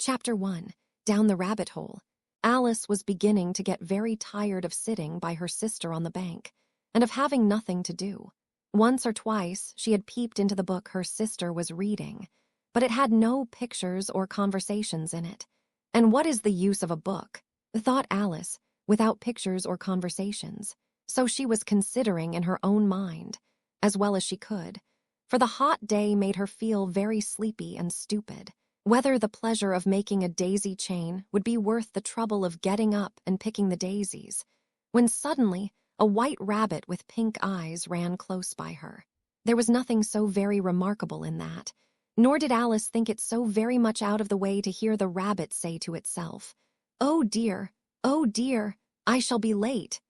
Chapter 1. Down the Rabbit Hole. Alice was beginning to get very tired of sitting by her sister on the bank, and of having nothing to do. Once or twice she had peeped into the book her sister was reading, but it had no pictures or conversations in it. And what is the use of a book, thought Alice, without pictures or conversations? So she was considering in her own mind, as well as she could, for the hot day made her feel very sleepy and stupid. Whether the pleasure of making a daisy chain would be worth the trouble of getting up and picking the daisies, when suddenly a white rabbit with pink eyes ran close by her. There was nothing so very remarkable in that, nor did Alice think it so very much out of the way to hear the rabbit say to itself, oh dear, I shall be late."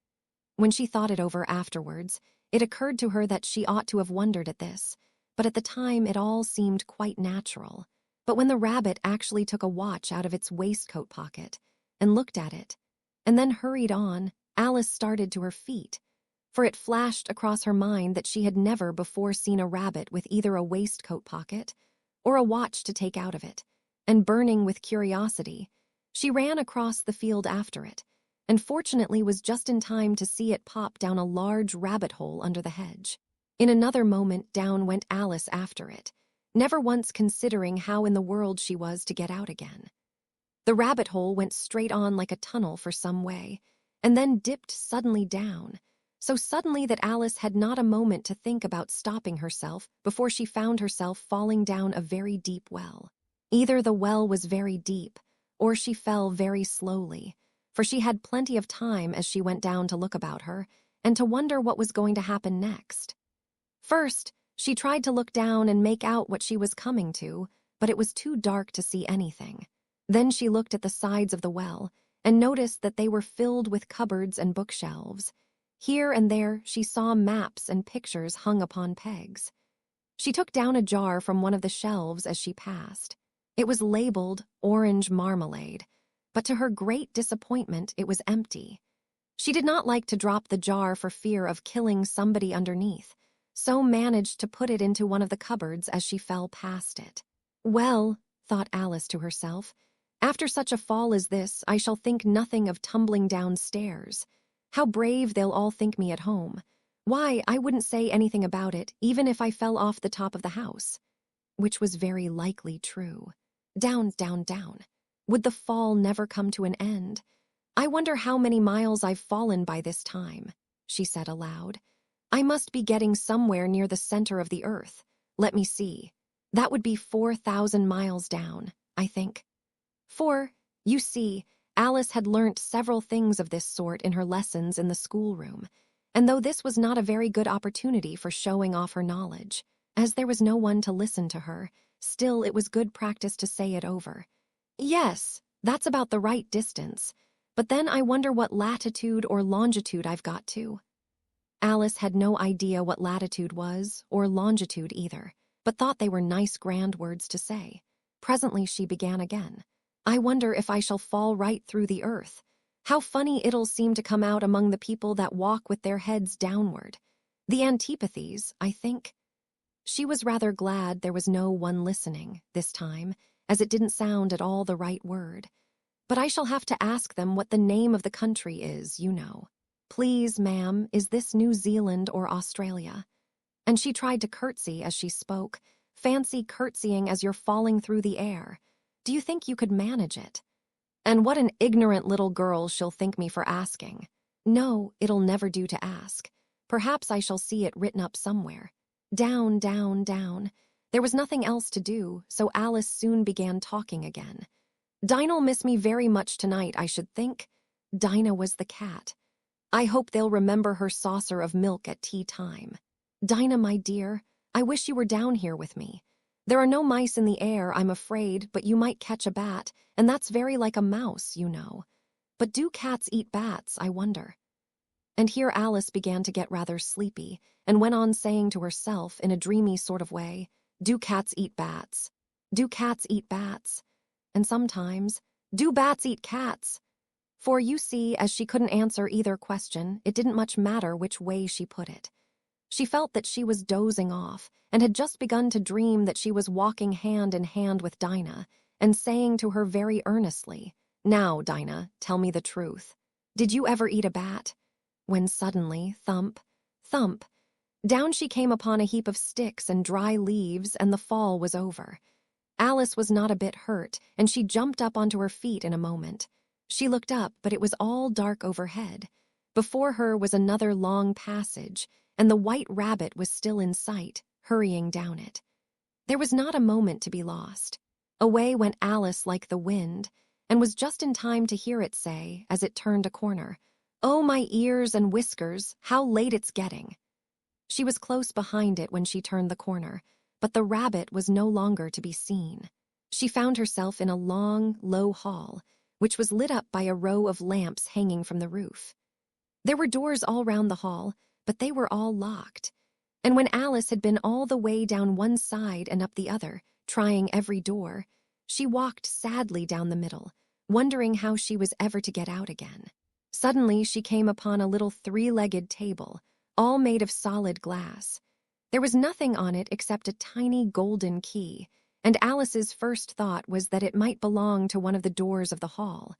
When she thought it over afterwards, it occurred to her that she ought to have wondered at this, but at the time it all seemed quite natural. But when the rabbit actually took a watch out of its waistcoat pocket and looked at it, and then hurried on, Alice started to her feet, for it flashed across her mind that she had never before seen a rabbit with either a waistcoat pocket or a watch to take out of it, and burning with curiosity, she ran across the field after it, and fortunately was just in time to see it pop down a large rabbit hole under the hedge. In another moment down went Alice after it, never once considering how in the world she was to get out again. The rabbit hole went straight on like a tunnel for some way, and then dipped suddenly down, so suddenly that Alice had not a moment to think about stopping herself before she found herself falling down a very deep well. Either the well was very deep, or she fell very slowly, for she had plenty of time as she went down to look about her, and to wonder what was going to happen next. First, she tried to look down and make out what she was coming to, but it was too dark to see anything. Then she looked at the sides of the well and noticed that they were filled with cupboards and bookshelves. Here and there she saw maps and pictures hung upon pegs. She took down a jar from one of the shelves as she passed. It was labeled orange marmalade, but to her great disappointment it was empty. She did not like to drop the jar for fear of killing somebody underneath, so managed to put it into one of the cupboards as she fell past it. Well, thought Alice to herself, after such a fall as this, I shall think nothing of tumbling downstairs. How brave they'll all think me at home. Why, I wouldn't say anything about it, even if I fell off the top of the house. Which was very likely true. Down, down, down. Would the fall never come to an end? I wonder how many miles I've fallen by this time, she said aloud. I must be getting somewhere near the center of the earth. Let me see. That would be 4,000 miles down, I think. For, you see, Alice had learnt several things of this sort in her lessons in the schoolroom, and though this was not a very good opportunity for showing off her knowledge, as there was no one to listen to her, still it was good practice to say it over. Yes, that's about the right distance, but then I wonder what latitude or longitude I've got to. Alice had no idea what latitude was, or longitude either, but thought they were nice grand words to say. Presently she began again. I wonder if I shall fall right through the earth. How funny it'll seem to come out among the people that walk with their heads downward. The antipathies, I think. She was rather glad there was no one listening, this time, as it didn't sound at all the right word. But I shall have to ask them what the name of the country is, you know. Please, ma'am, is this New Zealand or Australia? And she tried to curtsy as she spoke. Fancy curtsying as you're falling through the air. Do you think you could manage it? And what an ignorant little girl she'll think me for asking. No, it'll never do to ask. Perhaps I shall see it written up somewhere. Down, down, down. There was nothing else to do, so Alice soon began talking again. Dinah'll miss me very much tonight, I should think. Dinah was the cat. I hope they'll remember her saucer of milk at tea time. Dinah, my dear, I wish you were down here with me. There are no mice in the air, I'm afraid, but you might catch a bat, and that's very like a mouse, you know. But do cats eat bats, I wonder? And here Alice began to get rather sleepy, and went on saying to herself in a dreamy sort of way, do cats eat bats? Do cats eat bats? And sometimes, do bats eat cats? For, you see, as she couldn't answer either question, it didn't much matter which way she put it. She felt that she was dozing off, and had just begun to dream that she was walking hand in hand with Dinah, and saying to her very earnestly, "Now, Dinah, tell me the truth. Did you ever eat a bat?" When suddenly, thump, thump, down she came upon a heap of sticks and dry leaves, and the fall was over. Alice was not a bit hurt, and she jumped up onto her feet in a moment. She looked up, but it was all dark overhead. Before her was another long passage, and the white rabbit was still in sight, hurrying down it. There was not a moment to be lost. Away went Alice like the wind, and was just in time to hear it say, as it turned a corner, "Oh, my ears and whiskers, how late it's getting." She was close behind it when she turned the corner, but the rabbit was no longer to be seen. She found herself in a long, low hall, which was lit up by a row of lamps hanging from the roof. There were doors all round the hall, but they were all locked. And when Alice had been all the way down one side and up the other, trying every door, she walked sadly down the middle, wondering how she was ever to get out again. Suddenly she came upon a little three-legged table, all made of solid glass. There was nothing on it except a tiny golden key, and Alice's first thought was that it might belong to one of the doors of the hall.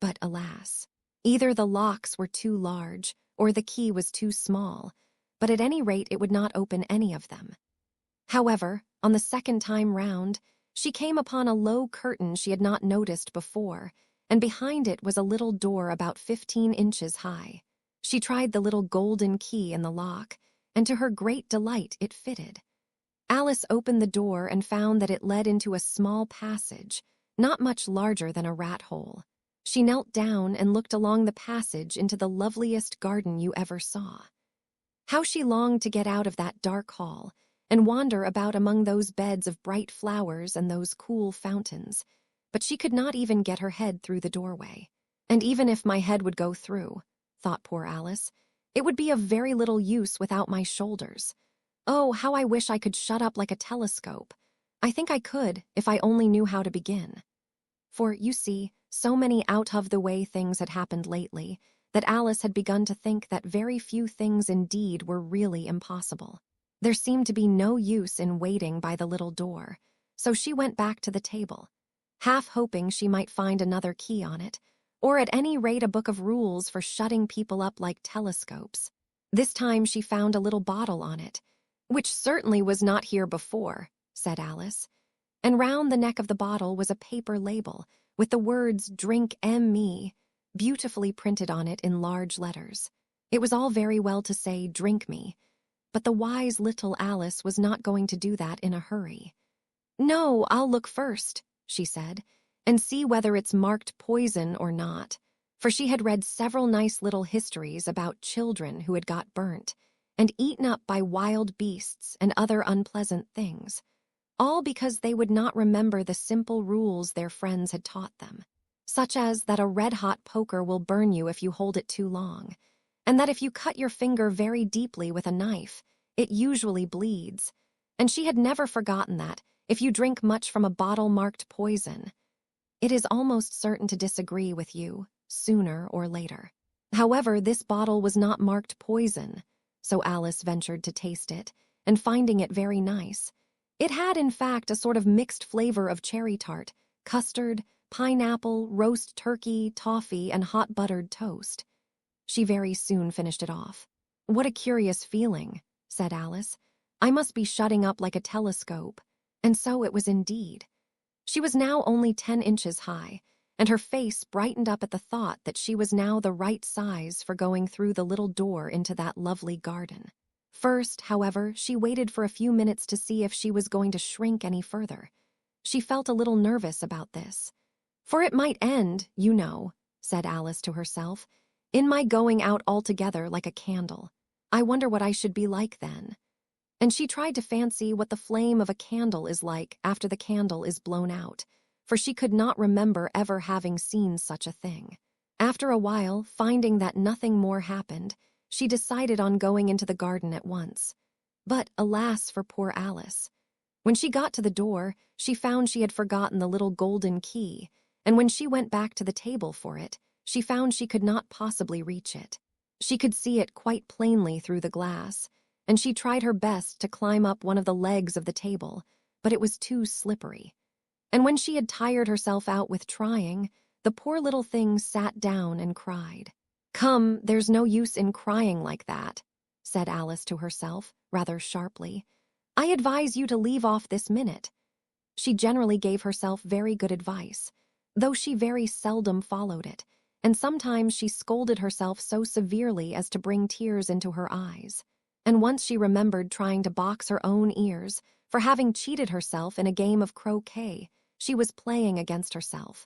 But alas, either the locks were too large or the key was too small, but at any rate it would not open any of them. However, on the second time round, she came upon a low curtain she had not noticed before, and behind it was a little door about 15 inches high. She tried the little golden key in the lock, and to her great delight it fitted. Alice opened the door and found that it led into a small passage, not much larger than a rat hole. She knelt down and looked along the passage into the loveliest garden you ever saw. How she longed to get out of that dark hall and wander about among those beds of bright flowers and those cool fountains, but she could not even get her head through the doorway. "And even if my head would go through," thought poor Alice, "it would be of very little use without my shoulders. Oh, how I wish I could shut up like a telescope. I think I could if I only knew how to begin." For, you see, so many out-of-the-way things had happened lately that Alice had begun to think that very few things indeed were really impossible. There seemed to be no use in waiting by the little door, so she went back to the table, half hoping she might find another key on it, or at any rate a book of rules for shutting people up like telescopes. This time she found a little bottle on it, "which certainly was not here before," said Alice, and round the neck of the bottle was a paper label with the words "Drink me" beautifully printed on it in large letters. It was all very well to say "Drink me," but the wise little Alice was not going to do that in a hurry. "No, I'll look first," she said, "and see whether it's marked poison or not," for she had read several nice little histories about children who had got burnt and eaten up by wild beasts and other unpleasant things, all because they would not remember the simple rules their friends had taught them, such as that a red-hot poker will burn you if you hold it too long, and that if you cut your finger very deeply with a knife, it usually bleeds, and she had never forgotten that, if you drink much from a bottle marked poison, it is almost certain to disagree with you, sooner or later. However, this bottle was not marked poison, so Alice ventured to taste it, and finding it very nice. It had, in fact, a sort of mixed flavor of cherry tart, custard, pineapple, roast turkey, toffee, and hot buttered toast. She very soon finished it off. "What a curious feeling," said Alice. "I must be shutting up like a telescope." And so it was indeed. She was now only 10 inches high, and her face brightened up at the thought that she was now the right size for going through the little door into that lovely garden. First, however, she waited for a few minutes to see if she was going to shrink any further. She felt a little nervous about this. "For it might end, you know," said Alice to herself, "in my going out altogether like a candle. I wonder what I should be like then." And she tried to fancy what the flame of a candle is like after the candle is blown out, for she could not remember ever having seen such a thing. After a while, finding that nothing more happened, she decided on going into the garden at once. But alas for poor Alice. When she got to the door, she found she had forgotten the little golden key, and when she went back to the table for it, she found she could not possibly reach it. She could see it quite plainly through the glass, and she tried her best to climb up one of the legs of the table, but it was too slippery. And when she had tired herself out with trying, the poor little thing sat down and cried. "Come, there's no use in crying like that," said Alice to herself, rather sharply. "I advise you to leave off this minute." She generally gave herself very good advice, though she very seldom followed it, and sometimes she scolded herself so severely as to bring tears into her eyes. And once she remembered trying to box her own ears for having cheated herself in a game of croquet she was playing against herself.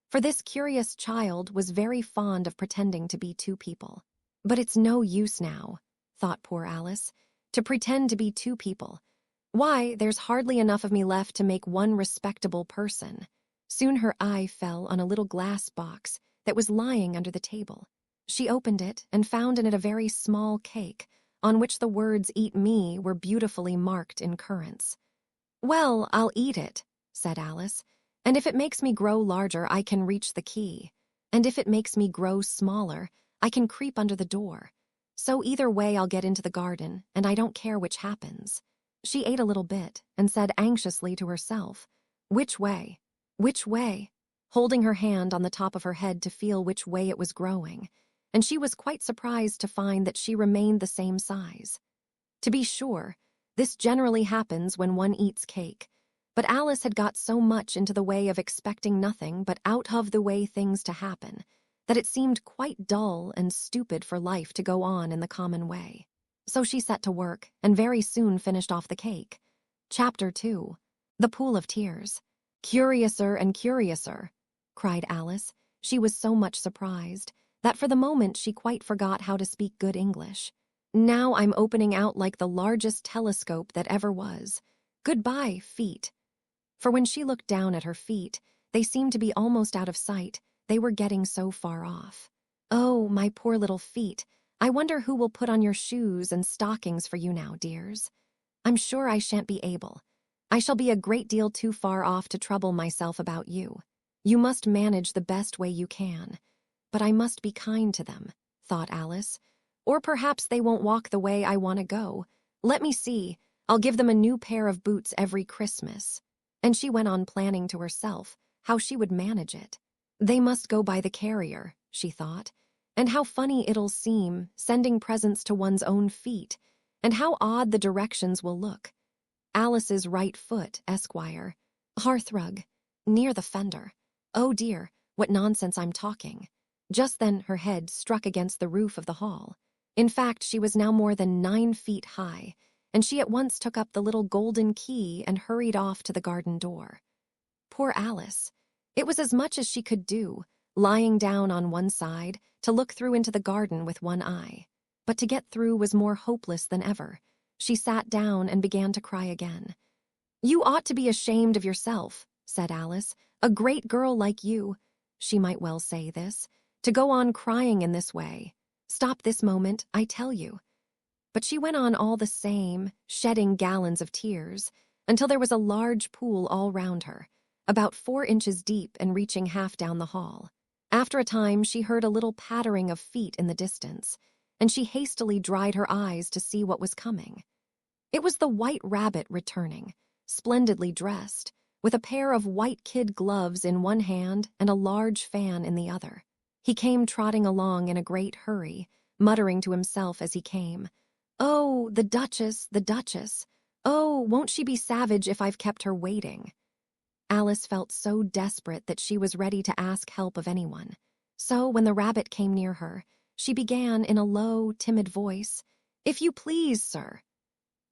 For this curious child was very fond of pretending to be two people. "But it's no use now," thought poor Alice, "to pretend to be two people. Why, there's hardly enough of me left to make one respectable person." Soon her eye fell on a little glass box that was lying under the table. She opened it and found in it a very small cake, on which the words "Eat me" were beautifully marked in currants. "Well, I'll eat it," said Alice, "and if it makes me grow larger, I can reach the key. And if it makes me grow smaller, I can creep under the door. So either way I'll get into the garden, and I don't care which happens." She ate a little bit and said anxiously to herself, "Which way? Which way?" holding her hand on the top of her head to feel which way it was growing, and she was quite surprised to find that she remained the same size. To be sure, this generally happens when one eats cake, but Alice had got so much into the way of expecting nothing but out-of-the-way things to happen, that it seemed quite dull and stupid for life to go on in the common way. So she set to work and very soon finished off the cake. Chapter 2. The Pool of Tears. "Curiouser and curiouser," cried Alice. She was so much surprised that for the moment she quite forgot how to speak good English. "Now I'm opening out like the largest telescope that ever was. Goodbye, feet." For when she looked down at her feet, they seemed to be almost out of sight. They were getting so far off. "Oh, my poor little feet. I wonder who will put on your shoes and stockings for you now, dears. I'm sure I shan't be able. I shall be a great deal too far off to trouble myself about you. You must manage the best way you can. But I must be kind to them," thought Alice. "Or perhaps they won't walk the way I want to go. Let me see, I'll give them a new pair of boots every Christmas." And she went on planning to herself how she would manage it. "They must go by the carrier," she thought. "And how funny it'll seem, sending presents to one's own feet, and how odd the directions will look. Alice's right foot, Esquire. Hearthrug. Near the fender. Oh dear, what nonsense I'm talking." Just then her head struck against the roof of the hall. In fact, she was now more than 9 feet high, and she at once took up the little golden key and hurried off to the garden door. Poor Alice! It was as much as she could do, lying down on one side, to look through into the garden with one eye. But to get through was more hopeless than ever. She sat down and began to cry again. "You ought to be ashamed of yourself," said Alice. "A great girl like you," she might well say this, "to go on crying in this way. Stop this moment, I tell you." But she went on all the same, shedding gallons of tears, until there was a large pool all round her, about 4 inches deep and reaching half down the hall. After a time she heard a little pattering of feet in the distance, and she hastily dried her eyes to see what was coming. It was the White Rabbit returning, splendidly dressed, with a pair of white kid gloves in one hand and a large fan in the other. He came trotting along in a great hurry, muttering to himself as he came, "Oh, the Duchess, the Duchess! Oh, won't she be savage if I've kept her waiting?" Alice felt so desperate that she was ready to ask help of anyone. So when the rabbit came near her, she began in a low, timid voice, "If you please, sir."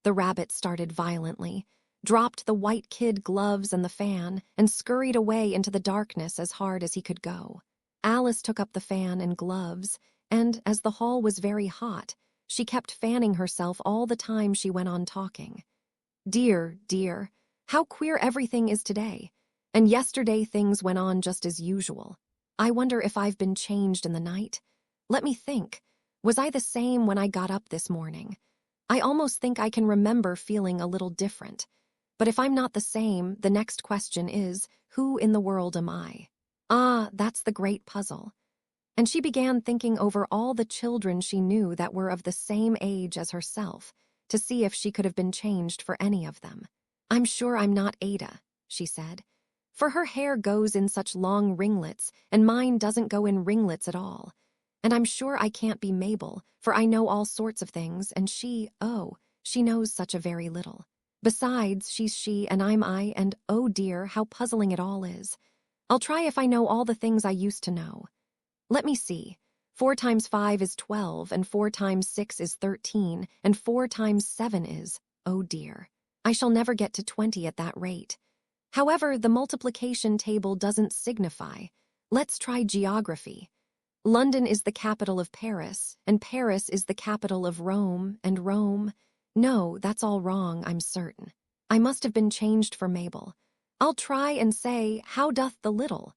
The rabbit started violently, dropped the white kid gloves and the fan, and scurried away into the darkness as hard as he could go. Alice took up the fan and gloves, and, as the hall was very hot, she kept fanning herself all the time she went on talking. "Dear, dear, how queer everything is today, and yesterday things went on just as usual. I wonder if I've been changed in the night. Let me think. Was I the same when I got up this morning? I almost think I can remember feeling a little different. But if I'm not the same, the next question is, who in the world am I? Ah, that's the great puzzle." And she began thinking over all the children she knew that were of the same age as herself, to see if she could have been changed for any of them. "I'm sure I'm not Ada," she said. For her hair goes in such long ringlets, and mine doesn't go in ringlets at all. And I'm sure I can't be Mabel, for I know all sorts of things, and she knows such a very little. Besides, she's she and I'm I, and oh dear, how puzzling it all is. I'll try if I know all the things I used to know. Let me see. 4 times 5 is 12, and 4 times 6 is 13, and 4 times 7 is, oh dear. I shall never get to 20 at that rate. However, the multiplication table doesn't signify. Let's try geography. London is the capital of Paris, and Paris is the capital of Rome, and Rome… No, that's all wrong, I'm certain. I must have been changed for Mabel. I'll try and say, how doth the little?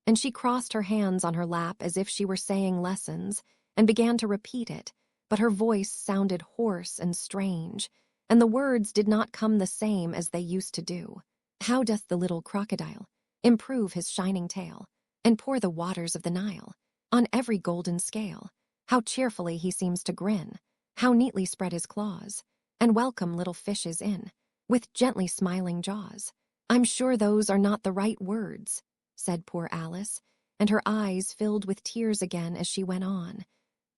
And she crossed her hands on her lap as if she were saying lessons, and began to repeat it, but her voice sounded hoarse and strange, and the words did not come the same as they used to do. How doth the little crocodile improve his shining tail, and pour the waters of the Nile on every golden scale? How cheerfully he seems to grin, how neatly spread his claws, and welcome little fishes in, with gently smiling jaws. I'm sure those are not the right words, said poor Alice, and her eyes filled with tears again as she went on.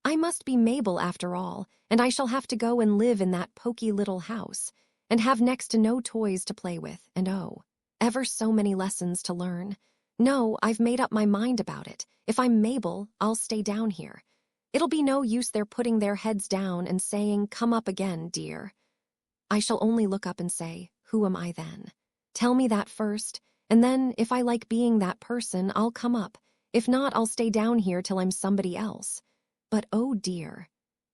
I must be Mabel after all, and I shall have to go and live in that poky little house, and have next to no toys to play with, and oh, ever so many lessons to learn. No, I've made up my mind about it. If I'm Mabel, I'll stay down here. It'll be no use their putting their heads down and saying, come up again, dear. I shall only look up and say, who am I then? Tell me that first, and then, if I like being that person, I'll come up. If not, I'll stay down here till I'm somebody else. But oh dear,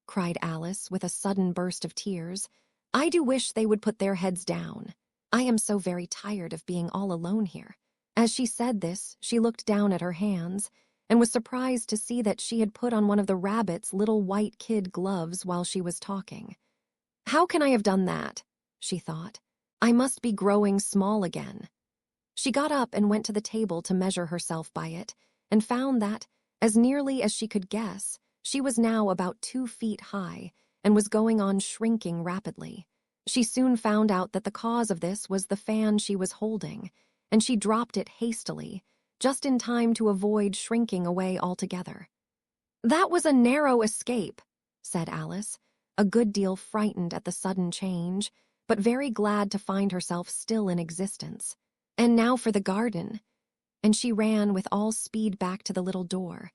cried Alice with a sudden burst of tears, I do wish they would put their heads down. I am so very tired of being all alone here. As she said this, she looked down at her hands, and was surprised to see that she had put on one of the rabbit's little white kid gloves while she was talking. How can I have done that? She thought. I must be growing small again. She got up and went to the table to measure herself by it, and found that, as nearly as she could guess, she was now about 2 feet high, and was going on shrinking rapidly. She soon found out that the cause of this was the fan she was holding, and she dropped it hastily, just in time to avoid shrinking away altogether. That was a narrow escape, said Alice, a good deal frightened at the sudden change, but very glad to find herself still in existence. And now for the garden. And she ran with all speed back to the little door.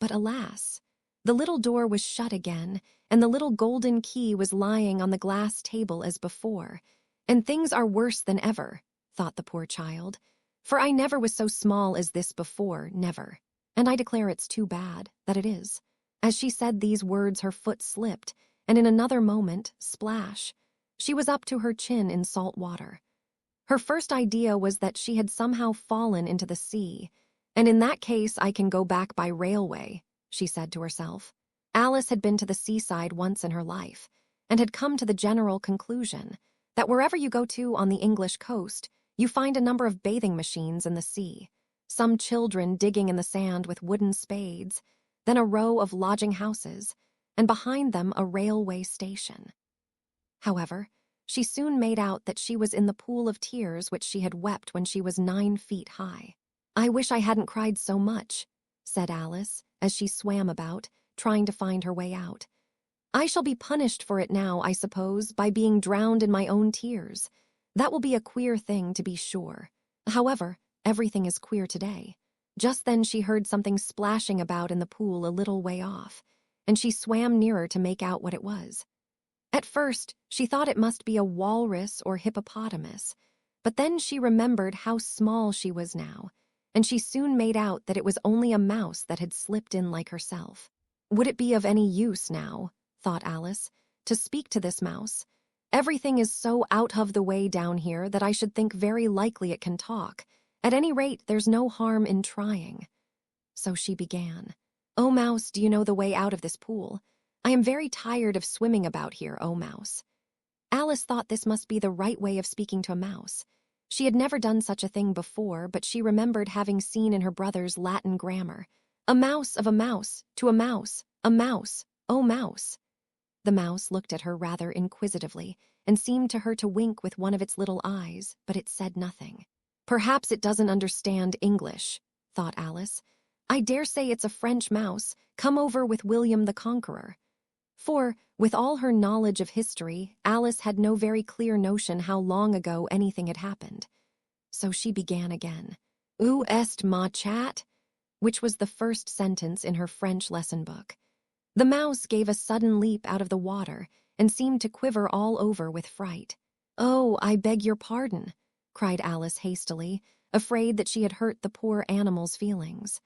But alas, the little door was shut again, and the little golden key was lying on the glass table as before. And things are worse than ever, thought the poor child, for I never was so small as this before, never. And I declare it's too bad, that it is. As she said these words, her foot slipped, and in another moment, splash, she was up to her chin in salt water. Her first idea was that she had somehow fallen into the sea, and in that case I can go back by railway, she said to herself. Alice had been to the seaside once in her life, and had come to the general conclusion that wherever you go to on the English coast, you find a number of bathing machines in the sea, some children digging in the sand with wooden spades, then a row of lodging houses, and behind them a railway station. However, she soon made out that she was in the pool of tears which she had wept when she was 9 feet high. I wish I hadn't cried so much, said Alice, as she swam about, trying to find her way out. I shall be punished for it now, I suppose, by being drowned in my own tears. That will be a queer thing, to be sure. However, everything is queer today. Just then she heard something splashing about in the pool a little way off, and she swam nearer to make out what it was. At first, she thought it must be a walrus or hippopotamus, but then she remembered how small she was now, and she soon made out that it was only a mouse that had slipped in like herself. Would it be of any use now, thought Alice, to speak to this mouse? Everything is so out of the way down here that I should think very likely it can talk. At any rate, there's no harm in trying. So she began. Oh, mouse, do you know the way out of this pool? I am very tired of swimming about here, oh mouse. Alice thought this must be the right way of speaking to a mouse. She had never done such a thing before, but she remembered having seen in her brother's Latin grammar, a mouse of a mouse, to a mouse, oh mouse. The mouse looked at her rather inquisitively, and seemed to her to wink with one of its little eyes, but it said nothing. Perhaps it doesn't understand English, thought Alice. I dare say it's a French mouse, come over with William the Conqueror. For, with all her knowledge of history, Alice had no very clear notion how long ago anything had happened. So she began again. Où est ma chat? Which was the first sentence in her French lesson book. The mouse gave a sudden leap out of the water and seemed to quiver all over with fright. Oh, I beg your pardon, cried Alice hastily, afraid that she had hurt the poor animal's feelings.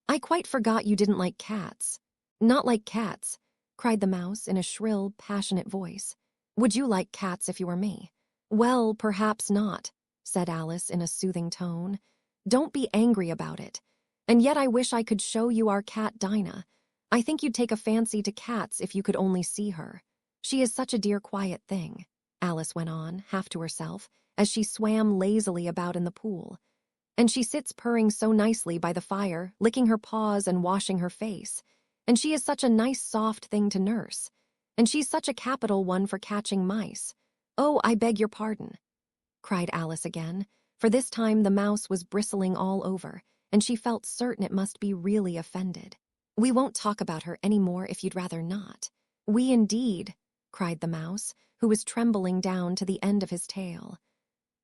I quite forgot you didn't like cats. Not like cats, cried the mouse in a shrill, passionate voice. Would you like cats if you were me? Well, perhaps not, said Alice in a soothing tone. Don't be angry about it. And yet I wish I could show you our cat Dinah. I think you'd take a fancy to cats if you could only see her. She is such a dear quiet thing, Alice went on, half to herself, as she swam lazily about in the pool. And she sits purring so nicely by the fire, licking her paws and washing her face. And she is such a nice soft thing to nurse. And she's such a capital one for catching mice. Oh, I beg your pardon, cried Alice again, for this time the mouse was bristling all over, and she felt certain it must be really offended. We won't talk about her any more if you'd rather not. We indeed, cried the mouse, who was trembling down to the end of his tail.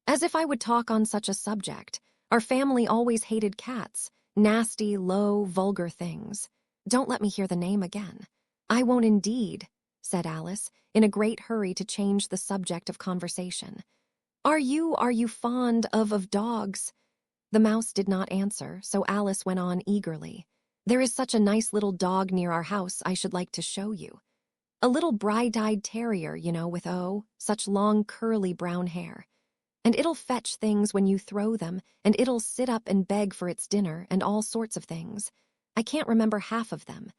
As if I would talk on such a subject. Our family always hated cats, nasty, low, vulgar things. Don't let me hear the name again. I won't indeed, said Alice, in a great hurry to change the subject of conversation. Are you fond of dogs? The mouse did not answer, so Alice went on eagerly. There is such a nice little dog near our house I should like to show you. A little bright-eyed terrier, you know, with such long curly brown hair. And it'll fetch things when you throw them, and it'll sit up and beg for its dinner and all sorts of things. I can't remember half of them.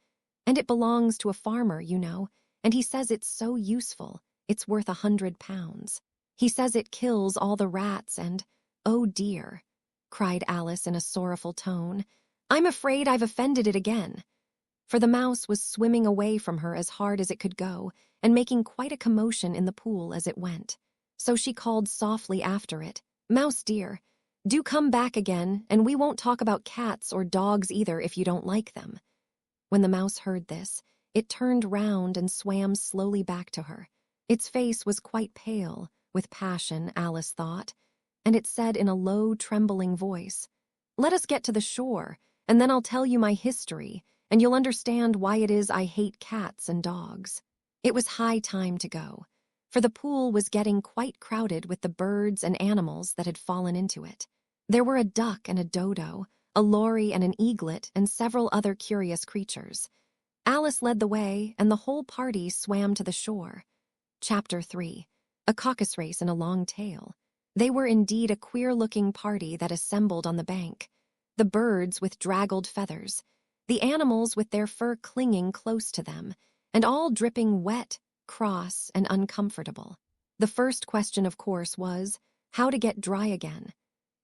And it belongs to a farmer, you know, and he says it's so useful, it's worth £100. He says it kills all the rats and, oh dear, cried Alice in a sorrowful tone, I'm afraid I've offended it again. For the mouse was swimming away from her as hard as it could go, and making quite a commotion in the pool as it went. So she called softly after it, Mouse dear, do come back again, and we won't talk about cats or dogs either if you don't like them. When the mouse heard this, it turned round and swam slowly back to her. Its face was quite pale, with passion, Alice thought, and it said in a low, trembling voice, Let us get to the shore, and then I'll tell you my history, and you'll understand why it is I hate cats and dogs. It was high time to go, for the pool was getting quite crowded with the birds and animals that had fallen into it. There were a duck and a dodo, a lory and an eaglet, and several other curious creatures. Alice led the way, and the whole party swam to the shore. Chapter 3. A caucus race and a long tail. They were indeed a queer-looking party that assembled on the bank. The birds with draggled feathers, the animals with their fur clinging close to them, and all dripping wet, cross, and uncomfortable. The first question, of course, was how to get dry again.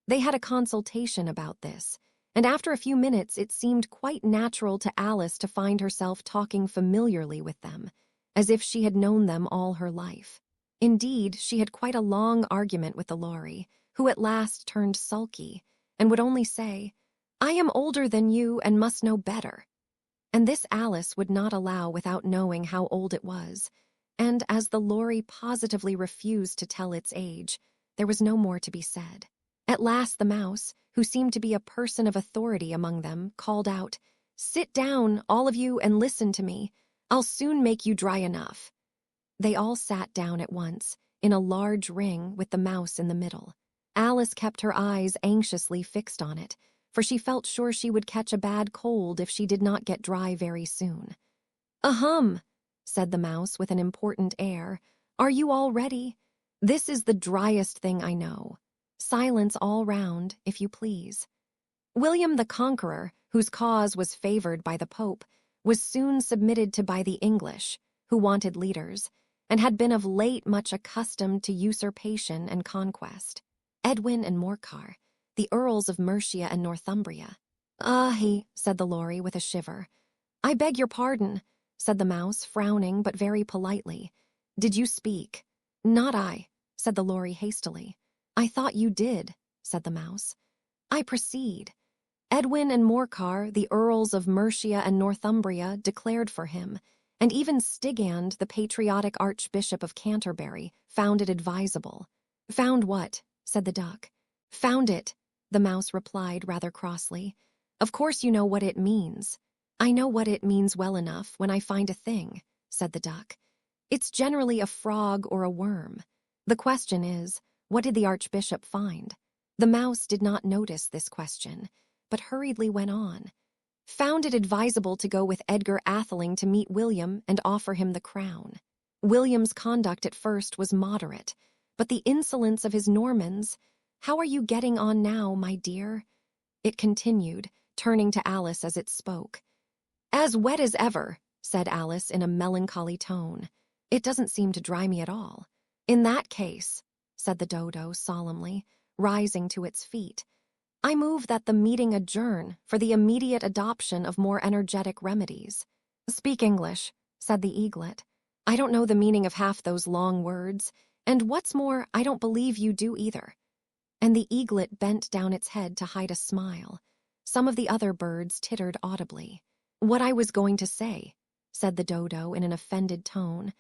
They had a consultation about this, and after a few minutes it seemed quite natural to Alice to find herself talking familiarly with them, as if she had known them all her life. Indeed, she had quite a long argument with the lory, who at last turned sulky, and would only say, I am older than you and must know better. And this Alice would not allow without knowing how old it was, and as the lory positively refused to tell its age, there was no more to be said. At last the mouse, who seemed to be a person of authority among them, called out, Sit down, all of you, and listen to me. I'll soon make you dry enough. They all sat down at once, in a large ring with the mouse in the middle. Alice kept her eyes anxiously fixed on it, for she felt sure she would catch a bad cold if she did not get dry very soon. Ahem, said the mouse with an important air. Are you all ready? This is the driest thing I know. Silence all round, if you please. William the Conqueror, whose cause was favored by the Pope, was soon submitted to by the English, who wanted leaders, and had been of late much accustomed to usurpation and conquest. Edwin and Morcar, the Earls of Mercia and Northumbria. Said the lory with a shiver. I beg your pardon, said the mouse, frowning but very politely. Did you speak? Not I, said the lory hastily. I thought you did, said the mouse. I proceed. Edwin and Morcar, the Earls of Mercia and Northumbria, declared for him, and even Stigand, the patriotic Archbishop of Canterbury, found it advisable. Found what? Said the duck. Found it, the mouse replied rather crossly. Of course you know what it means. I know what it means well enough when I find a thing, said the duck. It's generally a frog or a worm. The question is, what did the Archbishop find? The mouse did not notice this question, but hurriedly went on. Found it advisable to go with Edgar Atheling to meet William and offer him the crown. William's conduct at first was moderate, but the insolence of his Normans— How are you getting on now, my dear? It continued, turning to Alice as it spoke. As wet as ever, said Alice in a melancholy tone. It doesn't seem to dry me at all. In that case, said the dodo solemnly, rising to its feet, I move that the meeting adjourn for the immediate adoption of more energetic remedies. Speak English, said the eaglet. I don't know the meaning of half those long words, and what's more, I don't believe you do either. And the eaglet bent down its head to hide a smile. Some of the other birds tittered audibly. What I was going to say, said the dodo in an offended tone,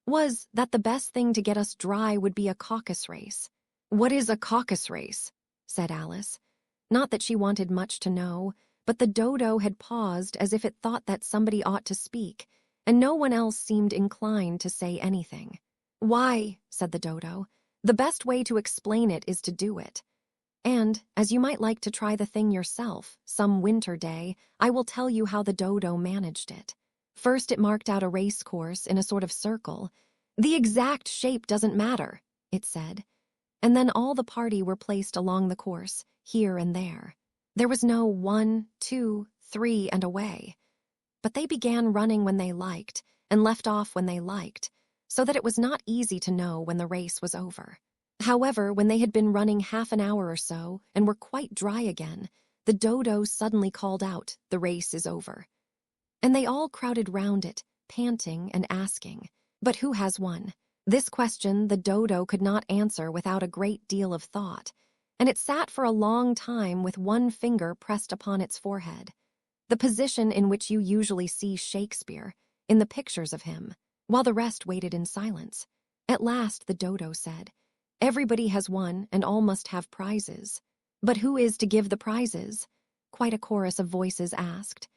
was that the best thing to get us dry would be a caucus race. What is a caucus race? Said Alice. Not that she wanted much to know, but the dodo had paused as if it thought that somebody ought to speak, and no one else seemed inclined to say anything. Why, said the dodo, the best way to explain it is to do it. And, as you might like to try the thing yourself, some winter day, I will tell you how the dodo managed it. First it marked out a race course in a sort of circle. The exact shape doesn't matter, it said. And then all the party were placed along the course, here and there. There was no 1, 2, 3, and away. But they began running when they liked, and left off when they liked, so that it was not easy to know when the race was over. However, when they had been running half an hour or so, and were quite dry again, the dodo suddenly called out, "The race is over." And they all crowded round it, panting and asking, "But who has won?" This question the dodo could not answer without a great deal of thought, and it sat for a long time with one finger pressed upon its forehead, the position in which you usually see Shakespeare, in the pictures of him, while the rest waited in silence. At last the dodo said, "Everybody has won, and all must have prizes. But who is to give the prizes?" Quite a chorus of voices asked.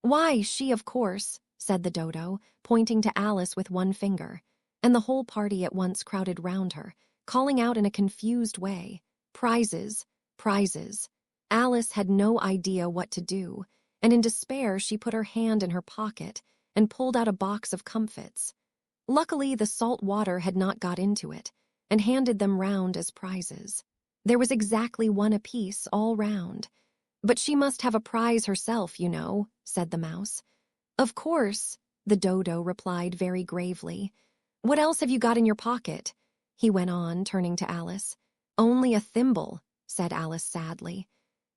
"Why, she, of course," said the dodo, pointing to Alice with one finger, and the whole party at once crowded round her, calling out in a confused way, "Prizes, prizes." Alice had no idea what to do, and in despair she put her hand in her pocket and pulled out a box of comfits. Luckily, the salt water had not got into it, and handed them round as prizes. There was exactly one apiece all round. "But she must have a prize herself, you know," said the mouse. "Of course," the dodo replied very gravely. "What else have you got in your pocket?" he went on, turning to Alice. "Only a thimble," said Alice sadly.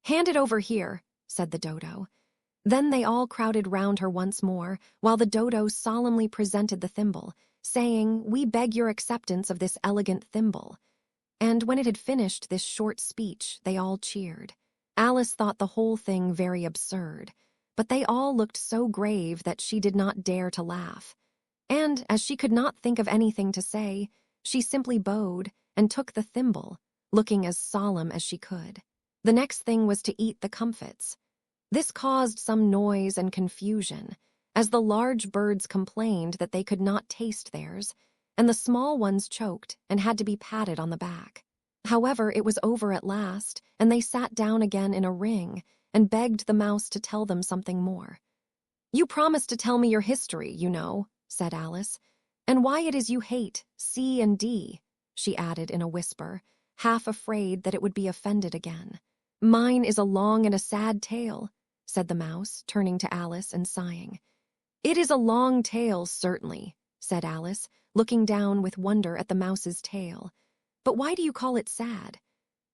"Hand it over here," said the dodo. Then they all crowded round her once more, while the dodo solemnly presented the thimble, saying, "We beg your acceptance of this elegant thimble." And when it had finished this short speech, they all cheered. Alice thought the whole thing very absurd, but they all looked so grave that she did not dare to laugh. And, as she could not think of anything to say, she simply bowed and took the thimble, looking as solemn as she could. The next thing was to eat the comfits. This caused some noise and confusion, as the large birds complained that they could not taste theirs, and the small ones choked and had to be patted on the back. However, it was over at last, and they sat down again in a ring and begged the mouse to tell them something more. "You promised to tell me your history, you know," said Alice, "and why it is you hate C and D," she added in a whisper, half afraid that it would be offended again. "Mine is a long and a sad tale," said the mouse, turning to Alice and sighing. "It is a long tale, certainly," said Alice, looking down with wonder at the mouse's tail. "But why do you call it sad?"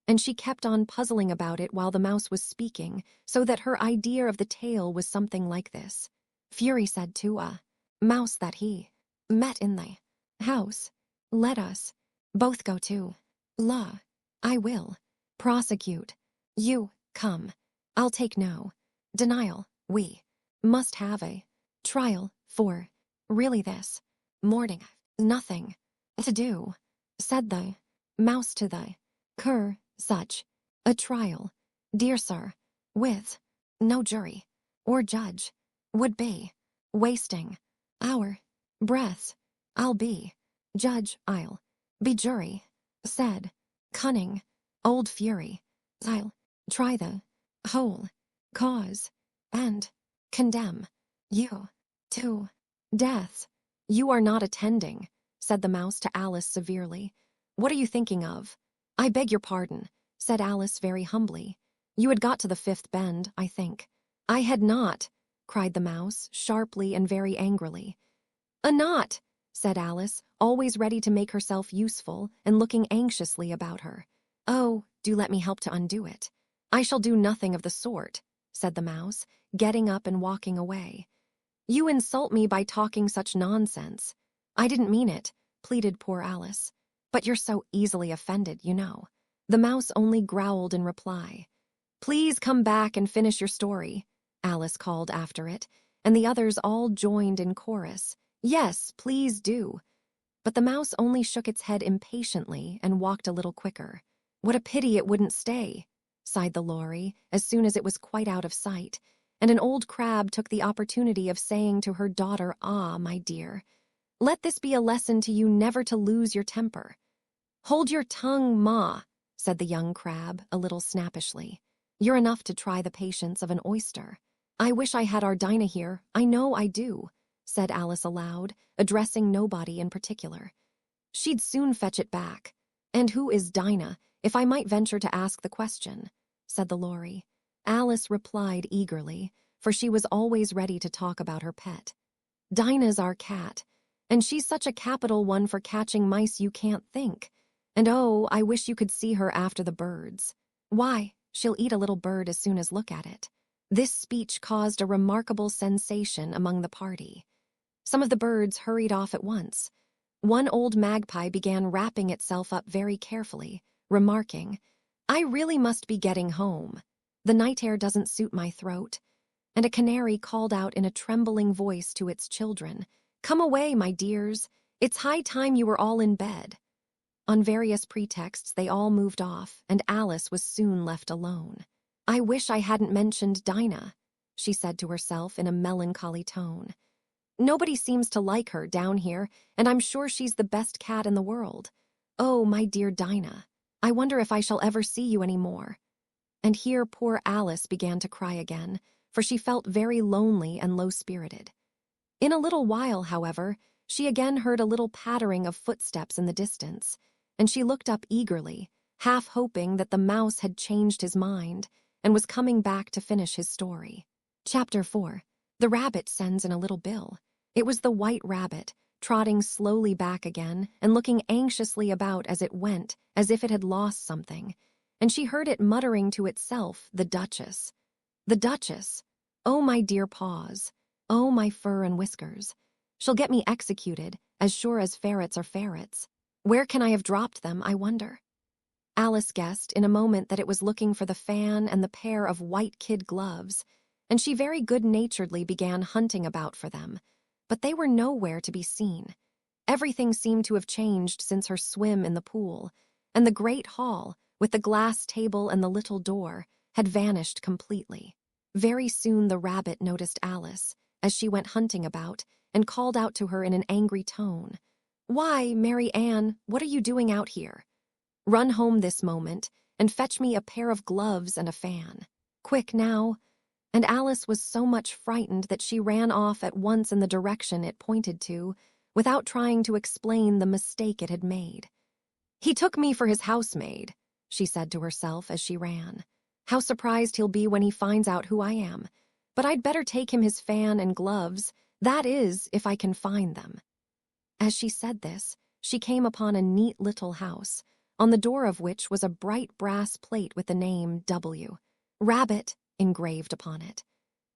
And she kept on puzzling about it while the mouse was speaking, so that her idea of the tale was something like this. Fury said to a mouse that he met in the house, "Let us both go to La. I will." prosecute. You, come. I'll take no denial. We must have a trial for really this morning. Nothing to do, said the mouse to the cur, such a trial, dear sir, with no jury or judge, would be wasting our breaths. I'll be judge, I'll be jury, said cunning old fury. I'll try the whole cause and condemn you to death. You are not attending, said the mouse to Alice severely. What are you thinking of? I beg your pardon, said Alice very humbly. You had got to the fifth bend, I think. I had not, cried the mouse, sharply and very angrily. A knot, said Alice, always ready to make herself useful and looking anxiously about her. Oh, do let me help to undo it. I shall do nothing of the sort, said the mouse, getting up and walking away. You insult me by talking such nonsense. I didn't mean it, pleaded poor Alice. But you're so easily offended, you know. The mouse only growled in reply. Please come back and finish your story, Alice called after it, and the others all joined in chorus. Yes, please do. But the mouse only shook its head impatiently and walked a little quicker. What a pity it wouldn't stay, sighed the Lory, as soon as it was quite out of sight, and an old crab took the opportunity of saying to her daughter, Ah, my dear, let this be a lesson to you never to lose your temper. Hold your tongue, ma, said the young crab, a little snappishly. You're enough to try the patience of an oyster. I wish I had our Dinah here, I know I do, said Alice aloud, addressing nobody in particular. She'd soon fetch it back. And who is Dinah, if I might venture to ask the question, said the Lory. Alice replied eagerly, for she was always ready to talk about her pet. Dinah's our cat, and she's such a capital one for catching mice you can't think. And oh, I wish you could see her after the birds. Why, she'll eat a little bird as soon as look at it. This speech caused a remarkable sensation among the party. Some of the birds hurried off at once. One old magpie began wrapping itself up very carefully, remarking, I really must be getting home. The night air doesn't suit my throat. And a canary called out in a trembling voice to its children, Come away, my dears. It's high time you were all in bed. On various pretexts, they all moved off, and Alice was soon left alone. I wish I hadn't mentioned Dinah, she said to herself in a melancholy tone. Nobody seems to like her down here, and I'm sure she's the best cat in the world. Oh, my dear Dinah, I wonder if I shall ever see you any more. And here poor Alice began to cry again, for she felt very lonely and low-spirited. In a little while, however, she again heard a little pattering of footsteps in the distance, and she looked up eagerly, half hoping that the mouse had changed his mind and was coming back to finish his story. Chapter 4. The Rabbit Sends in a Little Bill. It was the White Rabbit, trotting slowly back again and looking anxiously about as it went, as if it had lost something, and she heard it muttering to itself, the Duchess. The Duchess! Oh, my dear paws! Oh, my fur and whiskers! She'll get me executed, as sure as ferrets are ferrets. Where can I have dropped them, I wonder? Alice guessed in a moment that it was looking for the fan and the pair of white kid gloves, and she very good-naturedly began hunting about for them. But they were nowhere to be seen. Everything seemed to have changed since her swim in the pool, and the great hall, with the glass table and the little door, had vanished completely. Very soon the rabbit noticed Alice, as she went hunting about, and called out to her in an angry tone, Why, Mary Ann, what are you doing out here? Run home this moment, and fetch me a pair of gloves and a fan. Quick now. And Alice was so much frightened that she ran off at once in the direction it pointed to, without trying to explain the mistake it had made. He took me for his housemaid, she said to herself as she ran. How surprised he'll be when he finds out who I am. But I'd better take him his fan and gloves, that is, if I can find them. As she said this, she came upon a neat little house, on the door of which was a bright brass plate with the name W. Rabbit engraved upon it.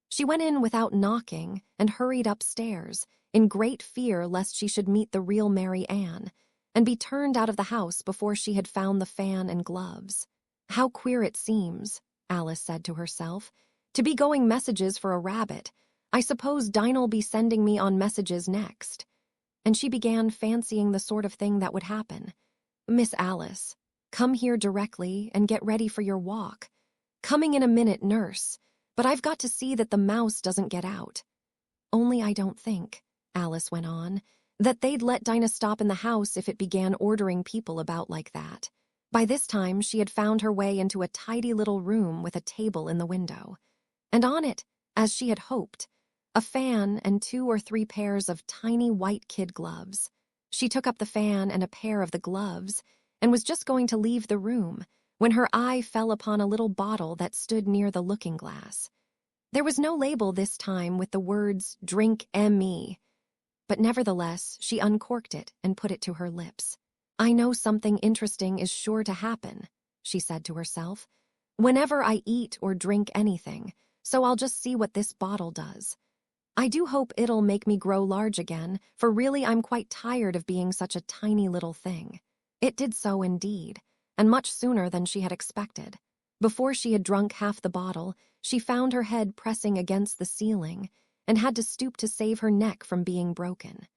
She went in without knocking and hurried upstairs, in great fear lest she should meet the real Mary Ann, and be turned out of the house before she had found the fan and gloves. How queer it seems, Alice said to herself, to be going messages for a rabbit. I suppose Dinah'll be sending me on messages next. And she began fancying the sort of thing that would happen. Miss Alice, come here directly and get ready for your walk. Coming in a minute, nurse, but I've got to see that the mouse doesn't get out. Only I don't think, Alice went on, that they'd let Dinah stop in the house if it began ordering people about like that. By this time, she had found her way into a tidy little room with a table in the window. And on it, as she had hoped, a fan and 2 or 3 pairs of tiny white kid gloves. She took up the fan and a pair of the gloves and was just going to leave the room when her eye fell upon a little bottle that stood near the looking-glass. There was no label this time with the words, "Drink M.E." But nevertheless, she uncorked it and put it to her lips. I know something interesting is sure to happen, she said to herself, whenever I eat or drink anything, so I'll just see what this bottle does. I do hope it'll make me grow large again, for really I'm quite tired of being such a tiny little thing. It did so indeed, and much sooner than she had expected. Before she had drunk half the bottle, she found her head pressing against the ceiling and had to stoop to save her neck from being broken.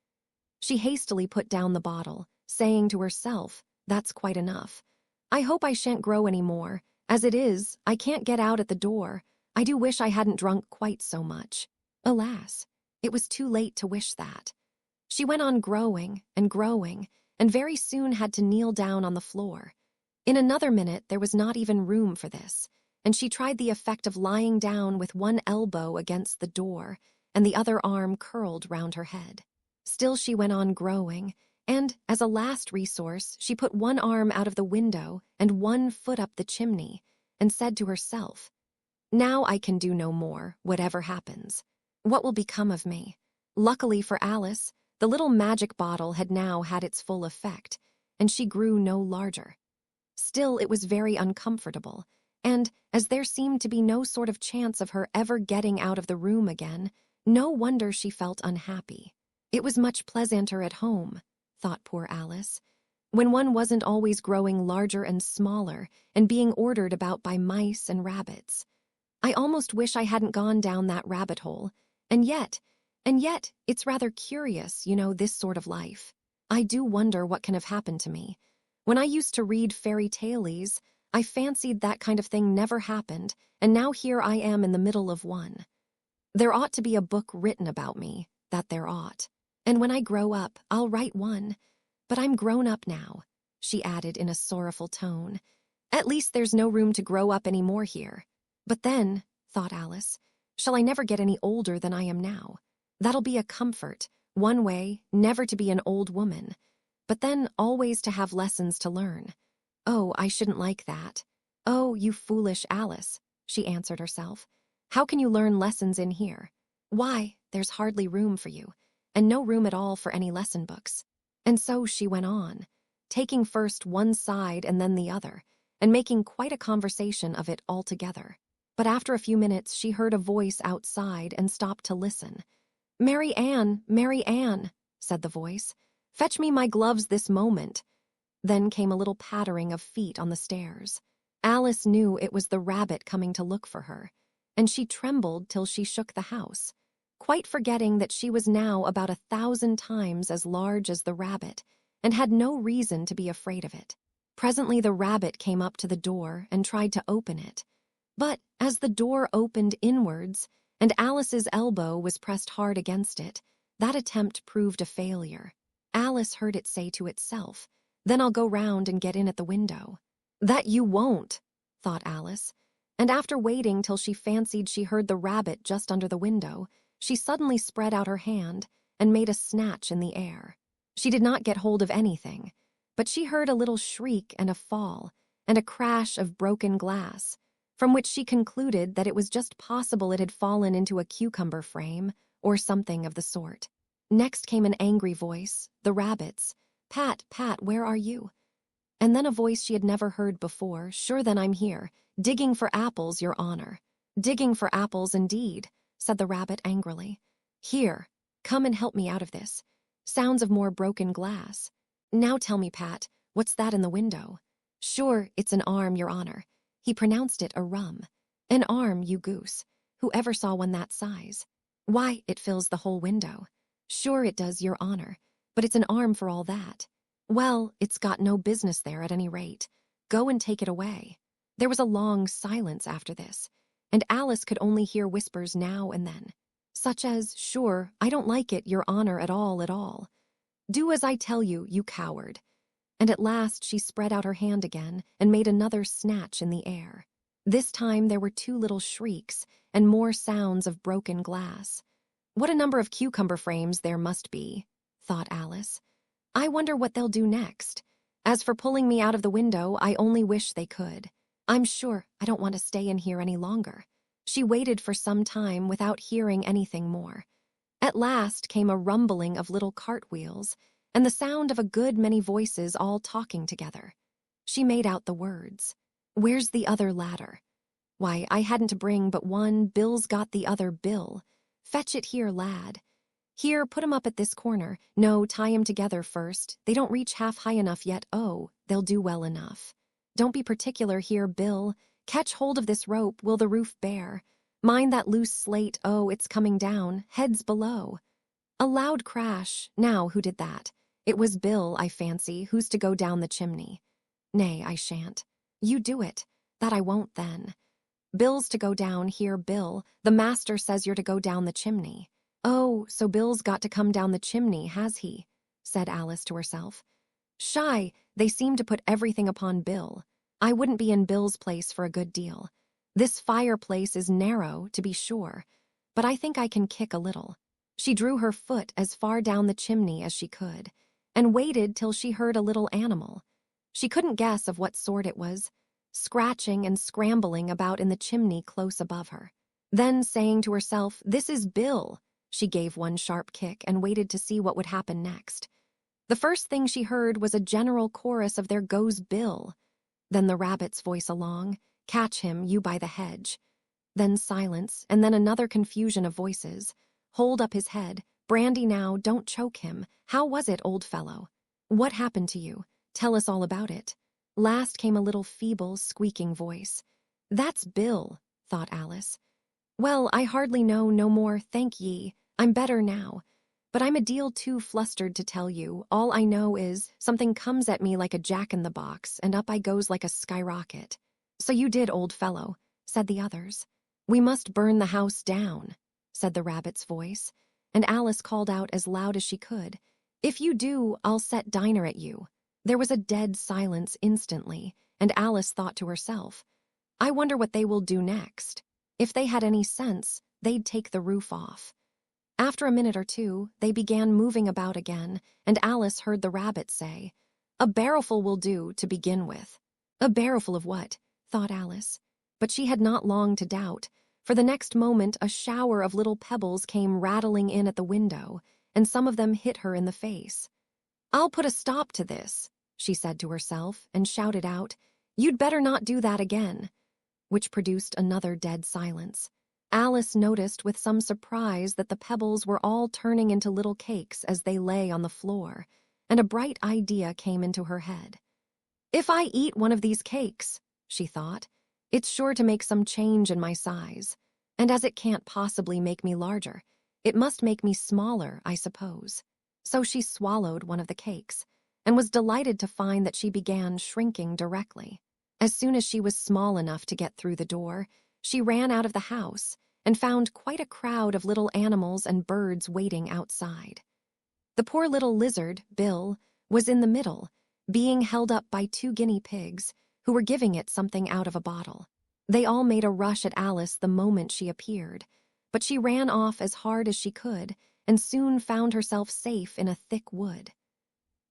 She hastily put down the bottle, saying to herself, that's quite enough. I hope I shan't grow any more. As it is, I can't get out at the door. I do wish I hadn't drunk quite so much. Alas, it was too late to wish that. She went on growing, and very soon had to kneel down on the floor. In another minute, there was not even room for this, and she tried the effect of lying down with one elbow against the door and the other arm curled round her head. Still she went on growing, and, as a last resource, she put one arm out of the window and one foot up the chimney, and said to herself, now I can do no more, whatever happens. What will become of me? Luckily for Alice, the little magic bottle had now had its full effect, and she grew no larger. Still, it was very uncomfortable, and, as there seemed to be no sort of chance of her ever getting out of the room again, no wonder she felt unhappy. It was much pleasanter at home, thought poor Alice, when one wasn't always growing larger and smaller and being ordered about by mice and rabbits. I almost wish I hadn't gone down that rabbit hole, and yet, it's rather curious, this sort of life. I do wonder what can have happened to me. When I used to read fairy tales, I fancied that kind of thing never happened, and now here I am in the middle of one. There ought to be a book written about me, that there ought. And when I grow up, I'll write one. But I'm grown up now, she added in a sorrowful tone. At least there's no room to grow up any more here. But then, thought Alice, shall I never get any older than I am now? That'll be a comfort, one way, never to be an old woman. But then always to have lessons to learn. Oh, I shouldn't like that. Oh, you foolish Alice, she answered herself. How can you learn lessons in here? Why, there's hardly room for you, and no room at all for any lesson books. And so she went on, taking first one side and then the other, and making quite a conversation of it altogether. But after a few minutes she heard a voice outside and stopped to listen. Mary Ann, said the voice. Fetch me my gloves this moment. Then came a little pattering of feet on the stairs. Alice knew it was the rabbit coming to look for her, and she trembled till she shook the house, quite forgetting that she was now about 1,000 times as large as the rabbit, and had no reason to be afraid of it. Presently the rabbit came up to the door and tried to open it. But as the door opened inwards, and Alice's elbow was pressed hard against it, that attempt proved a failure. Alice heard it say to itself, then I'll go round and get in at the window. That you won't, thought Alice, and after waiting till she fancied she heard the rabbit just under the window, she suddenly spread out her hand and made a snatch in the air. She did not get hold of anything, but she heard a little shriek and a fall, and a crash of broken glass, from which she concluded that it was just possible it had fallen into a cucumber frame, or something of the sort. Next came an angry voice, the rabbit's. Pat, where are you? And then a voice she had never heard before, sure then I'm here, digging for apples, your honor. Digging for apples indeed, said the rabbit angrily. Here, come and help me out of this. Sounds of more broken glass. Now tell me, Pat, what's that in the window? Sure, it's an arm, your honor. He pronounced it a rum. An arm, you goose. Whoever saw one that size? Why, it fills the whole window. Sure it does, your honor, but it's an arm for all that. Well, it's got no business there at any rate. Go and take it away. There was a long silence after this, and Alice could only hear whispers now and then, such as, sure, I don't like it, your honor, at all. Do as I tell you, you coward. And at last she spread out her hand again and made another snatch in the air. This time there were 2 little shrieks and more sounds of broken glass. What a number of cucumber frames there must be, thought Alice. I wonder what they'll do next. As for pulling me out of the window, I only wish they could. I'm sure I don't want to stay in here any longer. She waited for some time without hearing anything more. At last came a rumbling of little cartwheels and the sound of a good many voices all talking together. She made out the words. Where's the other ladder? Why, I hadn't to bring but one. Bill's got the other, Bill. Fetch it here, lad. Here, put 'em up at this corner. No, tie 'em together first. They don't reach half high enough yet. Oh, they'll do well enough. Don't be particular here, Bill. Catch hold of this rope. Will the roof bear? Mind that loose slate. Oh, it's coming down. Heads below. A loud crash. Now, who did that? It was Bill, I fancy. Who's to go down the chimney? Nay, I shan't. You do it. That I won't, then. Bill's to go down here, Bill. The master says you're to go down the chimney. Oh, so Bill's got to come down the chimney, has he? Said Alice to herself. Shy, they seem to put everything upon Bill. I wouldn't be in Bill's place for a good deal. This fireplace is narrow, to be sure, but I think I can kick a little. She drew her foot as far down the chimney as she could, and waited till she heard a little animal. She couldn't guess of what sort it was, scratching and scrambling about in the chimney close above her. Then, saying to herself, "This is Bill," she gave one sharp kick and waited to see what would happen next. The first thing she heard was a general chorus of "There goes Bill." Then the rabbit's voice along, "Catch him, you by the hedge." Then silence, and then another confusion of voices. "Hold up his head. Brandy now, don't choke him. How was it, old fellow? What happened to you? Tell us all about it." Last came a little feeble, squeaking voice. "That's Bill," thought Alice. "Well, I hardly know no more, thank ye. I'm better now. But I'm a deal too flustered to tell you. All I know is something comes at me like a jack-in-the-box, and up I goes like a skyrocket." "So you did, old fellow," said the others. "We must burn the house down," said the rabbit's voice, and Alice called out as loud as she could, "If you do, I'll set Dinah at you." There was a dead silence instantly, and Alice thought to herself, "I wonder what they will do next. If they had any sense, they'd take the roof off." After a minute or two, they began moving about again, and Alice heard the rabbit say, "A barrowful will do, to begin with." A barrowful of what? Thought Alice. But she had not long to doubt, for the next moment a shower of little pebbles came rattling in at the window, and some of them hit her in the face. "I'll put a stop to this," she said to herself, and shouted out, "You'd better not do that again," which produced another dead silence. Alice noticed with some surprise that the pebbles were all turning into little cakes as they lay on the floor, and a bright idea came into her head. "If I eat one of these cakes," she thought, "it's sure to make some change in my size, and as it can't possibly make me larger, it must make me smaller, I suppose." So she swallowed one of the cakes, and was delighted to find that she began shrinking directly. As soon as she was small enough to get through the door, she ran out of the house and found quite a crowd of little animals and birds waiting outside. The poor little lizard, Bill, was in the middle, being held up by 2 guinea pigs, who were giving it something out of a bottle. They all made a rush at Alice the moment she appeared, but she ran off as hard as she could and soon found herself safe in a thick wood.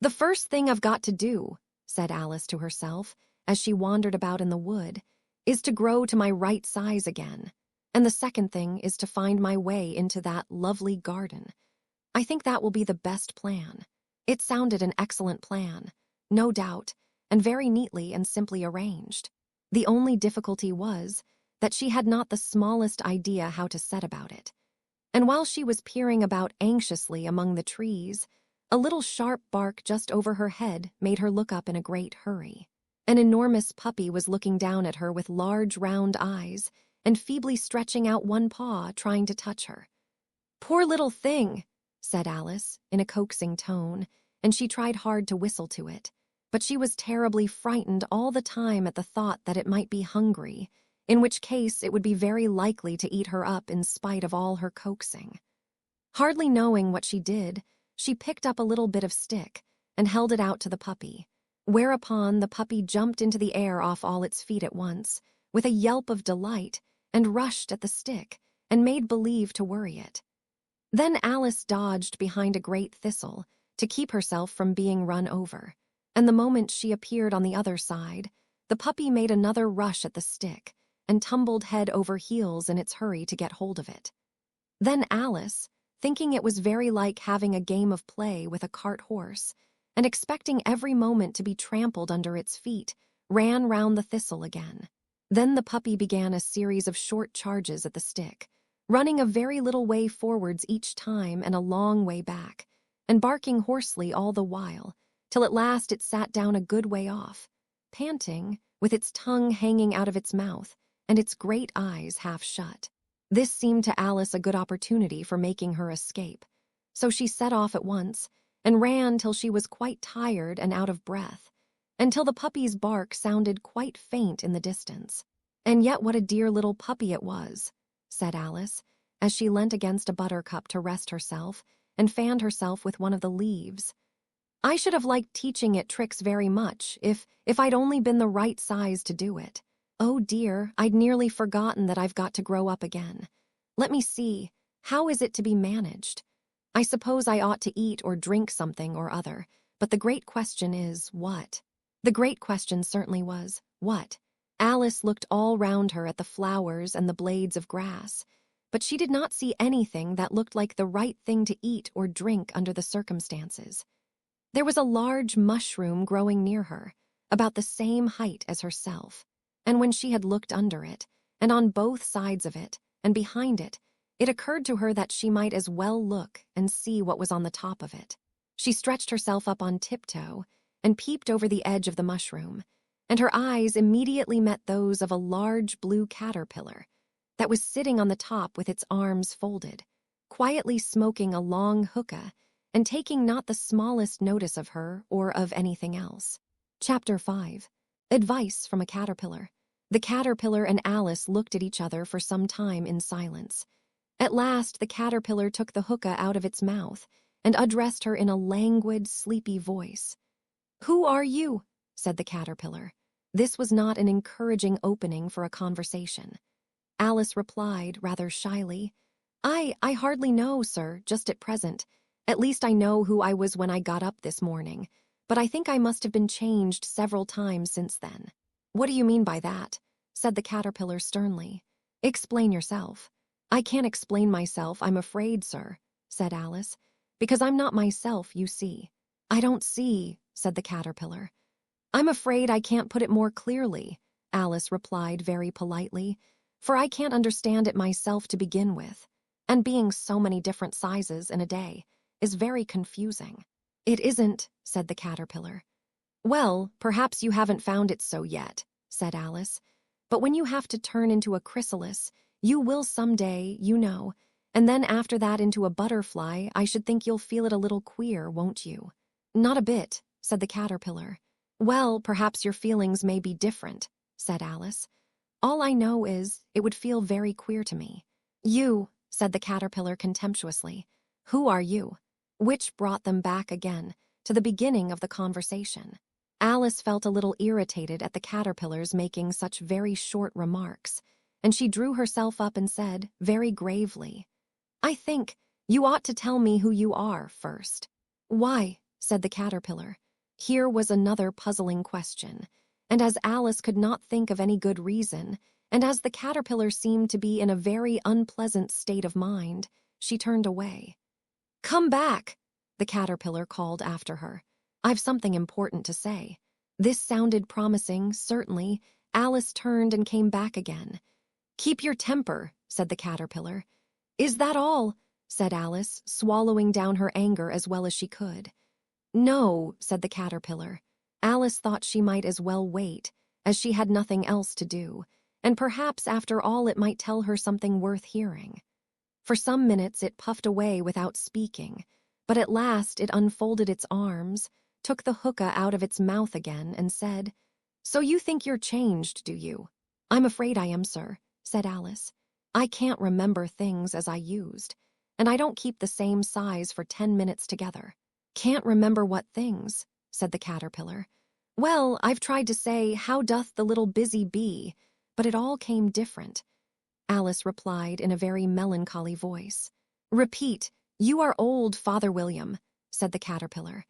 "The first thing I've got to do," said Alice to herself, as she wandered about in the wood, "is to grow to my right size again. And the second thing is to find my way into that lovely garden. I think that will be the best plan." It sounded an excellent plan, no doubt, and very neatly and simply arranged. The only difficulty was that she had not the smallest idea how to set about it. And while she was peering about anxiously among the trees, a little sharp bark just over her head made her look up in a great hurry. An enormous puppy was looking down at her with large round eyes and feebly stretching out one paw, trying to touch her. "Poor little thing," said Alice, in a coaxing tone, and she tried hard to whistle to it. But she was terribly frightened all the time at the thought that it might be hungry, in which case it would be very likely to eat her up in spite of all her coaxing. Hardly knowing what she did, she picked up a little bit of stick and held it out to the puppy, whereupon the puppy jumped into the air off all its feet at once, with a yelp of delight, and rushed at the stick and made believe to worry it. Then Alice dodged behind a great thistle to keep herself from being run over, and the moment she appeared on the other side, the puppy made another rush at the stick and tumbled head over heels in its hurry to get hold of it. Then Alice, thinking it was very like having a game of play with a cart horse, and expecting every moment to be trampled under its feet, ran round the thistle again. Then the puppy began a series of short charges at the stick, running a very little way forwards each time and a long way back, and barking hoarsely all the while, till at last it sat down a good way off, panting, with its tongue hanging out of its mouth, and its great eyes half shut. This seemed to Alice a good opportunity for making her escape, so she set off at once, and ran till she was quite tired and out of breath, until the puppy's bark sounded quite faint in the distance. "And yet what a dear little puppy it was," said Alice, as she leant against a buttercup to rest herself and fanned herself with one of the leaves. "I should have liked teaching it tricks very much if I'd only been the right size to do it. Oh dear, I'd nearly forgotten that I've got to grow up again. Let me see, how is it to be managed? I suppose I ought to eat or drink something or other, but the great question is, what?" The great question certainly was, what? Alice looked all round her at the flowers and the blades of grass, but she did not see anything that looked like the right thing to eat or drink under the circumstances. There was a large mushroom growing near her, about the same height as herself, and when she had looked under it, and on both sides of it, and behind it, it occurred to her that she might as well look and see what was on the top of it. She stretched herself up on tiptoe and peeped over the edge of the mushroom, and her eyes immediately met those of a large blue caterpillar that was sitting on the top with its arms folded, quietly smoking a long hookah and taking not the smallest notice of her or of anything else. Chapter 5. Advice from a Caterpillar. The caterpillar and Alice looked at each other for some time in silence. At last the caterpillar took the hookah out of its mouth and addressed her in a languid, sleepy voice. "Who are you?" said the caterpillar. This was not an encouraging opening for a conversation. Alice replied, rather shyly, I hardly know, sir, just at present. At least I know who I was when I got up this morning, but I think I must have been changed several times since then." "What do you mean by that?" said the caterpillar sternly. "Explain yourself." "I can't explain myself, I'm afraid, sir," said Alice, "because I'm not myself, you see." "I don't see," said the caterpillar. "I'm afraid I can't put it more clearly," Alice replied very politely, "for I can't understand it myself to begin with, and being so many different sizes in a day is very confusing." "It isn't," said the caterpillar. "Well, perhaps you haven't found it so yet," said Alice, "but when you have to turn into a chrysalis, you will someday, you know, and then after that into a butterfly, I should think you'll feel it a little queer, won't you?" "Not a bit," said the caterpillar. "Well, perhaps your feelings may be different," said Alice. "All I know is, it would feel very queer to me." "You," said the caterpillar contemptuously. "Who are you?" Which brought them back again to the beginning of the conversation. Alice felt a little irritated at the caterpillar's making such very short remarks, and she drew herself up and said, very gravely, "I think you ought to tell me who you are first." "Why?" said the caterpillar. Here was another puzzling question, and as Alice could not think of any good reason, and as the caterpillar seemed to be in a very unpleasant state of mind, she turned away. "Come back," the caterpillar called after her. "I've something important to say." This sounded promising, certainly. Alice turned and came back again. "Keep your temper," said the caterpillar. "Is that all?" said Alice, swallowing down her anger as well as she could. "No," said the caterpillar. Alice thought she might as well wait, as she had nothing else to do, and perhaps after all it might tell her something worth hearing. For some minutes it puffed away without speaking, but at last it unfolded its arms, took the hookah out of its mouth again, and said, "So you think you're changed, do you?" "I'm afraid I am, sir," said Alice. "I can't remember things as I used, and I don't keep the same size for 10 minutes together." "Can't remember what things?" said the caterpillar. "Well, I've tried to say, 'How doth the little busy bee?' but it all came different." Alice replied in a very melancholy voice. "Repeat, 'You are old, Father William,'" said the caterpillar.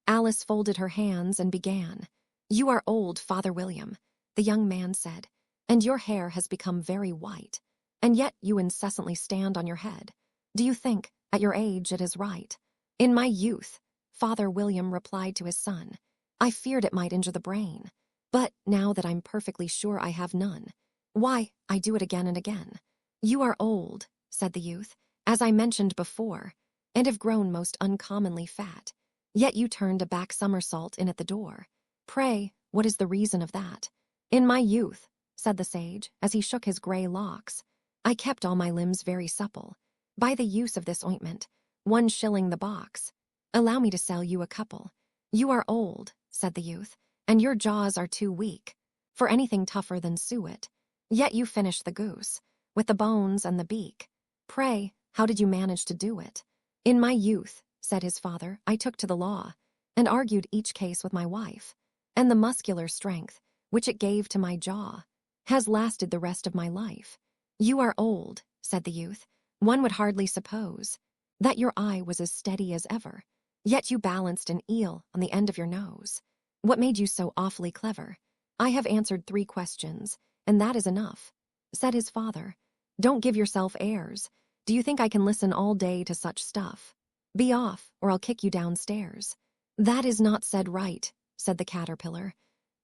Alice folded her hands and began. "You are old, Father William," the young man said, "and your hair has become very white, and yet you incessantly stand on your head. Do you think, at your age, it is right?" "In my youth," Father William replied to his son, "I feared it might injure the brain. But now that I'm perfectly sure I have none, why, I do it again and again." "You are old," said the youth, "as I mentioned before, and have grown most uncommonly fat. Yet you turned a back somersault in at the door. Pray, what is the reason of that?" "In my youth," said the sage, as he shook his gray locks, "I kept all my limbs very supple. By the use of this ointment, 1 shilling the box. Allow me to sell you a couple." "You are old," said the youth, "and your jaws are too weak for anything tougher than suet. Yet you finished the goose, with the bones and the beak. Pray, how did you manage to do it?" "In my youth," said his father, "I took to the law, and argued each case with my wife, and the muscular strength, which it gave to my jaw, has lasted the rest of my life." "You are old," said the youth. "One would hardly suppose that your eye was as steady as ever, yet you balanced an eel on the end of your nose. What made you so awfully clever?" "I have answered 3 questions, and that is enough," said his father. "Don't give yourself airs. Do you think I can listen all day to such stuff? Be off, or I'll kick you downstairs." "That is not said right," said the caterpillar.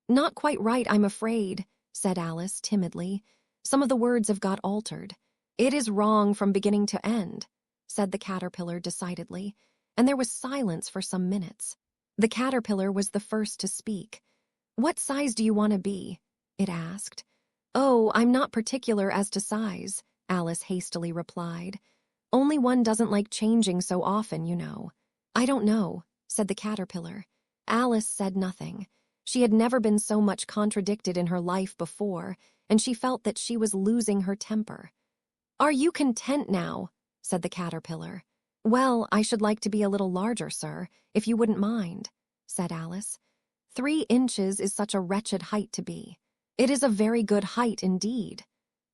"Not quite right, I'm afraid," said Alice timidly. "Some of the words have got altered." "It is wrong from beginning to end," said the caterpillar decidedly, and there was silence for some minutes. The caterpillar was the first to speak. "What size do you want to be?" it asked. "Oh, I'm not particular as to size," Alice hastily replied. "Only one doesn't like changing so often, you know." "I don't know," said the caterpillar. Alice said nothing. She had never been so much contradicted in her life before, and she felt that she was losing her temper. "Are you content now?" said the caterpillar. "Well, I should like to be a little larger, sir, if you wouldn't mind," said Alice. 3 inches is such a wretched height to be." "It is a very good height indeed,"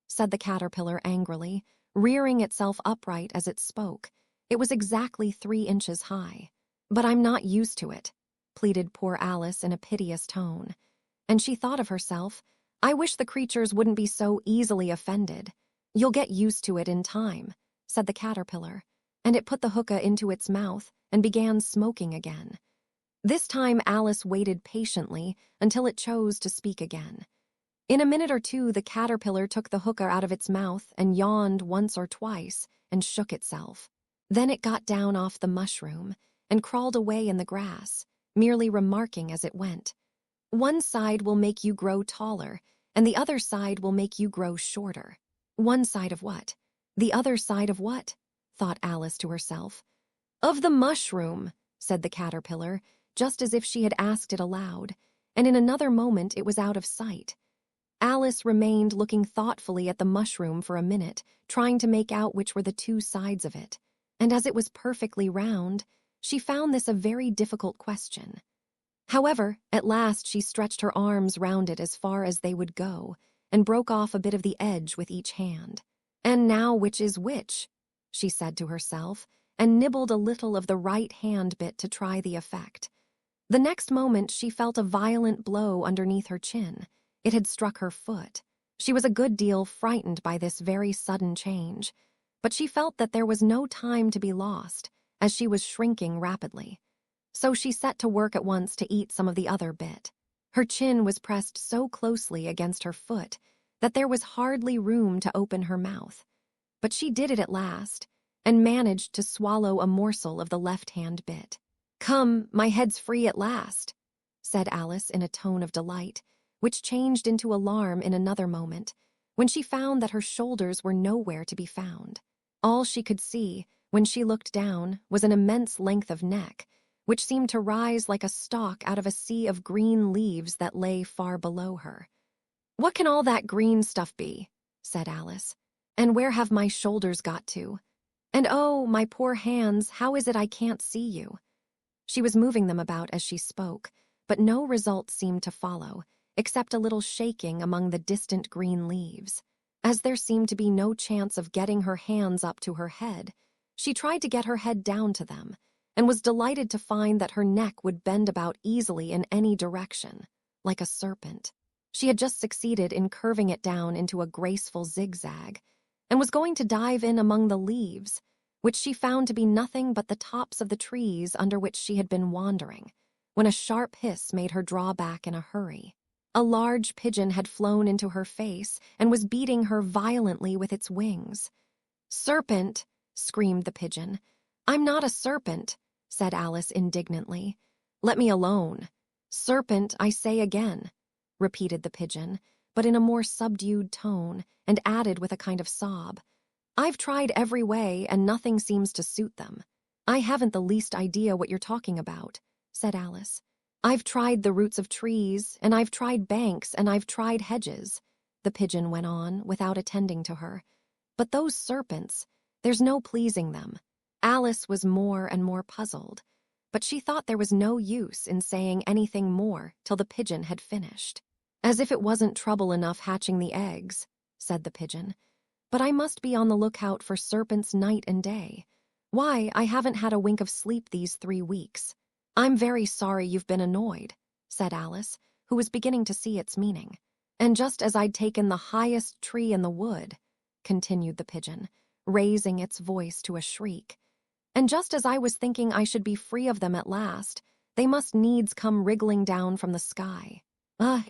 said the caterpillar angrily, rearing itself upright as it spoke. It was exactly 3 inches high. "But I'm not used to it," pleaded poor Alice in a piteous tone. And she thought of herself, "I wish the creatures wouldn't be so easily offended." "You'll get used to it in time," said the caterpillar, and it put the hookah into its mouth and began smoking again. This time Alice waited patiently until it chose to speak again. In a minute or two the caterpillar took the hookah out of its mouth and yawned once or twice and shook itself. Then it got down off the mushroom and crawled away in the grass, merely remarking as it went, "One side will make you grow taller, and the other side will make you grow shorter." "One side of what? The other side of what?" thought Alice to herself. "Of the mushroom," said the caterpillar, just as if she had asked it aloud, and in another moment it was out of sight. Alice remained looking thoughtfully at the mushroom for a minute, trying to make out which were the 2 sides of it, and as it was perfectly round, she found this a very difficult question. However, at last she stretched her arms round it as far as they would go, and broke off a bit of the edge with each hand. "And now which is which?" she said to herself, and nibbled a little of the right hand bit to try the effect. The next moment she felt a violent blow underneath her chin. It had struck her foot. She was a good deal frightened by this very sudden change, but she felt that there was no time to be lost, as she was shrinking rapidly. So she set to work at once to eat some of the other bit. Her chin was pressed so closely against her foot that there was hardly room to open her mouth. But she did it at last, and managed to swallow a morsel of the left-hand bit. "Come, my head's free at last," said Alice in a tone of delight, which changed into alarm in another moment, when she found that her shoulders were nowhere to be found. All she could see, when she looked down, was an immense length of neck, which seemed to rise like a stalk out of a sea of green leaves that lay far below her. "What can all that green stuff be?" said Alice. "And where have my shoulders got to? And oh, my poor hands, how is it I can't see you?" She was moving them about as she spoke, but no result seemed to follow, except a little shaking among the distant green leaves. As there seemed to be no chance of getting her hands up to her head, she tried to get her head down to them, and was delighted to find that her neck would bend about easily in any direction, like a serpent. She had just succeeded in curving it down into a graceful zigzag, and was going to dive in among the leaves, which she found to be nothing but the tops of the trees under which she had been wandering, when a sharp hiss made her draw back in a hurry. A large pigeon had flown into her face and was beating her violently with its wings. "Serpent!" screamed the pigeon. "I'm not a serpent," said Alice indignantly. "Let me alone." "Serpent, I say again," repeated the pigeon, but in a more subdued tone, and added with a kind of sob, "I've tried every way, and nothing seems to suit them." "I haven't the least idea what you're talking about," said Alice. "I've tried the roots of trees, and I've tried banks, and I've tried hedges," the pigeon went on, without attending to her. "But those serpents, there's no pleasing them." Alice was more and more puzzled, but she thought there was no use in saying anything more till the pigeon had finished. "As if it wasn't trouble enough hatching the eggs," said the pigeon. "But I must be on the lookout for serpents night and day. Why, I haven't had a wink of sleep these 3 weeks. "I'm very sorry you've been annoyed," said Alice, who was beginning to see its meaning. "And just as I'd taken the highest tree in the wood," continued the pigeon, raising its voice to a shriek, "and just as I was thinking I should be free of them at last, they must needs come wriggling down from the sky.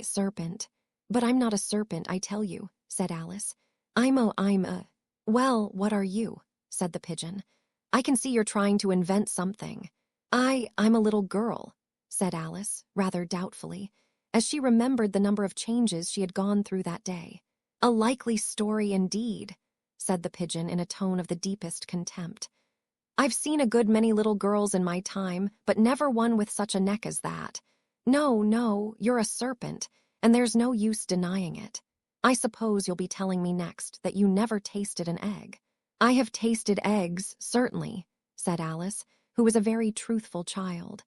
Serpent. But I'm not a serpent, I tell you," said Alice. I'm a... "Well, what are you?" said the pigeon. "I can see you're trying to invent something." I'm a little girl," said Alice, rather doubtfully, as she remembered the number of changes she had gone through that day. "A likely story indeed," said the pigeon in a tone of the deepest contempt. "I've seen a good many little girls in my time, but never one with such a neck as that. No, you're a serpent, and there's no use denying it. I suppose you'll be telling me next that you never tasted an egg." "I have tasted eggs, certainly," said Alice, who was a very truthful child.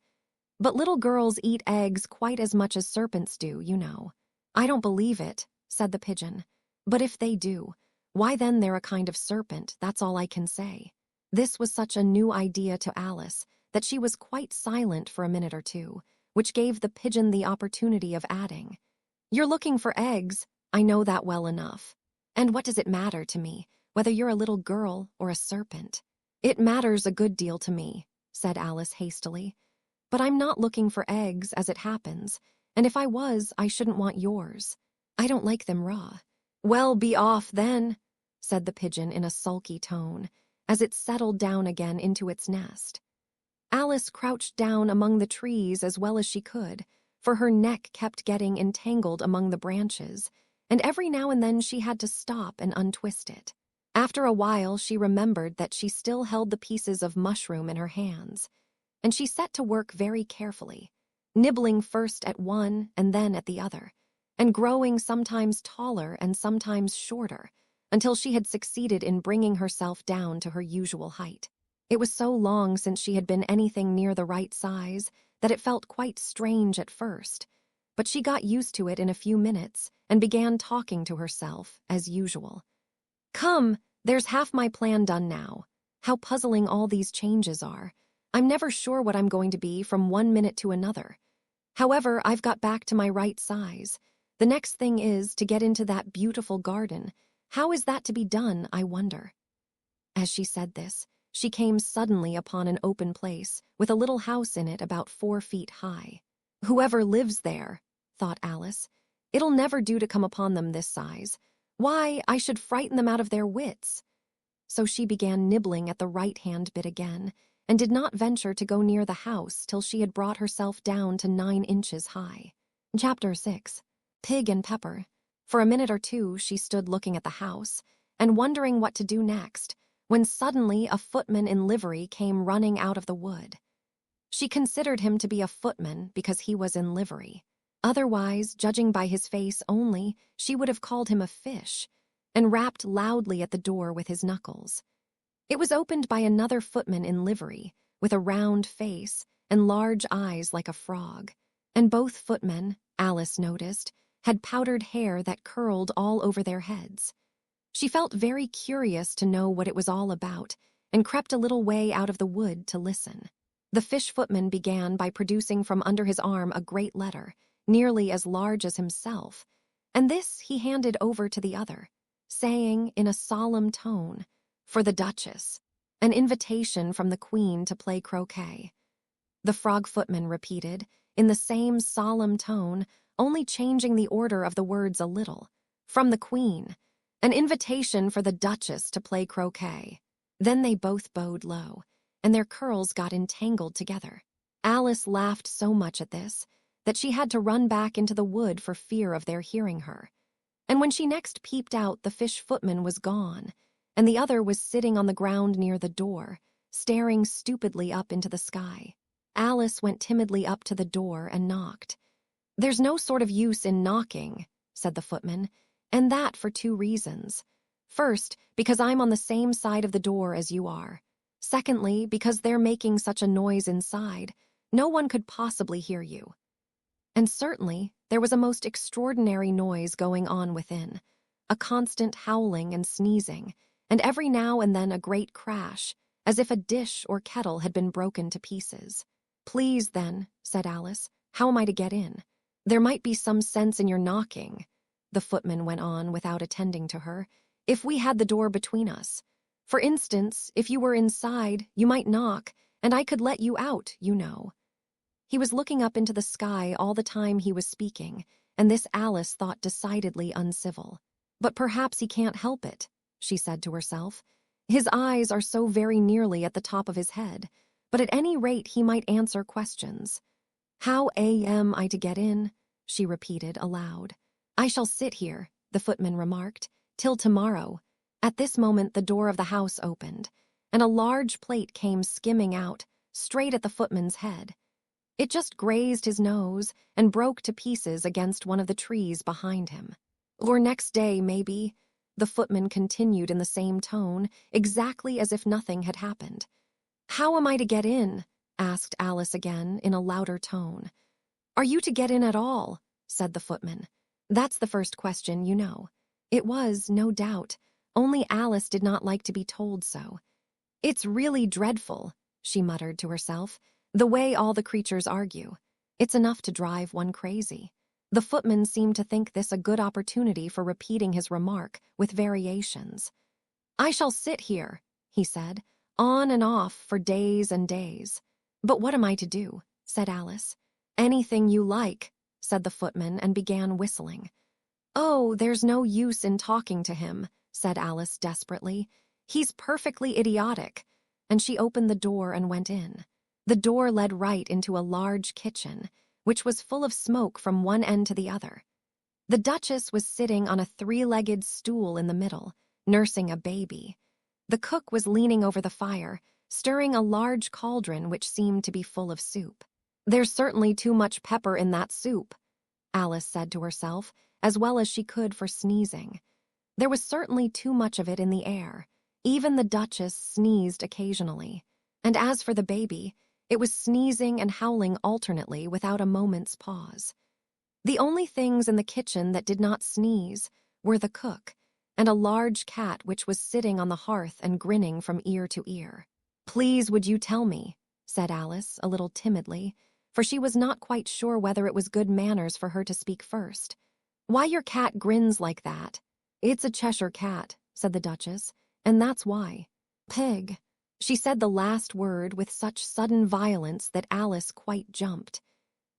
"But little girls eat eggs quite as much as serpents do, you know." "I don't believe it," said the pigeon. "But if they do, why then they're a kind of serpent, that's all I can say." This was such a new idea to Alice that she was quite silent for a minute or two, which gave the pigeon the opportunity of adding, "You're looking for eggs, I know that well enough. And what does it matter to me, whether you're a little girl or a serpent?" "It matters a good deal to me," said Alice hastily. "But I'm not looking for eggs, as it happens, and if I was, I shouldn't want yours. I don't like them raw." "Well, be off, then," said the pigeon in a sulky tone, as it settled down again into its nest. Alice crouched down among the trees as well as she could, for her neck kept getting entangled among the branches, and every now and then she had to stop and untwist it. After a while she remembered that she still held the pieces of mushroom in her hands, and she set to work very carefully, nibbling first at one and then at the other, and growing sometimes taller and sometimes shorter, until she had succeeded in bringing herself down to her usual height. It was so long since she had been anything near the right size that it felt quite strange at first, but she got used to it in a few minutes and began talking to herself as usual. "Come, there's half my plan done now. How puzzling all these changes are. I'm never sure what I'm going to be from one minute to another. However, I've got back to my right size. The next thing is to get into that beautiful garden. How is that to be done, I wonder?" As she said this, she came suddenly upon an open place with a little house in it about 4 feet high. "Whoever lives there," thought Alice, "it'll never do to come upon them this size. Why, I should frighten them out of their wits." So she began nibbling at the right-hand bit again, and did not venture to go near the house till she had brought herself down to 9 inches high. Chapter 6. Pig and Pepper. For a minute or two she stood looking at the house and wondering what to do next, when suddenly a footman in livery came running out of the wood. She considered him to be a footman because he was in livery. Otherwise, judging by his face only, she would have called him a fish, and rapped loudly at the door with his knuckles. It was opened by another footman in livery, with a round face and large eyes like a frog, and both footmen, Alice noticed, had powdered hair that curled all over their heads. She felt very curious to know what it was all about, and crept a little way out of the wood to listen. The fish footman began by producing from under his arm a great letter, nearly as large as himself, and this he handed over to the other, saying in a solemn tone, "For the Duchess, an invitation from the Queen to play croquet." The frog footman repeated, in the same solemn tone, only changing the order of the words a little, "From the Queen, an invitation for the Duchess to play croquet." Then they both bowed low, and their curls got entangled together. Alice laughed so much at this that she had to run back into the wood for fear of their hearing her. And when she next peeped out, the fish footman was gone, and the other was sitting on the ground near the door, staring stupidly up into the sky. Alice went timidly up to the door and knocked. "There's no sort of use in knocking," said the footman, "and that for 2 reasons. First, because I'm on the same side of the door as you are. Secondly, because they're making such a noise inside, no one could possibly hear you." And certainly, there was a most extraordinary noise going on within, a constant howling and sneezing, and every now and then a great crash, as if a dish or kettle had been broken to pieces. "Please, then," said Alice, "how am I to get in? There might be some sense in your knocking," the footman went on without attending to her, "if we had the door between us. For instance, if you were inside, you might knock, and I could let you out, you know." He was looking up into the sky all the time he was speaking, and this Alice thought decidedly uncivil. "But perhaps he can't help it," she said to herself. "His eyes are so very nearly at the top of his head, but at any rate he might answer questions. How am I to get in?" she repeated aloud. "I shall sit here," the footman remarked, "till tomorrow." At this moment the door of the house opened, and a large plate came skimming out, straight at the footman's head. It just grazed his nose and broke to pieces against one of the trees behind him. "Or next day, maybe," the footman continued in the same tone, exactly as if nothing had happened. "How am I to get in?" asked Alice again in a louder tone. "Are you to get in at all?" said the footman. "That's the first question, you know." It was, no doubt, only Alice did not like to be told so. "It's really dreadful," she muttered to herself, "the way all the creatures argue. It's enough to drive one crazy." The footman seemed to think this a good opportunity for repeating his remark with variations. "I shall sit here," he said, "on and off for days and days." "But what am I to do?" said Alice. "Anything you like," said the footman, and began whistling. "Oh, there's no use in talking to him," said Alice desperately. "He's perfectly idiotic." And she opened the door and went in. The door led right into a large kitchen, which was full of smoke from one end to the other. The Duchess was sitting on a 3-legged stool in the middle, nursing a baby. The cook was leaning over the fire, stirring a large cauldron which seemed to be full of soup. "There's certainly too much pepper in that soup," Alice said to herself, as well as she could for sneezing. There was certainly too much of it in the air. Even the Duchess sneezed occasionally. And as for the baby, it was sneezing and howling alternately without a moment's pause. The only things in the kitchen that did not sneeze were the cook and a large cat which was sitting on the hearth and grinning from ear to ear. "Please, would you tell me," said Alice, a little timidly, for she was not quite sure whether it was good manners for her to speak first, "why your cat grins like that?" "It's a Cheshire cat," said the Duchess, "and that's why." "Pig." She said the last word with such sudden violence that Alice quite jumped.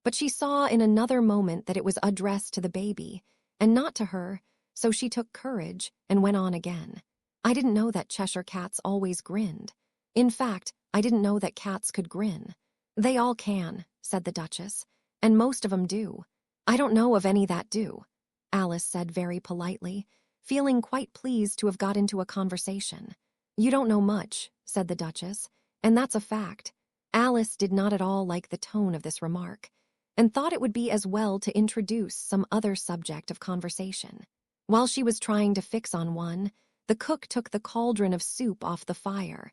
But she saw in another moment that it was addressed to the baby, and not to her, so she took courage and went on again. "I didn't know that Cheshire cats always grinned. In fact, I didn't know that cats could grin." "They all can," said the Duchess, "and most of 'em do." "I don't know of any that do," Alice said very politely, feeling quite pleased to have got into a conversation. "You don't know much," said the Duchess, "and that's a fact." Alice did not at all like the tone of this remark, and thought it would be as well to introduce some other subject of conversation. While she was trying to fix on one, the cook took the cauldron of soup off the fire,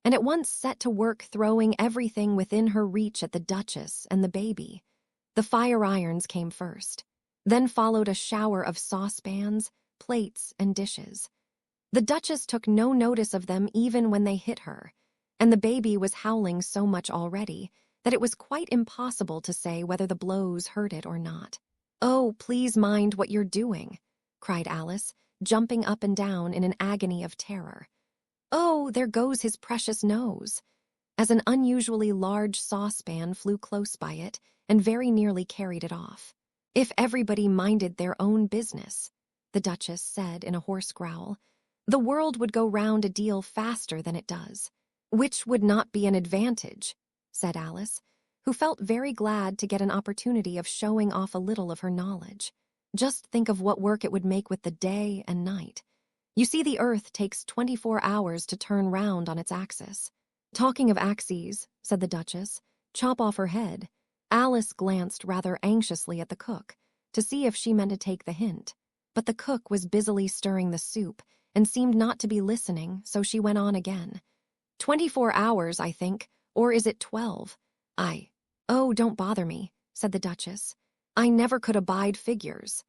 and at once set to work throwing everything within her reach at the Duchess and the baby. The fire irons came first. Then followed a shower of saucepans, plates, and dishes. The Duchess took no notice of them even when they hit her, and the baby was howling so much already that it was quite impossible to say whether the blows hurt it or not. "Oh, please mind what you're doing," cried Alice, jumping up and down in an agony of terror. "Oh, there goes his precious nose," as an unusually large saucepan flew close by it and very nearly carried it off. "If everybody minded their own business," the Duchess said in a hoarse growl, "the world would go round a deal faster than it does." "Which would not be an advantage," said Alice, who felt very glad to get an opportunity of showing off a little of her knowledge. "Just think of what work it would make with the day and night. You see, the Earth takes 24 hours to turn round on its axis." "Talking of axes," said the Duchess, "chop off her head." Alice glanced rather anxiously at the cook to see if she meant to take the hint, but the cook was busily stirring the soup and seemed not to be listening, so she went on again. 24 hours, I think, or is it 12? Oh, don't bother me," said the Duchess. "I never could abide figures."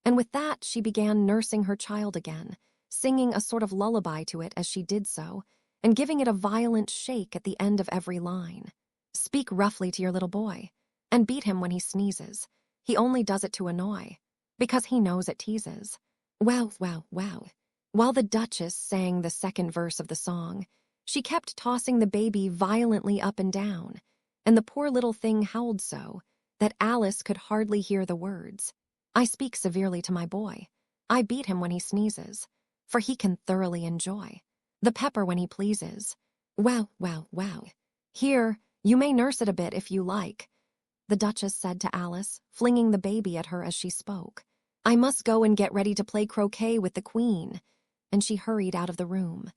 And with that she began nursing her child again, singing a sort of lullaby to it as she did so, and giving it a violent shake at the end of every line. "Speak roughly to your little boy, and beat him when he sneezes. He only does it to annoy, because he knows it teases." Wow, wow, wow. While the Duchess sang the second verse of the song, she kept tossing the baby violently up and down, and the poor little thing howled so that Alice could hardly hear the words. "I speak severely to my boy. I beat him when he sneezes, for he can thoroughly enjoy the pepper when he pleases. Wow, wow, wow. Here, you may nurse it a bit if you like," the Duchess said to Alice, flinging the baby at her as she spoke. "I must go and get ready to play croquet with the Queen," and she hurried out of the room.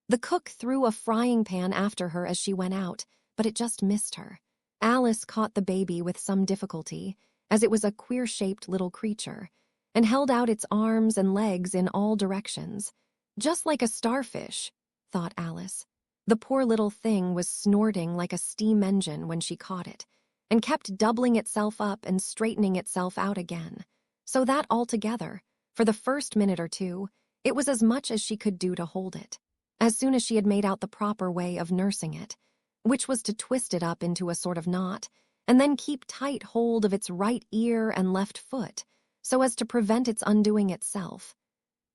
The cook threw a frying pan after her as she went out, but it just missed her. Alice caught the baby with some difficulty, as it was a queer-shaped little creature, and held out its arms and legs in all directions. "Just like a starfish," thought Alice. The poor little thing was snorting like a steam engine when she caught it, and kept doubling itself up and straightening itself out again, so that altogether, for the first minute or two, it was as much as she could do to hold it. As soon as she had made out the proper way of nursing it, which was to twist it up into a sort of knot, and then keep tight hold of its right ear and left foot, so as to prevent its undoing itself,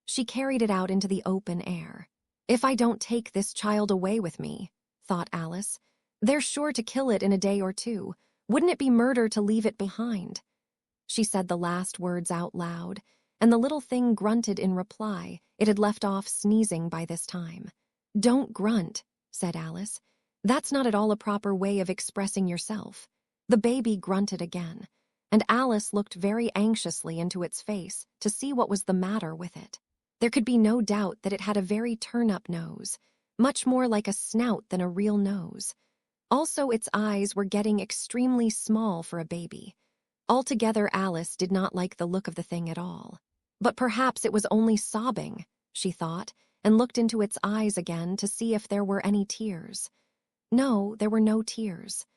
she carried it out into the open air. "If I don't take this child away with me," thought Alice, "they're sure to kill it in a day or two. Wouldn't it be murder to leave it behind?" She said the last words out loud, and the little thing grunted in reply. It had left off sneezing by this time. "Don't grunt," said Alice. "That's not at all a proper way of expressing yourself." The baby grunted again, and Alice looked very anxiously into its face to see what was the matter with it. There could be no doubt that it had a very turn-up nose, much more like a snout than a real nose. Also, its eyes were getting extremely small for a baby. Altogether, Alice did not like the look of the thing at all. But perhaps it was only sobbing, she thought, and looked into its eyes again to see if there were any tears. No, there were no tears.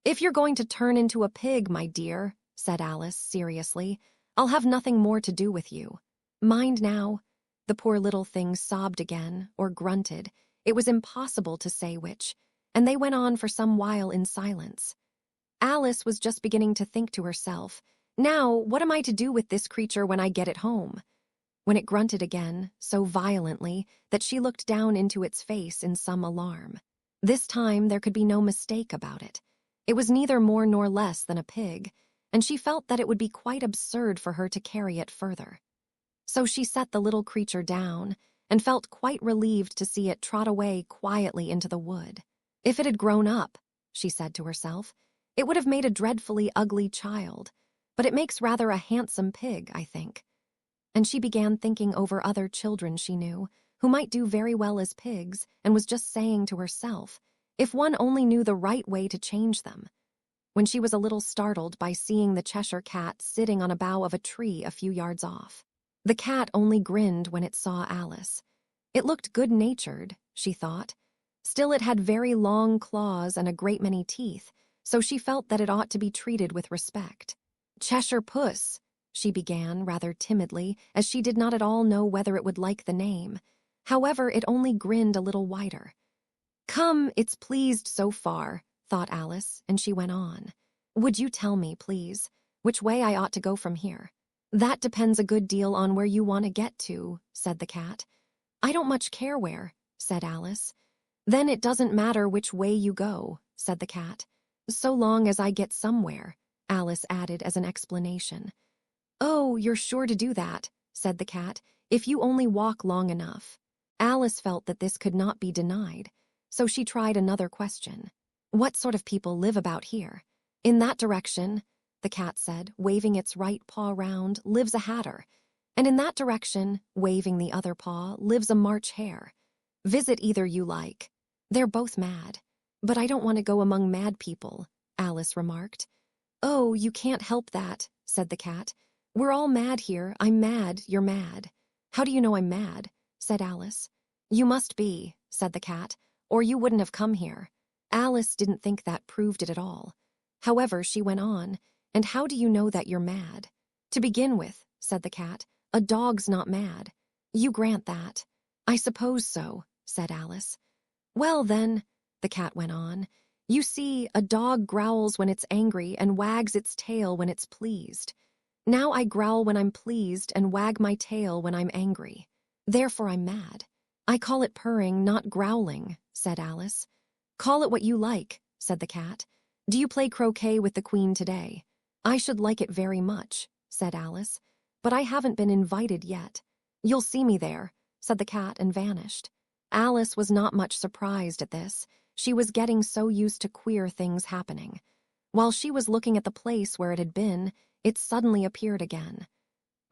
"If you're going to turn into a pig, my dear," said Alice seriously, "I'll have nothing more to do with you. Mind now." The poor little thing sobbed again, or grunted. It was impossible to say which, and they went on for some while in silence. Alice was just beginning to think to herself, "Now, what am I to do with this creature when I get it home?" when it grunted again, so violently that she looked down into its face in some alarm. This time there could be no mistake about it. It was neither more nor less than a pig, and she felt that it would be quite absurd for her to carry it further. So she set the little creature down, and felt quite relieved to see it trot away quietly into the wood. If it had grown up, she said to herself, it would have made a dreadfully ugly child, but it makes rather a handsome pig, I think. And she began thinking over other children she knew, who might do very well as pigs, and was just saying to herself, if one only knew the right way to change them, when she was a little startled by seeing the Cheshire Cat sitting on a bough of a tree a few yards off. The cat only grinned when it saw Alice. It looked good-natured, she thought. Still, it had very long claws and a great many teeth, so she felt that it ought to be treated with respect. Cheshire Puss, she began rather timidly, as she did not at all know whether it would like the name. However, it only grinned a little wider. Come, it's pleased so far, thought Alice, and she went on. Would you tell me, please, which way I ought to go from here? That depends a good deal on where you want to get to, said the cat. I don't much care where, said Alice. Then it doesn't matter which way you go, said the cat. So long as I get somewhere, Alice added as an explanation. Oh, you're sure to do that, said the cat, if you only walk long enough. Alice felt that this could not be denied, so she tried another question. What sort of people live about here? In that direction, the cat said, waving its right paw round, lives a hatter, and in that direction, waving the other paw, lives a March hare. Visit either you like. They're both mad. But I don't want to go among mad people, Alice remarked. Oh, you can't help that, said the cat. We're all mad here. I'm mad, you're mad. How do you know I'm mad? Said Alice. You must be, said the cat, or you wouldn't have come here. Alice didn't think that proved it at all. However, she went on, and how do you know that you're mad? To begin with, said the cat, a dog's not mad. You grant that. I suppose so, said Alice. Well then, the cat went on, you see, a dog growls when it's angry and wags its tail when it's pleased. Now I growl when I'm pleased and wag my tail when I'm angry. Therefore I'm mad. I call it purring, not growling, said Alice. Call it what you like, said the cat. Do you play croquet with the Queen today? I should like it very much, said Alice, but I haven't been invited yet. You'll see me there, said the cat and vanished. Alice was not much surprised at this. She was getting so used to queer things happening. While she was looking at the place where it had been, it suddenly appeared again.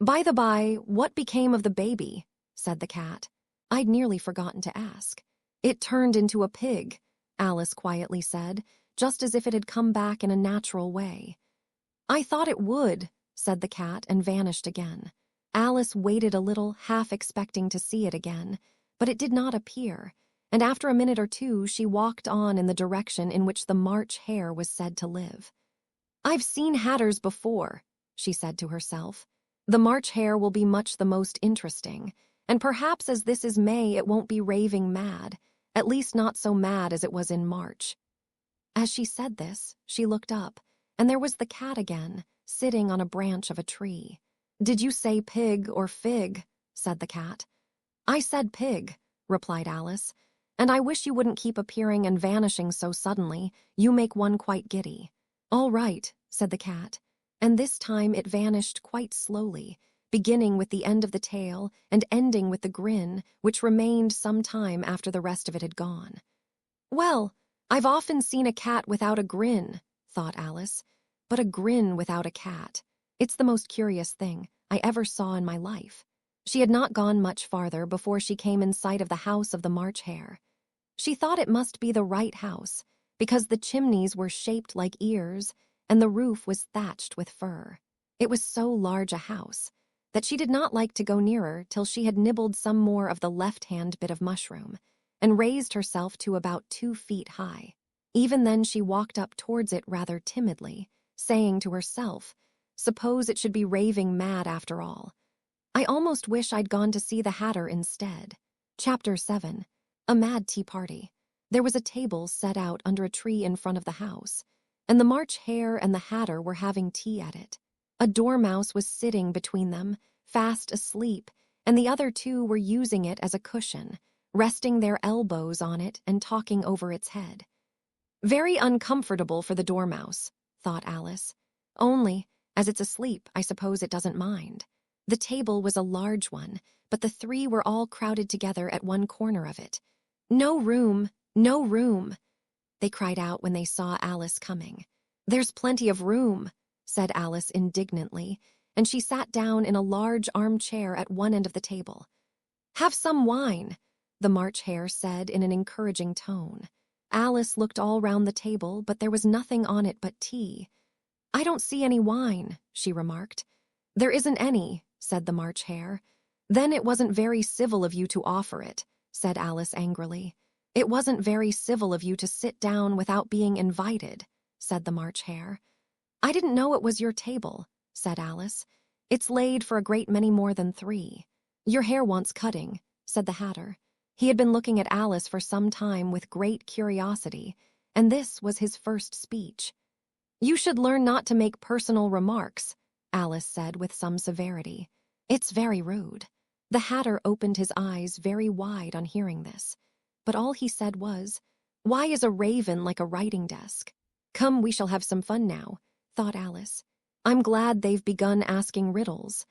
By the by, what became of the baby? Said the cat. I'd nearly forgotten to ask. It turned into a pig, Alice quietly said, just as if it had come back in a natural way. I thought it would, said the cat and vanished again. Alice waited a little, half expecting to see it again, but it did not appear, and after a minute or two she walked on in the direction in which the March hare was said to live. I've seen hatters before, she said to herself. The March hare will be much the most interesting, and perhaps as this is May it won't be raving mad, at least not so mad as it was in March. As she said this, she looked up, and there was the cat again, sitting on a branch of a tree. Did you say pig or fig? Said the cat. I said pig, replied Alice, and I wish you wouldn't keep appearing and vanishing so suddenly. You make one quite giddy. All right, said the cat, and this time it vanished quite slowly, beginning with the end of the tail and ending with the grin, which remained some time after the rest of it had gone. Well, I've often seen a cat without a grin, thought Alice, but a grin without a cat. It's the most curious thing I ever saw in my life. She had not gone much farther before she came in sight of the house of the March hare. She thought it must be the right house, because the chimneys were shaped like ears and the roof was thatched with fur. It was so large a house that she did not like to go nearer till she had nibbled some more of the left-hand bit of mushroom and raised herself to about 2 feet high. Even then she walked up towards it rather timidly, saying to herself, suppose it should be raving mad after all. I almost wish I'd gone to see the hatter instead. Chapter 7. A Mad Tea Party. There was a table set out under a tree in front of the house, and the March hare and the hatter were having tea at it. A dormouse was sitting between them, fast asleep, and the other two were using it as a cushion, resting their elbows on it and talking over its head. Very uncomfortable for the dormouse, thought Alice. Only, as it's asleep, I suppose it doesn't mind. The table was a large one, but the three were all crowded together at one corner of it. No room, no room. they cried out when they saw Alice coming. "There's plenty of room," said Alice indignantly, and she sat down in a large armchair at one end of the table. "Have some wine," the March Hare said in an encouraging tone. Alice looked all round the table, but there was nothing on it but tea. "I don't see any wine," she remarked. "There isn't any," said the March Hare. "Then it wasn't very civil of you to offer it," said Alice angrily. "It wasn't very civil of you to sit down without being invited," said the March Hare. "I didn't know it was your table," said Alice. "It's laid for a great many more than 3. "Your hair wants cutting," said the Hatter. He had been looking at Alice for some time with great curiosity, and this was his first speech. "You should learn not to make personal remarks," Alice said with some severity. "It's very rude." The Hatter opened his eyes very wide on hearing this, but all he said was, "Why is a raven like a writing desk?" "Come, we shall have some fun now," thought Alice. "I'm glad they've begun asking riddles.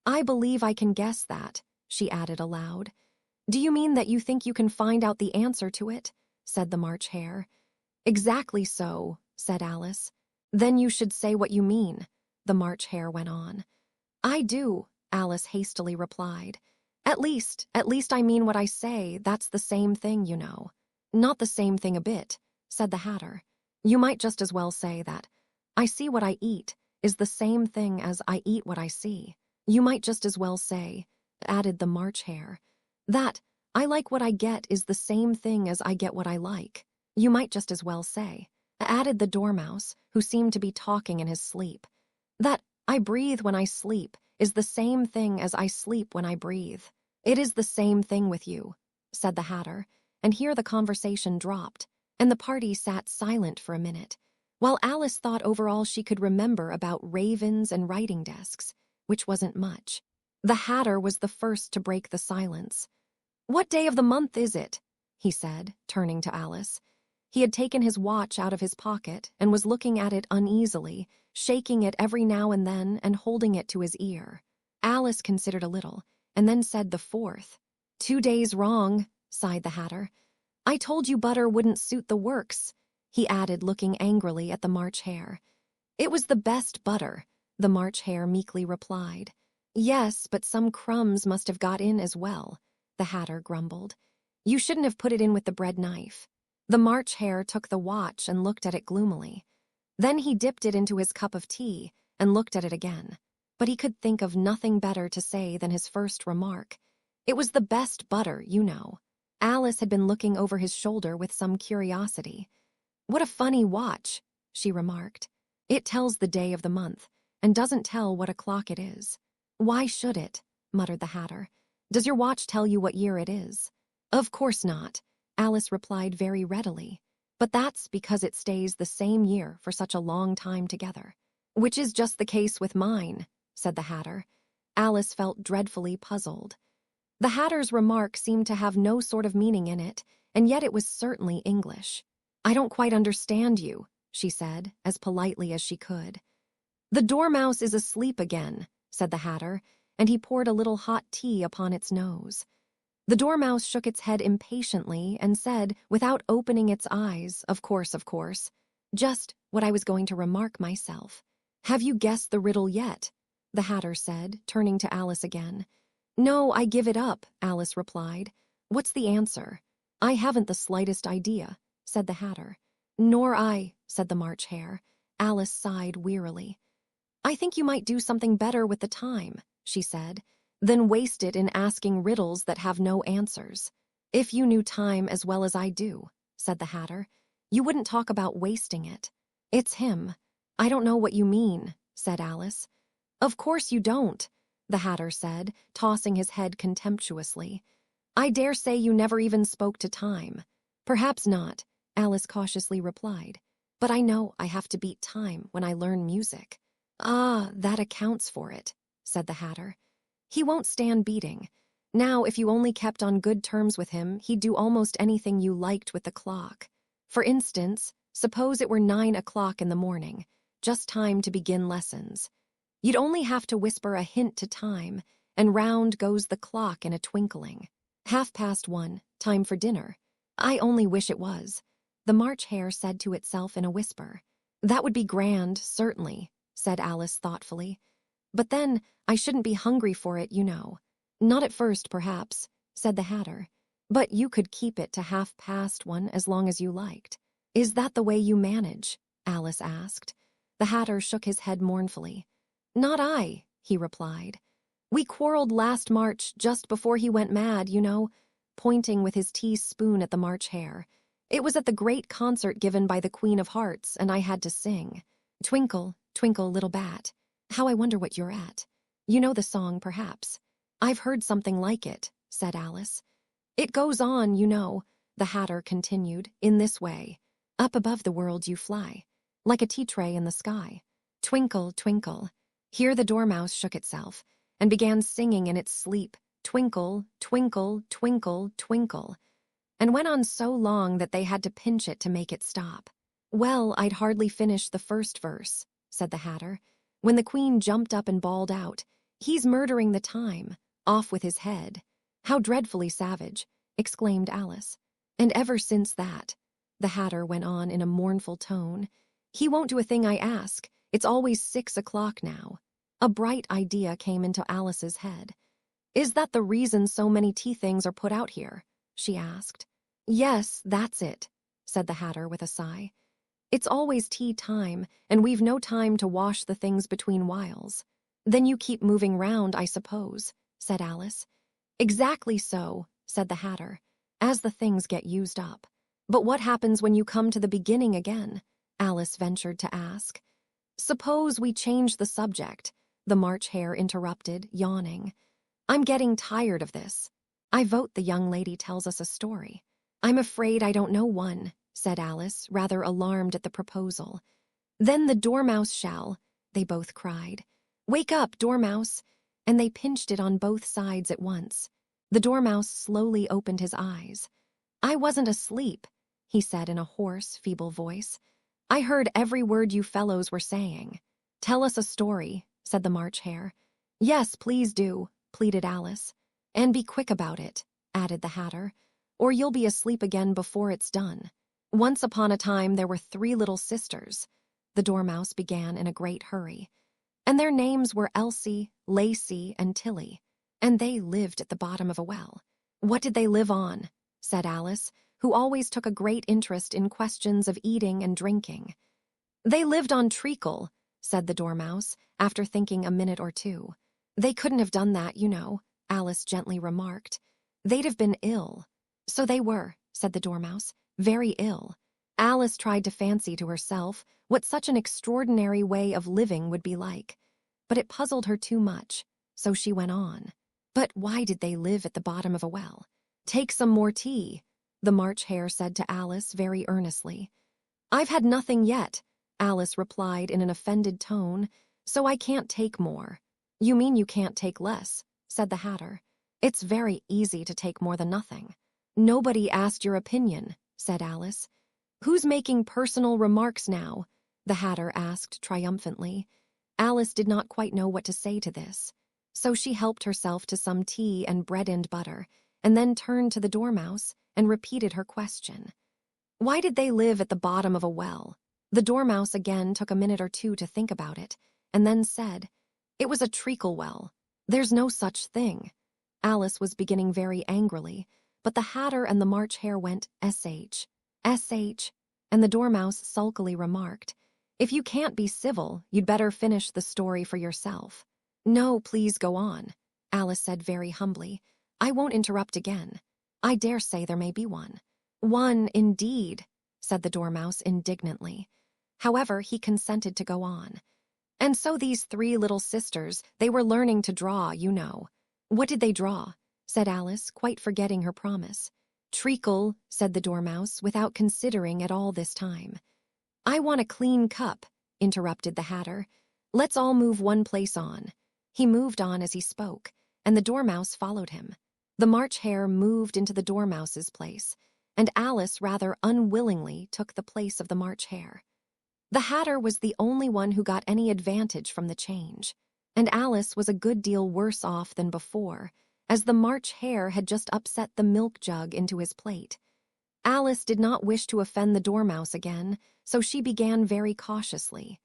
I believe I can guess that," she added aloud. "Do you mean that you think you can find out the answer to it?" said the March Hare. "Exactly so," said Alice. "Then you should say what you mean," the March Hare went on. "I do," Alice hastily replied. At least I mean what I say. That's the same thing, you know." "Not the same thing a bit," said the Hatter. "You might just as well say that 'I see what I eat' is the same thing as 'I eat what I see.' You might just as well say," added the March Hare, "that 'I like what I get' is the same thing as 'I get what I like.' You might just as well say," added the Dormouse, who seemed to be talking in his sleep, "that 'I breathe when I sleep' is the same thing as 'I sleep when I breathe.'" "It is the same thing with you," said the Hatter, and here the conversation dropped, and the party sat silent for a minute, while Alice thought over all she could remember about ravens and writing desks, which wasn't much. The Hatter was the first to break the silence. "What day of the month is it?" he said, turning to Alice. He had taken his watch out of his pocket and was looking at it uneasily, shaking it every now and then and holding it to his ear. Alice considered a little, and then said the 4th. "2 days wrong," sighed the Hatter. "I told you butter wouldn't suit the works," he added, looking angrily at the March Hare. "It was the best butter," the March Hare meekly replied. "Yes, but some crumbs must have got in as well," the Hatter grumbled. "You shouldn't have put it in with the bread knife." The March Hare took the watch and looked at it gloomily. Then he dipped it into his cup of tea and looked at it again. But he could think of nothing better to say than his first remark. "It was the best butter, you know." Alice had been looking over his shoulder with some curiosity. "What a funny watch," she remarked. "It tells the day of the month, and doesn't tell what o'clock it is." "Why should it?" muttered the Hatter. "Does your watch tell you what year it is?" "Of course not," Alice replied very readily. "But that's because it stays the same year for such a long time together." "Which is just the case with mine," said the Hatter. Alice felt dreadfully puzzled. The Hatter's remark seemed to have no sort of meaning in it, and yet it was certainly English. "I don't quite understand you," she said, as politely as she could. "The Dormouse is asleep again," said the Hatter, and he poured a little hot tea upon its nose. The Dormouse shook its head impatiently and said, without opening its eyes, of course, "Just what I was going to remark myself." "Have you guessed the riddle yet?" the Hatter said, turning to Alice again. "No, I give it up," Alice replied. "What's the answer?" "I haven't the slightest idea," said the Hatter. "Nor I," said the March Hare. Alice sighed wearily. "I think you might do something better with the time," she said, "than waste it in asking riddles that have no answers." "If you knew time as well as I do," said the Hatter, "you wouldn't talk about wasting it." "It's him." "I don't know what you mean," said Alice. "Of course you don't," the Hatter said, tossing his head contemptuously. "I dare say you never even spoke to time." "Perhaps not," Alice cautiously replied. "But I know I have to beat time when I learn music." "Ah, that accounts for it," said the Hatter. "He won't stand beating. Now, if you only kept on good terms with him, he'd do almost anything you liked with the clock. For instance, suppose it were 9 o'clock in the morning, just time to begin lessons. You'd only have to whisper a hint to time, and round goes the clock in a twinkling. 1:30, time for dinner. I only wish it was." the March Hare said to itself in a whisper. That would be grand, certainly, said Alice thoughtfully. But then, I shouldn't be hungry for it, you know. Not at first, perhaps, said the Hatter. But you could keep it to 1:30 as long as you liked. Is that the way you manage? Alice asked. The Hatter shook his head mournfully. Not I, he replied. We quarreled last March just before he went mad, you know, pointing with his teaspoon at the March Hare. It was at the great concert given by the Queen of Hearts, and I had to sing. Twinkle, twinkle, little bat. How I wonder what you're at. You know the song, perhaps. I've heard something like it, said Alice. It goes on, you know, the Hatter continued, in this way. Up above the world you fly, like a tea tray in the sky. Twinkle, twinkle. Here the Dormouse shook itself, and began singing in its sleep, twinkle, twinkle, twinkle, twinkle, and went on so long that they had to pinch it to make it stop. Well, I'd hardly finished the first verse, said the Hatter, when the Queen jumped up and bawled out, He's murdering the time, off with his head. How dreadfully savage, exclaimed Alice. And ever since that, the Hatter went on in a mournful tone, he won't do a thing I ask. It's always 6 o'clock now. A bright idea came into Alice's head. Is that the reason so many tea things are put out here? She asked. Yes, that's it, said the Hatter with a sigh. It's always tea time, and we've no time to wash the things between whiles. Then you keep moving round, I suppose, said Alice. Exactly so, said the Hatter, as the things get used up. But what happens when you come to the beginning again? Alice ventured to ask. Suppose we change the subject, the March Hare interrupted, yawning. I'm getting tired of this. I vote the young lady tells us a story. I'm afraid I don't know one, said Alice, rather alarmed at the proposal. Then the Dormouse shall, they both cried. Wake up, Dormouse! And they pinched it on both sides at once. The Dormouse slowly opened his eyes. I wasn't asleep, he said in a hoarse, feeble voice. I heard every word you fellows were saying. Tell us a story, said the March Hare. Yes, please do, pleaded Alice. And be quick about it, added the Hatter, or you'll be asleep again before it's done. Once upon a time there were 3 little sisters, the Dormouse began in a great hurry. And their names were Elsie, Lacey, and Tilly, and they lived at the bottom of a well. What did they live on? Said Alice, who always took a great interest in questions of eating and drinking. They lived on treacle, said the Dormouse, after thinking a minute or two. They couldn't have done that, you know, Alice gently remarked. They'd have been ill. So they were, said the Dormouse, very ill. Alice tried to fancy to herself what such an extraordinary way of living would be like, but it puzzled her too much, so she went on. But why did they live at the bottom of a well? Take some more tea, the March Hare said to Alice very earnestly. I've had nothing yet, Alice replied in an offended tone, so I can't take more. You mean you can't take less, said the Hatter. It's very easy to take more than nothing. Nobody asked your opinion, said Alice. Who's making personal remarks now? The Hatter asked triumphantly. Alice did not quite know what to say to this, so she helped herself to some tea and bread and butter, and then turned to the Dormouse and repeated her question. Why did they live at the bottom of a well? The Dormouse again took a minute or two to think about it, and then said, It was a treacle well. There's no such thing. Alice was beginning very angrily, but the Hatter and the March Hare went, S.H., S.H., and the Dormouse sulkily remarked, If you can't be civil, you'd better finish the story for yourself. No, please go on, Alice said very humbly. I won't interrupt again. I dare say there may be one. One, indeed, said the Dormouse indignantly. However, he consented to go on. And so these 3 little sisters, they were learning to draw, you know. What did they draw? Said Alice, quite forgetting her promise. Treacle, said the Dormouse, without considering at all this time. I want a clean cup, interrupted the Hatter. Let's all move one place on. He moved on as he spoke, and the Dormouse followed him. The March Hare moved into the Dormouse's place, and Alice rather unwillingly took the place of the March Hare. The Hatter was the only one who got any advantage from the change, and Alice was a good deal worse off than before, as the March Hare had just upset the milk jug into his plate. Alice did not wish to offend the dormouse again, so she began very cautiously.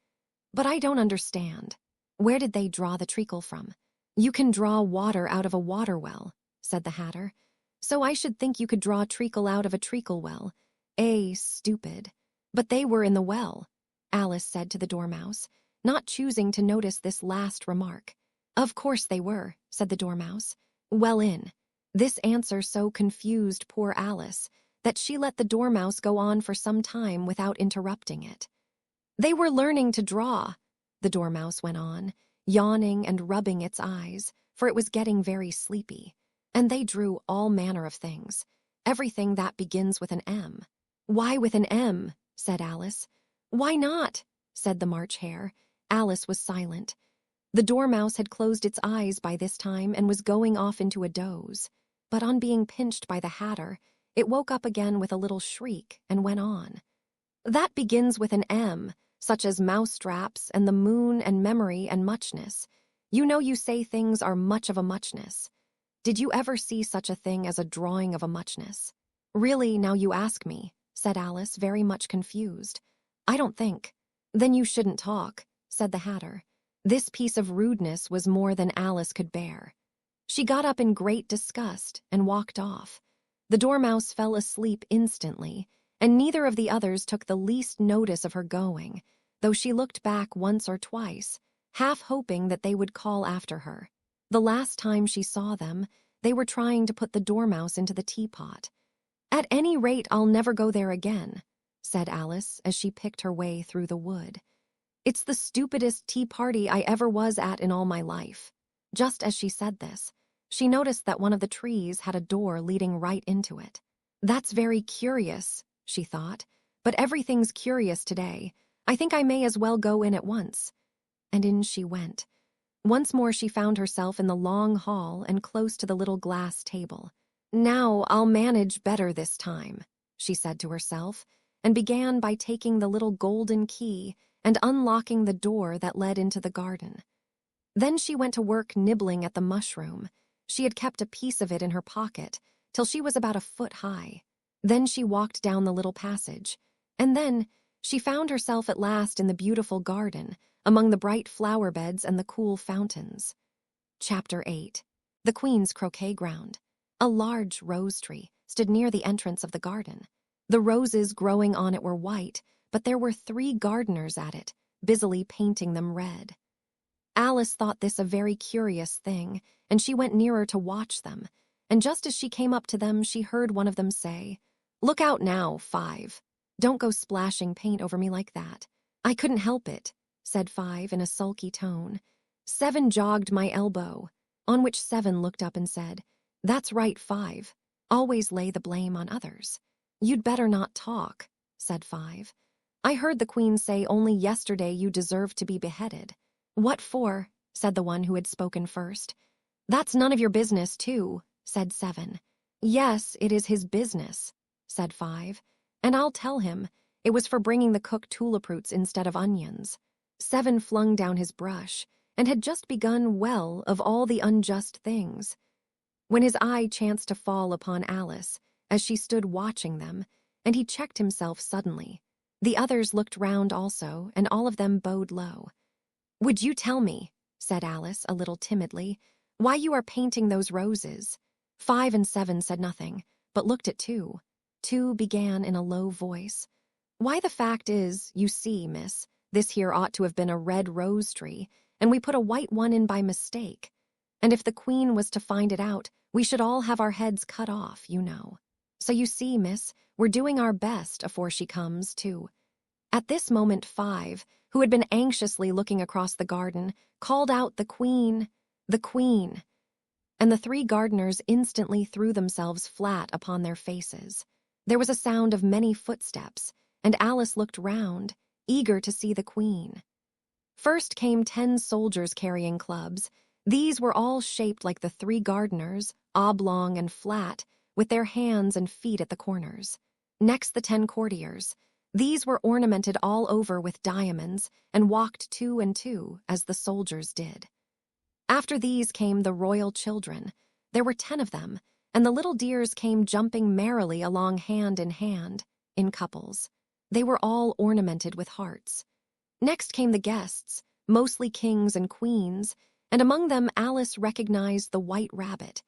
"But I don't understand. Where did they draw the treacle from?" "You can draw water out of a water well," said the Hatter. "So I should think you could draw treacle out of a treacle well. Stupid. But they were in the well," Alice said to the Dormouse, not choosing to notice this last remark. "Of course they were," said the Dormouse. "Well in." This answer so confused poor Alice that she let the Dormouse go on for some time without interrupting it. "They were learning to draw," the Dormouse went on, yawning and rubbing its eyes, for it was getting very sleepy. "And they drew all manner of things, everything that begins with an M." "Why with an M?" said Alice. "Why not?" said the March Hare. Alice was silent. The Dormouse had closed its eyes by this time and was going off into a doze. But on being pinched by the Hatter, it woke up again with a little shriek and went on. "That begins with an M, such as mousetraps and the moon and memory and muchness. You know you say things are much of a muchness. Did you ever see such a thing as a drawing of a muchness?" "Really, now you ask me," said Alice, very much confused. "I don't think." "Then you shouldn't talk," said the Hatter. This piece of rudeness was more than Alice could bear. She got up in great disgust and walked off. The Dormouse fell asleep instantly, and neither of the others took the least notice of her going, though she looked back once or twice, half hoping that they would call after her. The last time she saw them, they were trying to put the Dormouse into the teapot. "At any rate, I'll never go there again," said Alice as she picked her way through the wood. "It's the stupidest tea party I ever was at in all my life." Just as she said this, she noticed that one of the trees had a door leading right into it. "That's very curious," she thought, "but everything's curious today. I think I may as well go in at once." And in she went. Once more she found herself in the long hall and close to the little glass table. "Now I'll manage better this time," she said to herself, and began by taking the little golden key and unlocking the door that led into the garden. Then she went to work nibbling at the mushroom. She had kept a piece of it in her pocket till she was about a foot high. Then she walked down the little passage, and then she found herself at last in the beautiful garden, among the bright flower beds and the cool fountains. Chapter 8. The Queen's Croquet Ground. A large rose tree stood near the entrance of the garden. The roses growing on it were white, but there were 3 gardeners at it, busily painting them red. Alice thought this a very curious thing, and she went nearer to watch them, and just as she came up to them she heard one of them say, "Look out now, 5. Don't go splashing paint over me like that." "I couldn't help it," said 5 in a sulky tone. 7 jogged my elbow, on which 7 looked up and said, "That's right, 5. Always lay the blame on others." "You'd better not talk," said 5. "I heard the Queen say only yesterday you deserved to be beheaded." "What for?" said the one who had spoken first. "That's none of your business, too," said 7. "Yes, it is his business," said 5. "And I'll tell him. It was for bringing the cooked tulip roots instead of onions." 7 flung down his brush, and had just begun well of all the unjust things, when his eye chanced to fall upon Alice, as she stood watching them, and he checked himself suddenly. The others looked round also, and all of them bowed low. "Would you tell me," said Alice a little timidly, "why you are painting those roses?" 5 and 7 said nothing, but looked at 2. 2 began in a low voice. "Why, the fact is, you see, miss, this here ought to have been a red rose tree, and we put a white one in by mistake. And if the Queen was to find it out, we should all have our heads cut off, you know. So you see, miss, we're doing our best afore she comes, too." At this moment 5, who had been anxiously looking across the garden, called out, "The Queen! The Queen!" And the 3 gardeners instantly threw themselves flat upon their faces. There was a sound of many footsteps, and Alice looked round, eager to see the Queen. First came 10 soldiers carrying clubs. These were all shaped like the 3 gardeners, oblong and flat, with their hands and feet at the corners. Next the 10 courtiers. These were ornamented all over with diamonds, and walked 2 and 2, as the soldiers did. After these came the royal children. There were 10 of them, and the little deers came jumping merrily along hand in hand, in couples. They were all ornamented with hearts. Next came the guests, mostly kings and queens, and among them Alice recognized the white rabbit.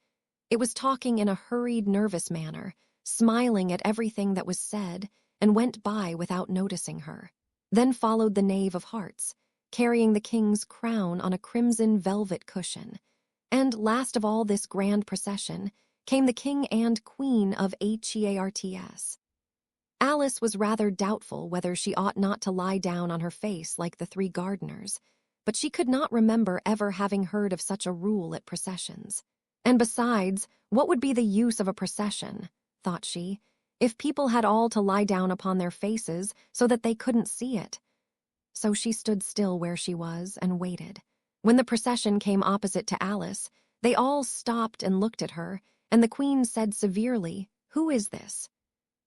It was talking in a hurried, nervous manner, smiling at everything that was said, and went by without noticing her. Then followed the knave of hearts, carrying the king's crown on a crimson velvet cushion. And last of all this grand procession came the king and queen of Hearts. Alice was rather doubtful whether she ought not to lie down on her face like the three gardeners, but she could not remember ever having heard of such a rule at processions. And besides, what would be the use of a procession, thought she, if people had all to lie down upon their faces so that they couldn't see it? So she stood still where she was and waited. When the procession came opposite to Alice, they all stopped and looked at her, and the queen said severely, "Who is this?"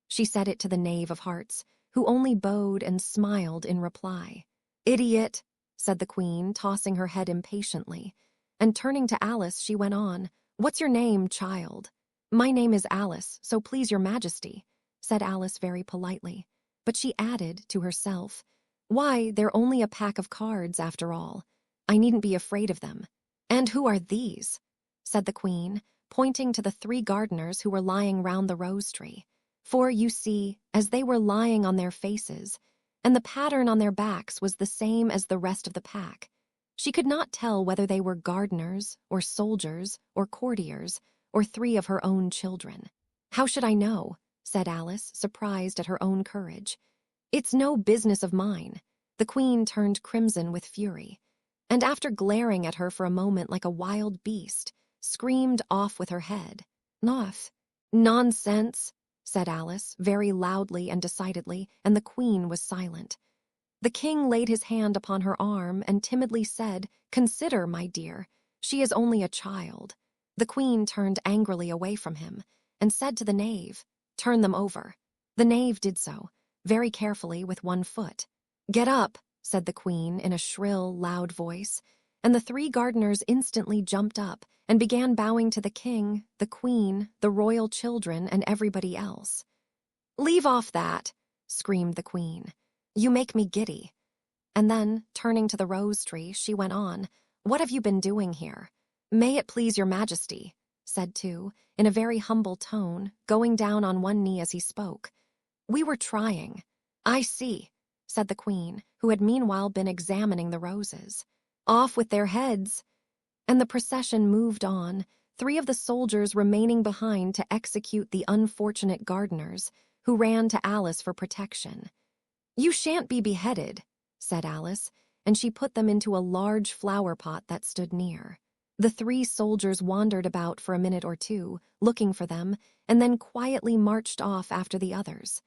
She said it to the knave of hearts, who only bowed and smiled in reply. "Idiot," said the queen, tossing her head impatiently, and turning to Alice she went on, "What's your name, child?" "My name is Alice, so please your majesty," said Alice very politely. But she added to herself, "Why, they're only a pack of cards after all. I needn't be afraid of them." "And who are these?" said the queen, pointing to the three gardeners who were lying round the rose tree. For, you see, as they were lying on their faces, and the pattern on their backs was the same as the rest of the pack, she could not tell whether they were gardeners, or soldiers, or courtiers, or three of her own children. "How should I know?" said Alice, surprised at her own courage. "It's no business of mine." The queen turned crimson with fury, and after glaring at her for a moment like a wild beast, screamed off with her head. "Off." "Nonsense," said Alice, very loudly and decidedly, and the queen was silent. The king laid his hand upon her arm and timidly said, "Consider, my dear, she is only a child." The queen turned angrily away from him and said to the knave, "Turn them over." The knave did so, very carefully with one foot. "Get up," said the queen in a shrill, loud voice, and the three gardeners instantly jumped up and began bowing to the king, the queen, the royal children, and everybody else. "Leave off that," screamed the queen. "You make me giddy." And then, turning to the rose tree, she went on, "What have you been doing here?" "May it please your majesty," said two, in a very humble tone, going down on one knee as he spoke. "We were trying." "I see," said the queen, who had meanwhile been examining the roses. "Off with their heads." And the procession moved on, three of the soldiers remaining behind to execute the unfortunate gardeners, who ran to Alice for protection. "You shan't be beheaded," said Alice, and she put them into a large flower pot that stood near. The three soldiers wandered about for a minute or two, looking for them, and then quietly marched off after the others.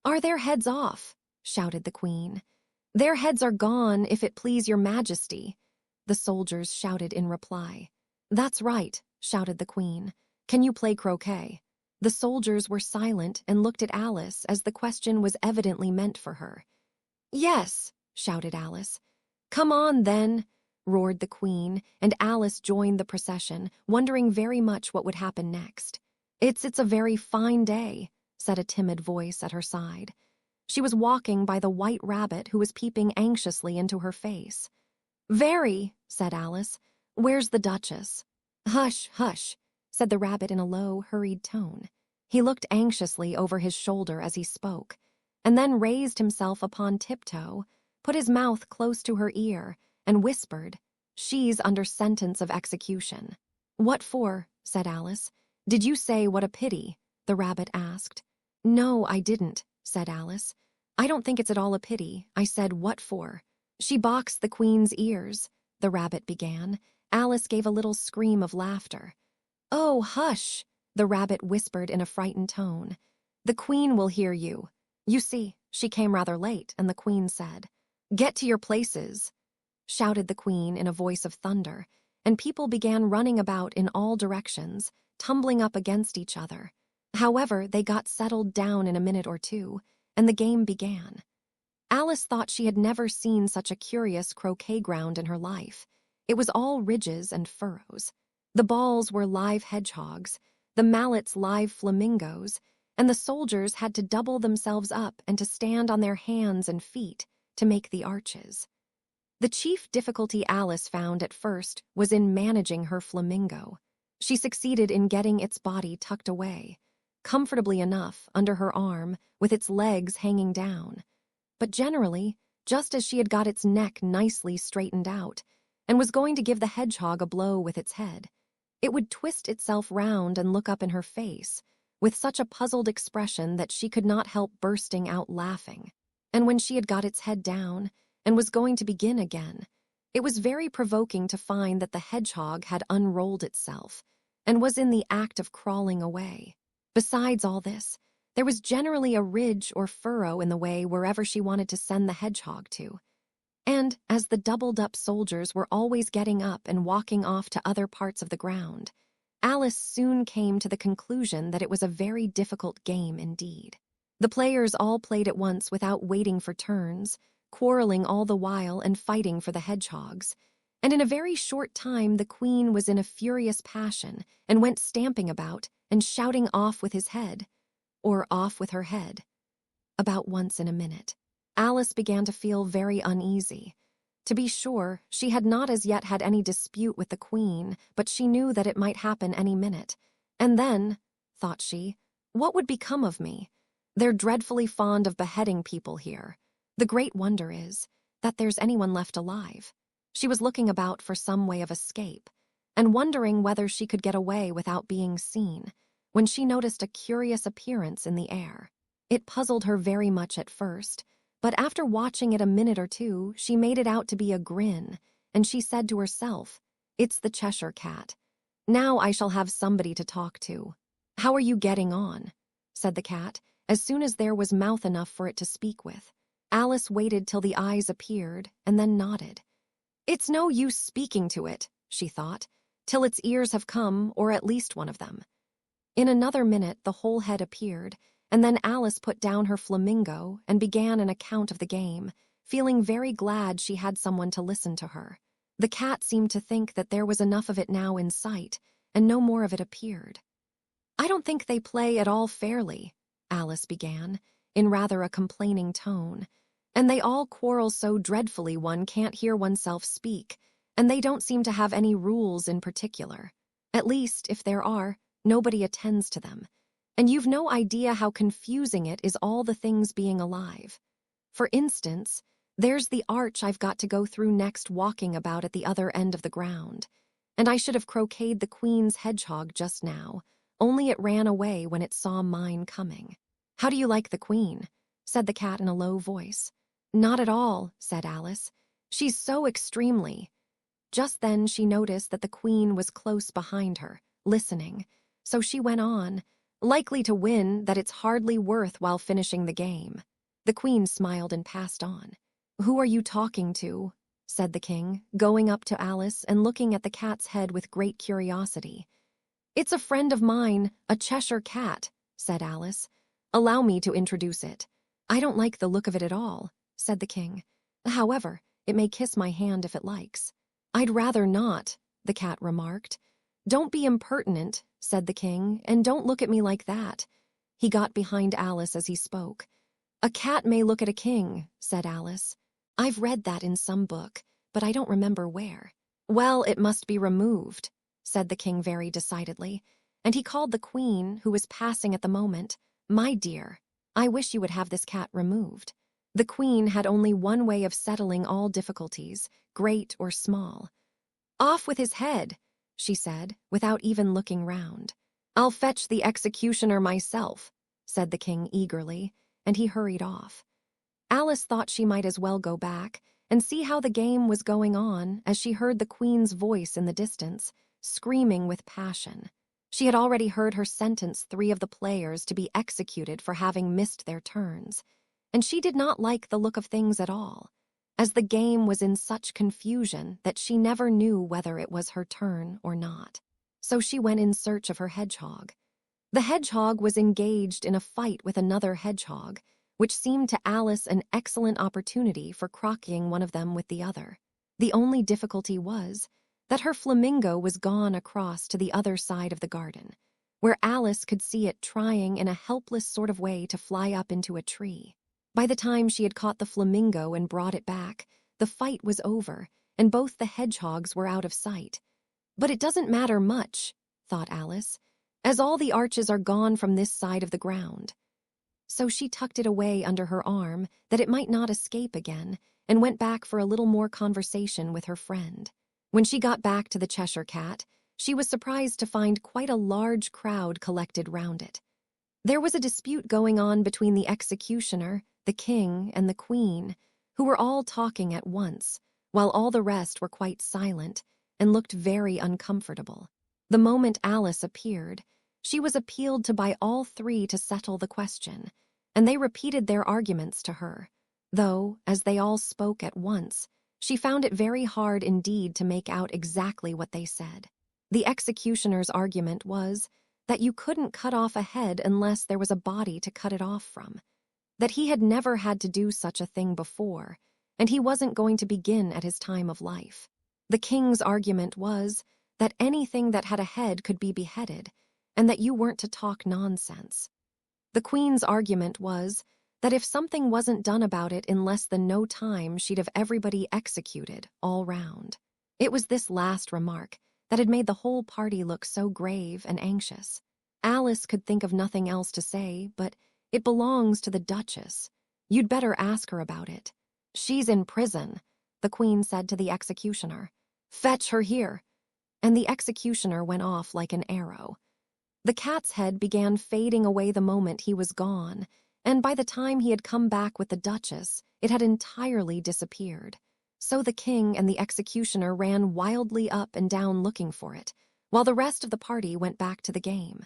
"Are their heads off?" shouted the queen. "Their heads are gone, if it please your majesty," the soldiers shouted in reply. "That's right," shouted the queen. "Can you play croquet?" The soldiers were silent and looked at Alice as the question was evidently meant for her. "Yes," shouted Alice. "Come on, then," roared the queen, and Alice joined the procession, wondering very much what would happen next. It's a very fine day," said a timid voice at her side. She was walking by the white rabbit who was peeping anxiously into her face. "Very," said Alice. "Where's the Duchess?" "Hush, hush," said the rabbit in a low, hurried tone. He looked anxiously over his shoulder as he spoke, and then raised himself upon tiptoe, put his mouth close to her ear, and whispered, "She's under sentence of execution." "What for?" said Alice. "Did you say what a pity?" the rabbit asked. "No, I didn't," said Alice. "I don't think it's at all a pity. I said what for." "She boxed the queen's ears," the rabbit began. Alice gave a little scream of laughter. "Oh, hush," the rabbit whispered in a frightened tone. "The queen will hear you." You see, she came rather late, and the queen said, "Get to your places," shouted the queen in a voice of thunder, and people began running about in all directions, tumbling up against each other. However, they got settled down in a minute or two, and the game began. Alice thought she had never seen such a curious croquet ground in her life. It was all ridges and furrows. The balls were live hedgehogs. the mallets live flamingos, and the soldiers had to double themselves up and to stand on their hands and feet to make the arches. The chief difficulty Alice found at first was in managing her flamingo. She succeeded in getting its body tucked away, comfortably enough under her arm with its legs hanging down. But generally, just as she had got its neck nicely straightened out and was going to give the hedgehog a blow with its head, it would twist itself round and look up in her face with such a puzzled expression that she could not help bursting out laughing. And when she had got its head down and was going to begin again, it was very provoking to find that the hedgehog had unrolled itself and was in the act of crawling away. Besides all this, there was generally a ridge or furrow in the way wherever she wanted to send the hedgehog to. And as the doubled-up soldiers were always getting up and walking off to other parts of the ground, Alice soon came to the conclusion that it was a very difficult game indeed. The players all played at once without waiting for turns, quarreling all the while and fighting for the hedgehogs, and in a very short time the queen was in a furious passion and went stamping about and shouting off with his head, or off with her head, about once in a minute. Alice began to feel very uneasy. To be sure, she had not as yet had any dispute with the queen, but she knew that it might happen any minute. And then, thought she, what would become of me? They're dreadfully fond of beheading people here. The great wonder is that there's anyone left alive. She was looking about for some way of escape, and wondering whether she could get away without being seen, when she noticed a curious appearance in the air. It puzzled her very much at first, but after watching it a minute or two, she made it out to be a grin, and she said to herself, "It's the Cheshire Cat. Now I shall have somebody to talk to." "How are you getting on?" said the cat, as soon as there was mouth enough for it to speak with. Alice waited till the eyes appeared, and then nodded. "It's no use speaking to it," she thought, "till its ears have come, or at least one of them." In another minute the whole head appeared, and then Alice put down her flamingo and began an account of the game, feeling very glad she had someone to listen to her. The cat seemed to think that there was enough of it now in sight, and no more of it appeared. "I don't think they play at all fairly," Alice began, in rather a complaining tone, "and they all quarrel so dreadfully one can't hear oneself speak, and they don't seem to have any rules in particular. At least, if there are, nobody attends to them. And you've no idea how confusing it is, all the things being alive. For instance, there's the arch I've got to go through next, walking about at the other end of the ground. And I should have croqueted the queen's hedgehog just now, only it ran away when it saw mine coming." "How do you like the queen?" said the cat in a low voice. "Not at all," said Alice. "She's so extremely—" Just then she noticed that the queen was close behind her, listening, so she went on, "Likely to win that it's hardly worth while finishing the game." The queen smiled and passed on. "Who are you talking to?" said the king, going up to Alice and looking at the cat's head with great curiosity. "It's a friend of mine, a Cheshire cat," said Alice. "Allow me to introduce it." "I don't like the look of it at all," said the king. "However, it may kiss my hand if it likes." "I'd rather not," the cat remarked. "Don't be impertinent," said the king, "and don't look at me like that." He got behind Alice as he spoke. "A cat may look at a king," said Alice. "I've read that in some book, but I don't remember where." "Well, it must be removed," said the king very decidedly, and he called the queen, who was passing at the moment. "My dear, I wish you would have this cat removed." The queen had only one way of settling all difficulties, great or small. "Off with his head," she said, without even looking round. "I'll fetch the executioner myself," said the king eagerly, and he hurried off. Alice thought she might as well go back and see how the game was going on, as she heard the queen's voice in the distance, screaming with passion. She had already heard her sentence 3 of the players to be executed for having missed their turns, and she did not like the look of things at all, as the game was in such confusion that she never knew whether it was her turn or not. So she went in search of her hedgehog. The hedgehog was engaged in a fight with another hedgehog, which seemed to Alice an excellent opportunity for croqueting one of them with the other. The only difficulty was that her flamingo was gone across to the other side of the garden, where Alice could see it trying in a helpless sort of way to fly up into a tree. By the time she had caught the flamingo and brought it back, the fight was over, and both the hedgehogs were out of sight. But it doesn't matter much, thought Alice, as all the arches are gone from this side of the ground. So she tucked it away under her arm that it might not escape again, and went back for a little more conversation with her friend. When she got back to the Cheshire Cat, she was surprised to find quite a large crowd collected round it. There was a dispute going on between the executioner, the king, and the queen, who were all talking at once, while all the rest were quite silent and looked very uncomfortable. The moment Alice appeared, she was appealed to by all three to settle the question, and they repeated their arguments to her, though, as they all spoke at once, she found it very hard indeed to make out exactly what they said. The executioner's argument was that you couldn't cut off a head unless there was a body to cut it off from, that he had never had to do such a thing before, and he wasn't going to begin at his time of life. The king's argument was that anything that had a head could be beheaded, and that you weren't to talk nonsense. The queen's argument was that if something wasn't done about it in less than no time, she'd have everybody executed all round. It was this last remark that had made the whole party look so grave and anxious. Alice could think of nothing else to say, but it belongs to the Duchess. You'd better ask her about it. She's in prison, the queen said to the executioner. Fetch her here. And the executioner went off like an arrow. The cat's head began fading away the moment he was gone, and by the time he had come back with the Duchess, it had entirely disappeared. So the king and the executioner ran wildly up and down looking for it, while the rest of the party went back to the game.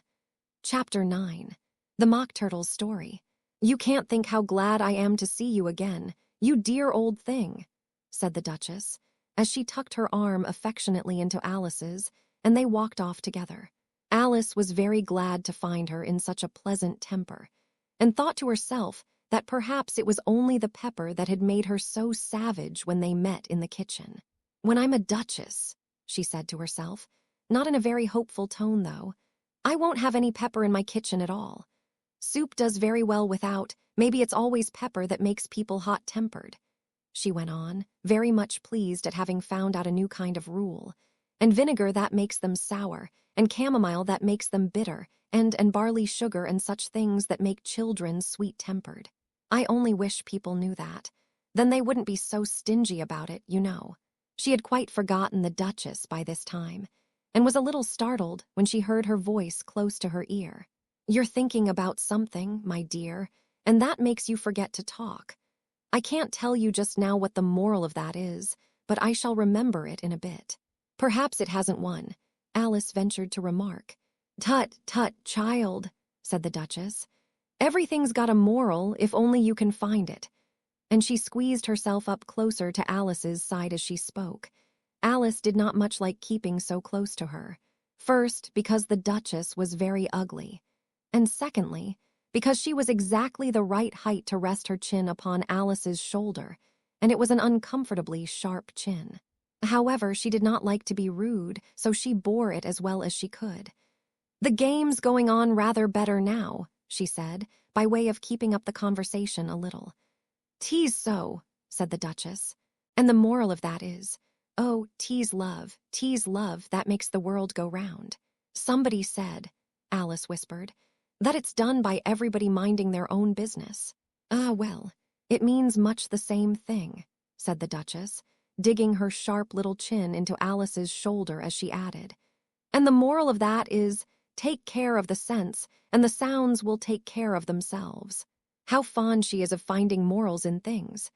Chapter 9. The Mock Turtle's Story. You can't think how glad I am to see you again, you dear old thing, said the Duchess, as she tucked her arm affectionately into Alice's, and they walked off together. Alice was very glad to find her in such a pleasant temper, and thought to herself that perhaps it was only the pepper that had made her so savage when they met in the kitchen. When I'm a duchess, she said to herself, not in a very hopeful tone though, I won't have any pepper in my kitchen at all. Soup does very well without, maybe it's always pepper that makes people hot-tempered. She went on, very much pleased at having found out a new kind of rule, and vinegar that makes them sour, and chamomile that makes them bitter, and barley sugar and such things that make children sweet-tempered. I only wish people knew that. Then they wouldn't be so stingy about it, you know. She had quite forgotten the Duchess by this time, and was a little startled when she heard her voice close to her ear. You're thinking about something, my dear, and that makes you forget to talk. I can't tell you just now what the moral of that is, but I shall remember it in a bit. Perhaps it hasn't one, Alice ventured to remark. Tut, tut, child, said the Duchess. Everything's got a moral if only you can find it. And she squeezed herself up closer to Alice's side as she spoke. Alice did not much like keeping so close to her. First, because the Duchess was very ugly, and secondly, because she was exactly the right height to rest her chin upon Alice's shoulder, and it was an uncomfortably sharp chin. However, she did not like to be rude, so she bore it as well as she could. The game's going on rather better now, she said, by way of keeping up the conversation a little. Tease so, said the Duchess, and the moral of that is, oh, tease love, that makes the world go round. Somebody said, Alice whispered, that it's done by everybody minding their own business. Ah, well, it means much the same thing, said the Duchess, digging her sharp little chin into Alice's shoulder as she added. And the moral of that is, take care of the sense, and the sounds will take care of themselves. How fond she is of finding morals in things.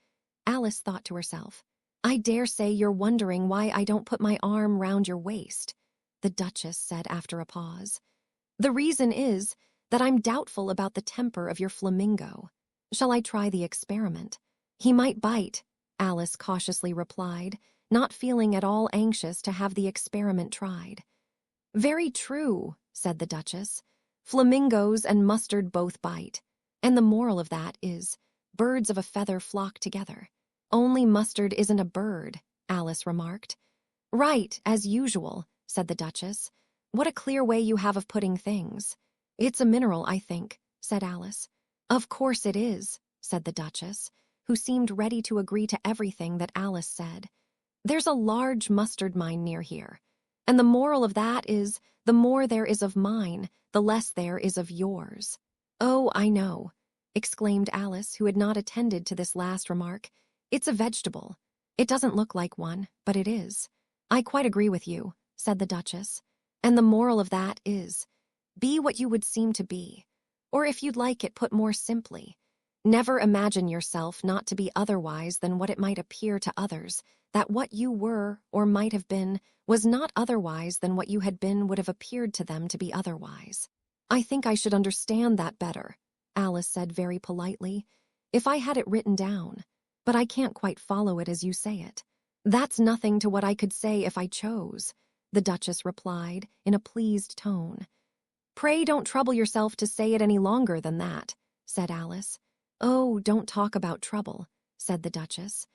Alice thought to herself, I dare say you're wondering why I don't put my arm round your waist, the Duchess said after a pause. The reason is that I'm doubtful about the temper of your flamingo. Shall I try the experiment? He might bite, Alice cautiously replied, not feeling at all anxious to have the experiment tried. Very true, said the Duchess. Flamingos and mustard both bite. And the moral of that is, birds of a feather flock together. Only mustard isn't a bird, Alice remarked. Right, as usual, said the Duchess. What a clear way you have of putting things. It's a mineral, I think, said Alice. Of course it is, said the Duchess, who seemed ready to agree to everything that Alice said. There's a large mustard mine near here, and the moral of that is, the more there is of mine, the less there is of yours. Oh, I know, exclaimed Alice, who had not attended to this last remark. It's a vegetable. It doesn't look like one, but it is. I quite agree with you, said the Duchess. And the moral of that is, be what you would seem to be. Or if you'd like it put more simply, never imagine yourself not to be otherwise than what it might appear to others, that what you were or might have been was not otherwise than what you had been would have appeared to them to be otherwise. I think I should understand that better, Alice said very politely, if I had it written down, but I can't quite follow it as you say it. That's nothing to what I could say if I chose, the Duchess replied in a pleased tone. Pray don't trouble yourself to say it any longer than that, said Alice. Oh, don't talk about trouble, said the Duchess.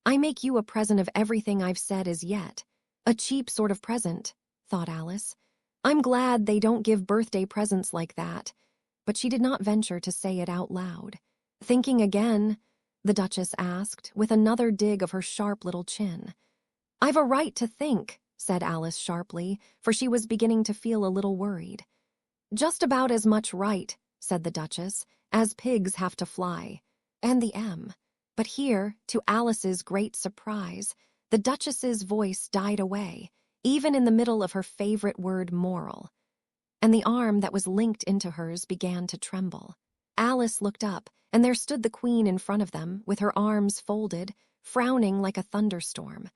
I make you a present of everything I've said as yet. A cheap sort of present, thought Alice. I'm glad they don't give birthday presents like that. But she did not venture to say it out loud. Thinking again, the Duchess asked, with another dig of her sharp little chin. I've a right to think, said Alice sharply, for she was beginning to feel a little worried. Just about as much right, said the Duchess, as pigs have to fly. And the M. But here, to Alice's great surprise, the Duchess's voice died away, even in the middle of her favorite word moral. And the arm that was linked into hers began to tremble. Alice looked up, and there stood the Queen in front of them, with her arms folded, frowning like a thunderstorm.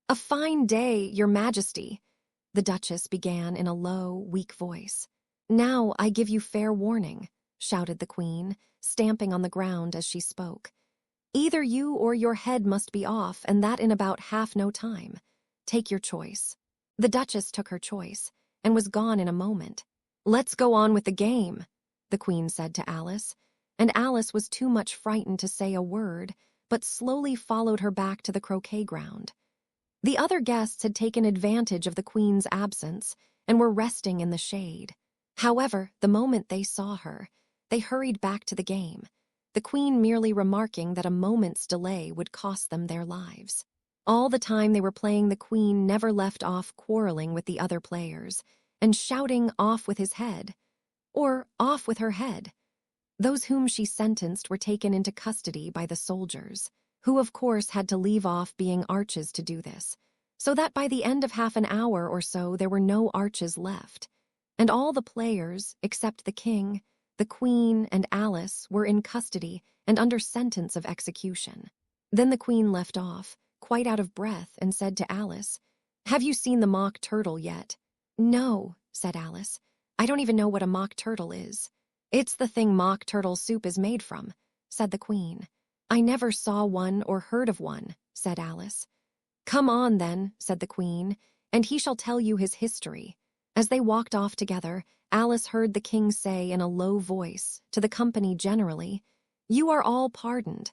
A fine day, Your Majesty, the Duchess began in a low, weak voice. Now I give you fair warning, shouted the Queen, stamping on the ground as she spoke. Either you or your head must be off, and that in about half no time. Take your choice. The Duchess took her choice, and was gone in a moment. Let's go on with the game, the Queen said to Alice, and Alice was too much frightened to say a word, but slowly followed her back to the croquet ground. The other guests had taken advantage of the Queen's absence, and were resting in the shade. However, the moment they saw her, they hurried back to the game, the Queen merely remarking that a moment's delay would cost them their lives. All the time they were playing, the Queen never left off quarreling with the other players, and shouting off with his head, or off with her head. Those whom she sentenced were taken into custody by the soldiers, who of course had to leave off being arches to do this, so that by the end of half an hour or so there were no arches left, and all the players, except the King, the Queen, and Alice, were in custody and under sentence of execution. Then the Queen left off, quite out of breath, and said to Alice, "Have you seen the mock turtle yet?" "No," said Alice. "I don't even know what a mock turtle is." "It's the thing mock turtle soup is made from," said the Queen. "I never saw one or heard of one," said Alice. "Come on, then," said the Queen, "and he shall tell you his history." As they walked off together, Alice heard the King say in a low voice, to the company generally, "You are all pardoned."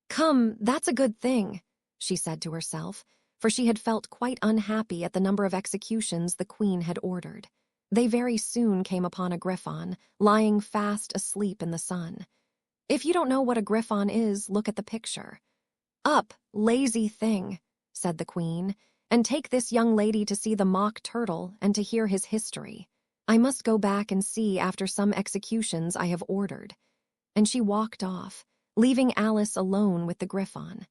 "Come, that's a good thing," she said to herself, for she had felt quite unhappy at the number of executions the Queen had ordered. They very soon came upon a griffon, lying fast asleep in the sun. If you don't know what a griffon is, look at the picture. "Up, lazy thing," said the Queen, "and take this young lady to see the mock turtle and to hear his history. I must go back and see after some executions I have ordered." And she walked off, leaving Alice alone with the griffon.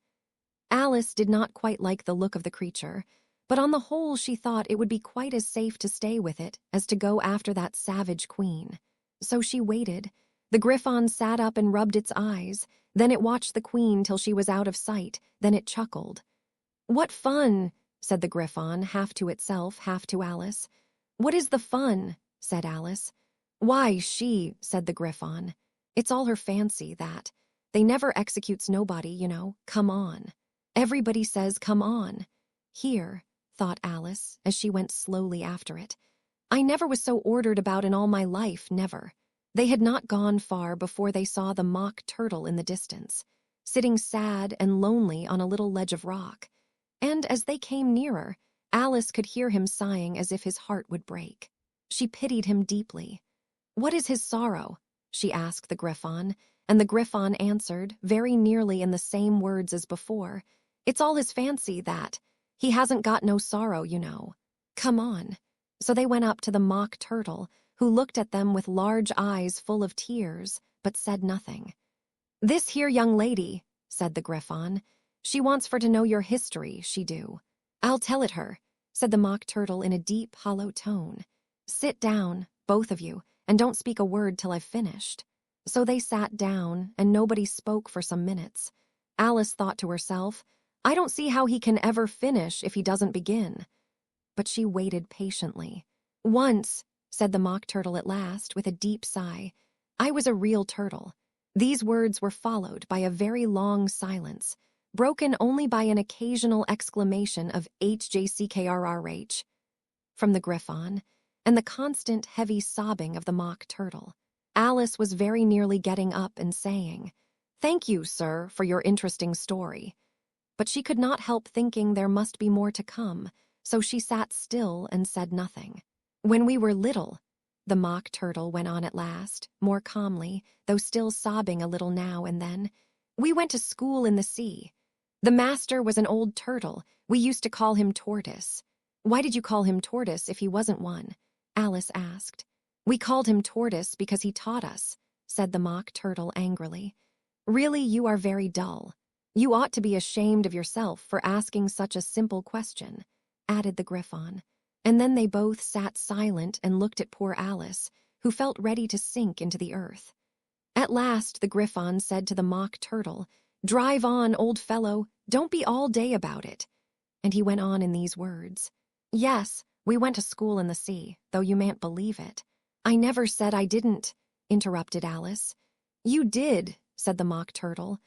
Alice did not quite like the look of the creature, but on the whole she thought it would be quite as safe to stay with it as to go after that savage Queen. So she waited. The griffon sat up and rubbed its eyes, then it watched the Queen till she was out of sight, then it chuckled. "What fun!" said the griffon, half to itself, half to Alice. "What is the fun?" said Alice. "Why, she," said the griffon. "It's all her fancy, that. They never executes nobody, you know. Come on. Everybody says come on. Here," thought Alice, as she went slowly after it. "I never was so ordered about in all my life, never." They had not gone far before they saw the mock turtle in the distance, sitting sad and lonely on a little ledge of rock, and as they came nearer, Alice could hear him sighing as if his heart would break. She pitied him deeply. "What is his sorrow?" she asked the Griffon, and the Griffon answered, very nearly in the same words as before. "It's all his fancy, that. He hasn't got no sorrow, you know. Come on." So they went up to the Mock Turtle, who looked at them with large eyes full of tears, but said nothing. "This here young lady," said the Griffon, "she wants for to know your history, she do." "I'll tell it her," said the Mock Turtle in a deep, hollow tone. "Sit down, both of you, and don't speak a word till I've finished." So they sat down, and nobody spoke for some minutes. Alice thought to herself, "I don't see how he can ever finish if he doesn't begin." But she waited patiently. "Once," said the Mock Turtle at last, with a deep sigh, "I was a real turtle." These words were followed by a very long silence, broken only by an occasional exclamation of HJCKRRH from the Griffon, and the constant heavy sobbing of the Mock Turtle. Alice was very nearly getting up and saying, "Thank you, sir, for your interesting story." But she could not help thinking there must be more to come, so she sat still and said nothing. "When we were little," the Mock Turtle went on at last, more calmly, though still sobbing a little now and then, "we went to school in the sea. The master was an old turtle. We used to call him Tortoise." "Why did you call him Tortoise if he wasn't one?" Alice asked. "We called him Tortoise because he taught us," said the Mock Turtle angrily. "Really, you are very dull. You ought to be ashamed of yourself for asking such a simple question," added the Griffon. And then they both sat silent and looked at poor Alice, who felt ready to sink into the earth. At last the Griffon said to the Mock Turtle, "Drive on, old fellow, don't be all day about it." And he went on in these words, "Yes, we went to school in the sea, though you mayn't believe it." "I never said I didn't," interrupted Alice. "You did," said the Mock Turtle.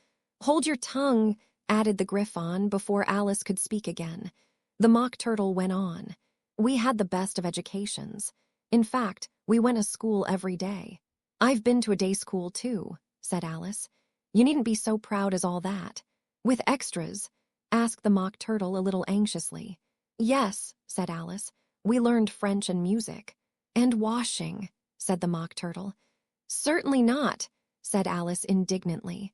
"Hold your tongue," added the Griffon before Alice could speak again. The Mock Turtle went on. "We had the best of educations. In fact, we went to school every day." "I've been to a day school, too," said Alice. "You needn't be so proud as all that." "With extras?" asked the Mock Turtle a little anxiously. "Yes," said Alice. "We learned French and music." "And washing," said the Mock Turtle. "Certainly not," said Alice indignantly.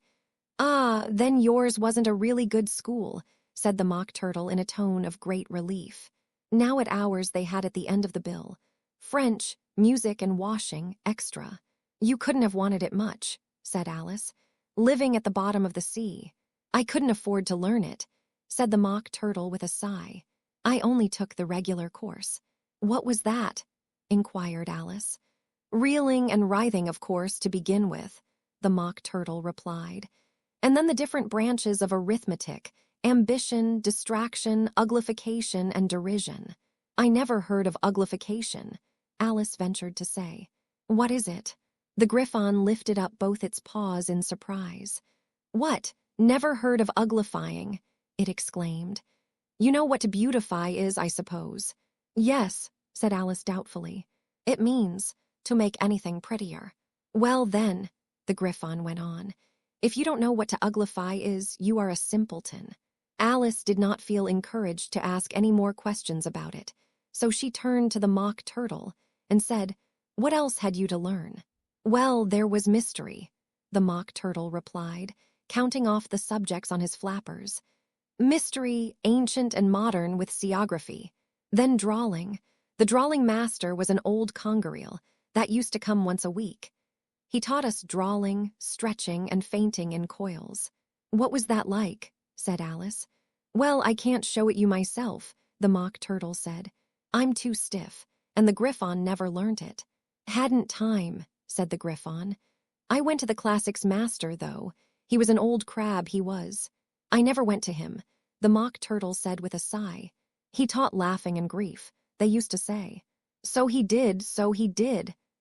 "Ah, then yours wasn't a really good school," said the Mock Turtle in a tone of great relief. Now at ours they had at the end of the bill, "French, music, and washing, extra." "You couldn't have wanted it much," said Alice. "Living at the bottom of the sea. I couldn't afford to learn it," said the Mock Turtle with a sigh. "I only took the regular course." "What was that?" inquired Alice. "Reeling and writhing, of course, to begin with," the Mock Turtle replied. "And then the different branches of arithmetic, ambition, distraction, uglification, and derision." "I never heard of uglification," Alice ventured to say. "What is it?" The Griffon lifted up both its paws in surprise. "What? Never heard of uglifying?" it exclaimed. "You know what to beautify is, I suppose." "Yes," said Alice doubtfully. "It means to make anything prettier." "Well, then," the Griffon went on, "if you don't know what to uglify is, you are a simpleton." Alice did not feel encouraged to ask any more questions about it, so she turned to the Mock Turtle and said, "What else had you to learn?" "Well, there was mystery," the Mock Turtle replied, counting off the subjects on his flappers. "Mystery, ancient and modern, with seaography. Then drawling. The drawling master was an old congareel that used to come once a week. He taught us drawling, stretching, and fainting in coils." "What was that like?" said Alice. "Well, I can't show it you myself," the Mock Turtle said. "I'm too stiff, and the Griffon never learnt it." "Hadn't time," said the Griffon. "I went to the classics master, though. He was an old crab, he was." "I never went to him," the Mock Turtle said with a sigh. "He taught laughing and grief, they used to say." So he did,"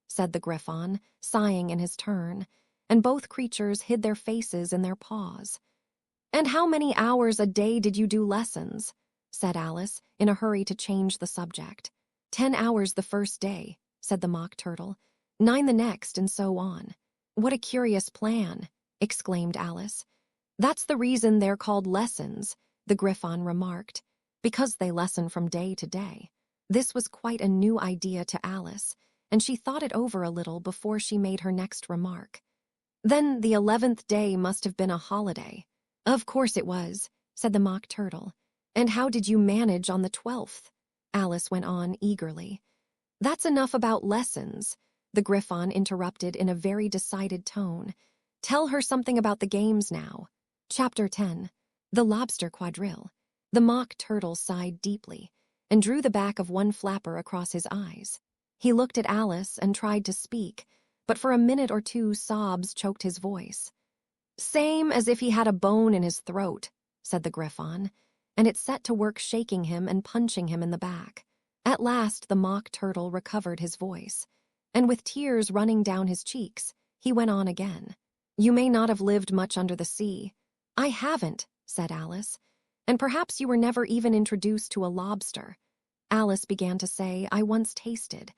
said the Griffon, sighing in his turn, and both creatures hid their faces in their paws. "And how many hours a day did you do lessons?" said Alice, in a hurry to change the subject. 10 hours the first day," said the Mock Turtle. 9 the next, and so on." "What a curious plan," exclaimed Alice. "That's the reason they're called lessons," the Griffon remarked. because they lessen from day to day. This was quite a new idea to Alice, and she thought it over a little before she made her next remark. Then the 11th day must have been a holiday. Of course it was, said the Mock Turtle. And how did you manage on the 12th? Alice went on eagerly. That's enough about lessons, the Griffon interrupted in a very decided tone. Tell her something about the games now. Chapter 10. The Lobster Quadrille. The Mock Turtle sighed deeply and drew the back of one flapper across his eyes. He looked at Alice and tried to speak, but for a minute or two sobs choked his voice. Same as if he had a bone in his throat, said the Griffon, and it set to work shaking him and punching him in the back. At last the Mock Turtle recovered his voice, and with tears running down his cheeks, he went on again. You may not have lived much under the sea. I haven't, said Alice, and perhaps you were never even introduced to a lobster. Alice began to say, I once tasted,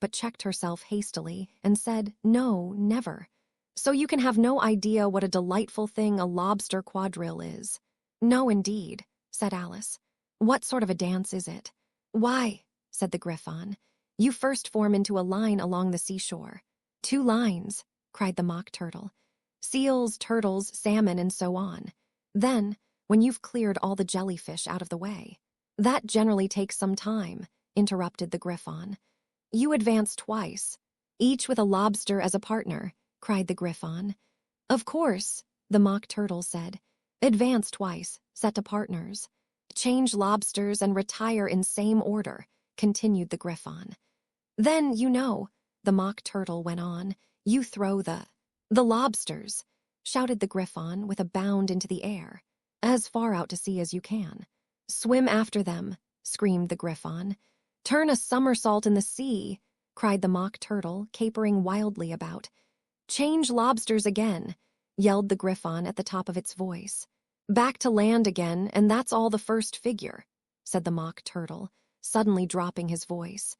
but checked herself hastily and said, no, never. So you can have no idea what a delightful thing a lobster quadrille is. No, indeed, said Alice. What sort of a dance is it? Why, said the Griffon, you first form into a line along the seashore. 2 lines, cried the Mock Turtle. Seals, turtles, salmon, and so on. Then, when you've cleared all the jellyfish out of the way. That generally takes some time, interrupted the Griffon. You advance twice, each with a lobster as a partner, cried the Griffon. Of course, the Mock Turtle said. Advance twice, set to partners. Change lobsters and retire in same order, continued the Griffon. Then, you know, the Mock Turtle went on, you throw the lobsters, shouted the Griffon with a bound into the air, as far out to sea as you can. Swim after them, screamed the Griffon. Turn a somersault in the sea, cried the Mock Turtle, capering wildly about. Change lobsters again, yelled the Griffon at the top of its voice. Back to land again, and that's all the first figure, said the Mock Turtle, suddenly dropping his voice.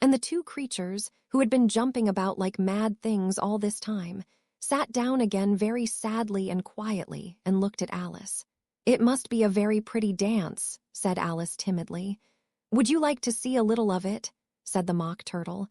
And the 2 creatures, who had been jumping about like mad things all this time, sat down again very sadly and quietly and looked at Alice. It must be a very pretty dance, said Alice timidly. Would you like to see a little of it? Said the Mock Turtle.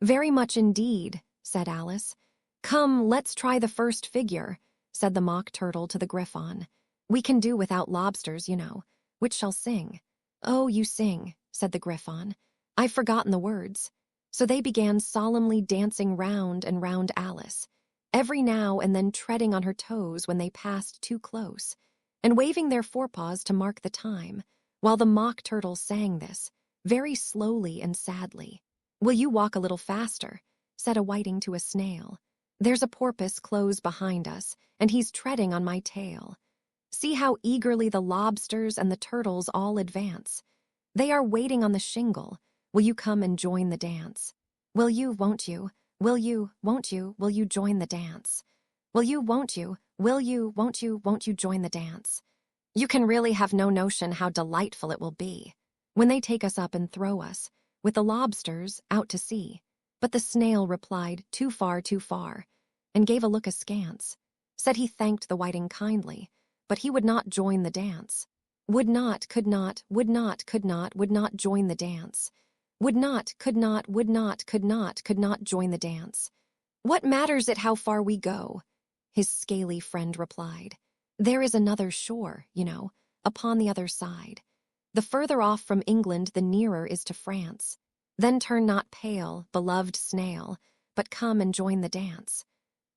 Very much indeed, said Alice. Come, let's try the first figure, said the Mock Turtle to the Griffon. We can do without lobsters, you know. Which shall sing? Oh, you sing, said the Griffon. I've forgotten the words. So they began solemnly dancing round and round Alice, every now and then treading on her toes when they passed too close, and waving their forepaws to mark the time, while the Mock Turtle sang this, very slowly and sadly. Will you walk a little faster? Said a whiting to a snail. There's a porpoise close behind us, and he's treading on my tail. See how eagerly the lobsters and the turtles all advance. They are waiting on the shingle. Will you come and join the dance? Will you, won't you? Will you, won't you? Will you join the dance? Will you, won't you? Will you, won't you join the dance? You can really have no notion how delightful it will be when they take us up and throw us, with the lobsters, out to sea. But the snail replied, too far, and gave a look askance. Said he thanked the whiting kindly, but he would not join the dance. Would not, could not, would not, could not, would not join the dance. Would not, could not, would not, could not join the dance. What matters it how far we go? His scaly friend replied. There is another shore, you know, upon the other side. The further off from England the nearer is to France. Then turn not pale, beloved snail, but come and join the dance.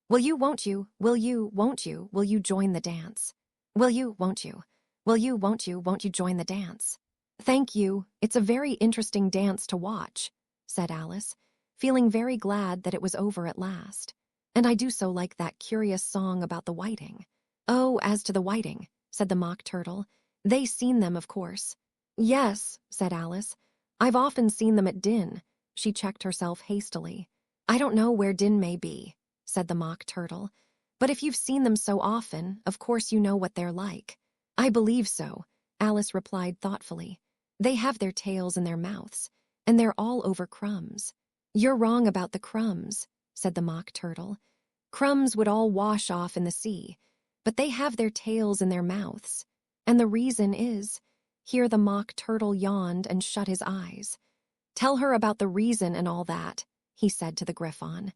Will you, won't you, will you, won't you, will you join the dance? Will you, won't you, will you, won't you join the dance? Thank you, it's a very interesting dance to watch, said Alice, feeling very glad that it was over at last. And I do so like that curious song about the whiting. Oh, as to the whiting, said the Mock Turtle, they seen them, of course. Yes, said Alice, I've often seen them at Din. She checked herself hastily. I don't know where Din may be, said the Mock Turtle, but if you've seen them so often, of course you know what they're like. I believe so, Alice replied thoughtfully. They have their tails in their mouths, and they're all over crumbs. You're wrong about the crumbs, said the Mock Turtle. Crumbs would all wash off in the sea, but they have their tails in their mouths, and the reason is, Here the mock turtle yawned and shut his eyes. "Tell her about the reason and all that," he said to the Griffon.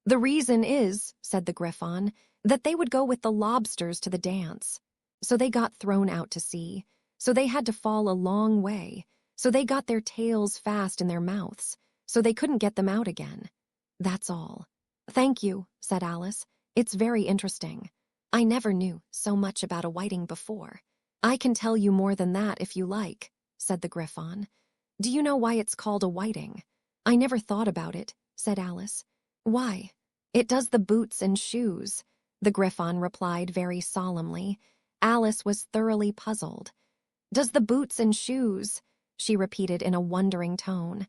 "The reason is," said the Griffon, "that they would go with the lobsters to the dance. So they got thrown out to sea. So they had to fall a long way. So they got their tails fast in their mouths. So they couldn't get them out again. That's all." "Thank you," said Alice. "It's very interesting. I never knew so much about a whiting before." "I can tell you more than that if you like," said the Griffon. "Do you know why it's called a whiting?" "I never thought about it," said Alice. "Why? It does the boots and shoes," the Griffon replied very solemnly. Alice was thoroughly puzzled. "Does the boots and shoes," she repeated in a wondering tone.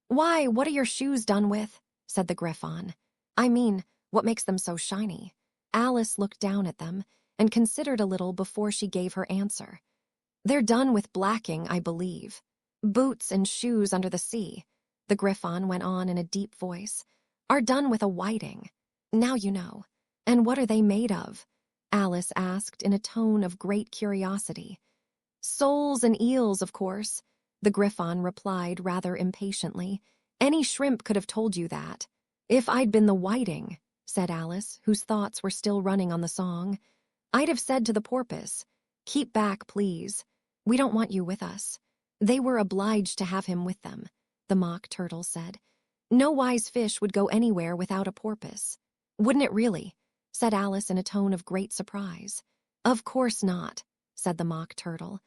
"Why, what are your shoes done with?" said the Griffon. "I mean, what makes them so shiny?" Alice looked down at them and considered a little before she gave her answer. "They're done with blacking, I believe. Boots and shoes under the sea," the Griffon went on in a deep voice, "are done with a whiting. Now you know." "And what are they made of?" Alice asked in a tone of great curiosity. "Soles and eels, of course," the Griffon replied rather impatiently. "Any shrimp could have told you that." "If I'd been the whiting," said Alice, whose thoughts were still running on the song, "I'd have said to the porpoise, 'Keep back, please. We don't want you with us.'" "They were obliged to have him with them," the mock turtle said. "No wise fish would go anywhere without a porpoise." "Wouldn't it really?" said Alice in a tone of great surprise. "Of course not," said the mock turtle.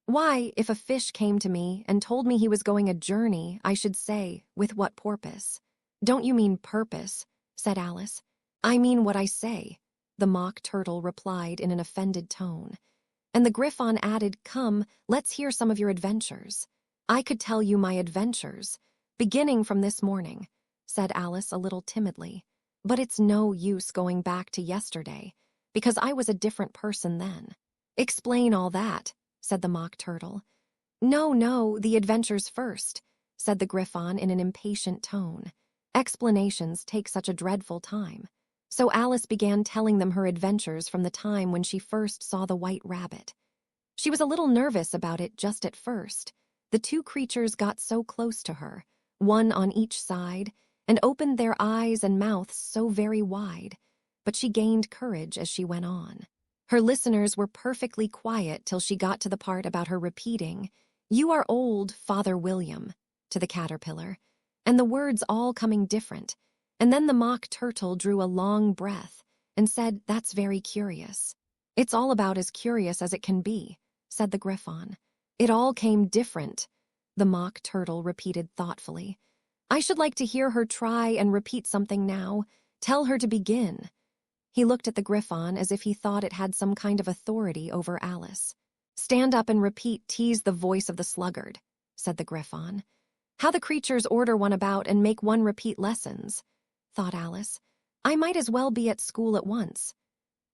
"Why, if a fish came to me and told me he was going a journey, I should say, 'With what porpoise?'" "Don't you mean purpose?" said Alice. "I mean what I say," the mock turtle replied in an offended tone. And the Griffon added, "Come, let's hear some of your adventures." "I could tell you my adventures, beginning from this morning," said Alice a little timidly. "But it's no use going back to yesterday, because I was a different person then." "Explain all that," said the mock turtle. "No, no, the adventures first," said the Griffon in an impatient tone. "Explanations take such a dreadful time." So Alice began telling them her adventures from the time when she first saw the white rabbit. She was a little nervous about it just at first. The two creatures got so close to her, one on each side, and opened their eyes and mouths so very wide. But she gained courage as she went on. Her listeners were perfectly quiet till she got to the part about her repeating, "You are old, Father William," to the caterpillar, and the words all coming different. And then the mock turtle drew a long breath and said, "That's very curious." "It's all about as curious as it can be," said the Griffon. "It all came different," the mock turtle repeated thoughtfully. "I should like to hear her try and repeat something now. Tell her to begin." He looked at the Griffon as if he thought it had some kind of authority over Alice. "Stand up and repeat 'Tease the voice of the sluggard,'" said the Griffon. "How the creatures order one about and make one repeat lessons," thought Alice. "I might as well be at school at once."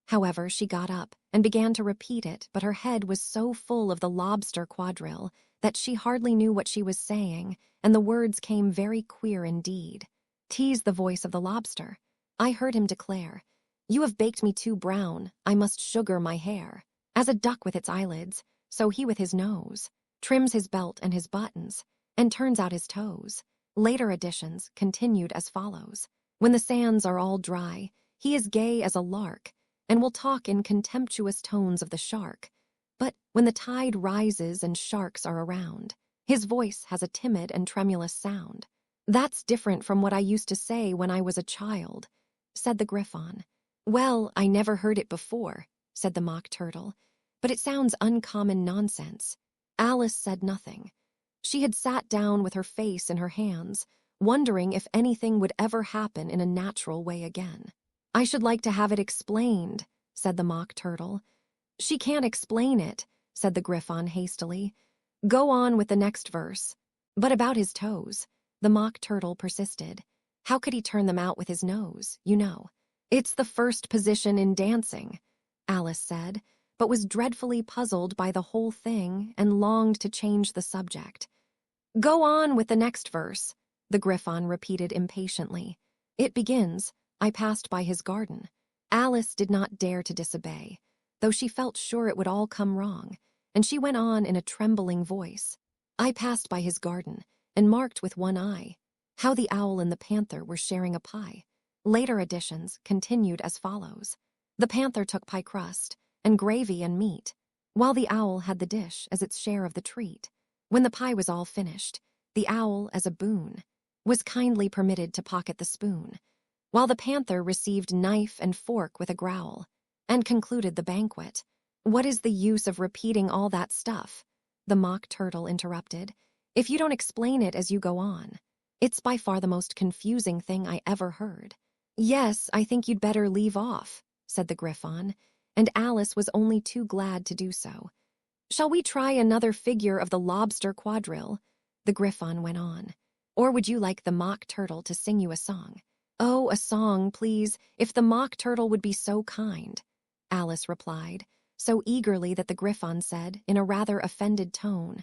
However, she got up and began to repeat it, but her head was so full of the lobster quadrille that she hardly knew what she was saying, and the words came very queer indeed. "Tease the voice of the lobster. I heard him declare, 'You have baked me too brown, I must sugar my hair.' As a duck with its eyelids, so he with his nose, trims his belt and his buttons, and turns out his toes." Later editions continued as follows. "When the sands are all dry, he is gay as a lark, and will talk in contemptuous tones of the shark. But when the tide rises and sharks are around, his voice has a timid and tremulous sound. That's different from what I used to say when I was a child," said the Griffon. "Well, I never heard it before," said the mock turtle, "but it sounds uncommon nonsense." Alice said nothing. She had sat down with her face in her hands, wondering if anything would ever happen in a natural way again. "I should like to have it explained," said the mock turtle. "She can't explain it," said the Griffon hastily. "Go on with the next verse." "But about his toes," the mock turtle persisted. "How could he turn them out with his nose, you know?" "It's the first position in dancing," Alice said, but was dreadfully puzzled by the whole thing and longed to change the subject. "Go on with the next verse," the Griffon repeated impatiently. "It begins, 'I passed by his garden.'" Alice did not dare to disobey, though she felt sure it would all come wrong, and she went on in a trembling voice. I passed by his garden, and marked with one eye how the owl and the panther were sharing a pie. Later additions continued as follows. The panther took pie crust, and gravy and meat, while the owl had the dish as its share of the treat. When the pie was all finished, the owl, as a boon, was kindly permitted to pocket the spoon, while the panther received knife and fork with a growl, and concluded the banquet. What is the use of repeating all that stuff? The mock turtle interrupted. If you don't explain it as you go on. It's by far the most confusing thing I ever heard. Yes, I think you'd better leave off, said the Griffon, and Alice was only too glad to do so. Shall we try another figure of the lobster quadrille? The Griffon went on. Or would you like the mock turtle to sing you a song? Oh, a song, please, if the mock turtle would be so kind, Alice replied, so eagerly that the Griffon said, in a rather offended tone,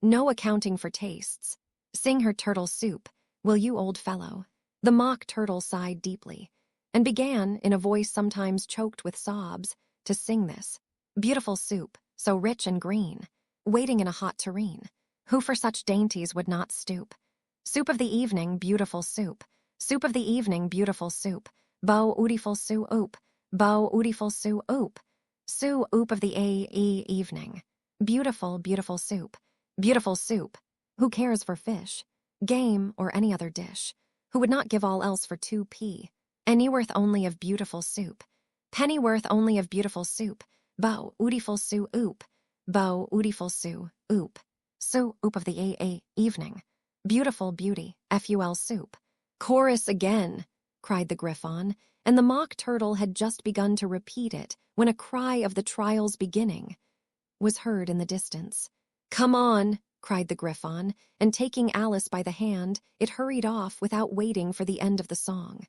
no accounting for tastes. Sing her turtle soup, will you, old fellow? The mock turtle sighed deeply, and began, in a voice sometimes choked with sobs, to sing this. Beautiful soup, so rich and green, waiting in a hot tureen. Who for such dainties would not stoop? Soup of the evening, beautiful soup. Soup of the evening, beautiful soup. Beau ootiful sou oop. Beau ootiful sou oop. Sou oop of the evening. Beautiful, beautiful soup. Beautiful soup. Who cares for fish, game, or any other dish? Who would not give all else for 2p? Pennyworth only of beautiful soup. Pennyworth only of beautiful soup. Beau ootiful sou oop. Beau ootiful sou oop. Sou oop of the evening. Beautiful beauty, ful soup. Chorus again, cried the Griffon, and the mock turtle had just begun to repeat it when a cry of the trial's beginning was heard in the distance. Come on, cried the Griffon, and taking Alice by the hand, it hurried off without waiting for the end of the song.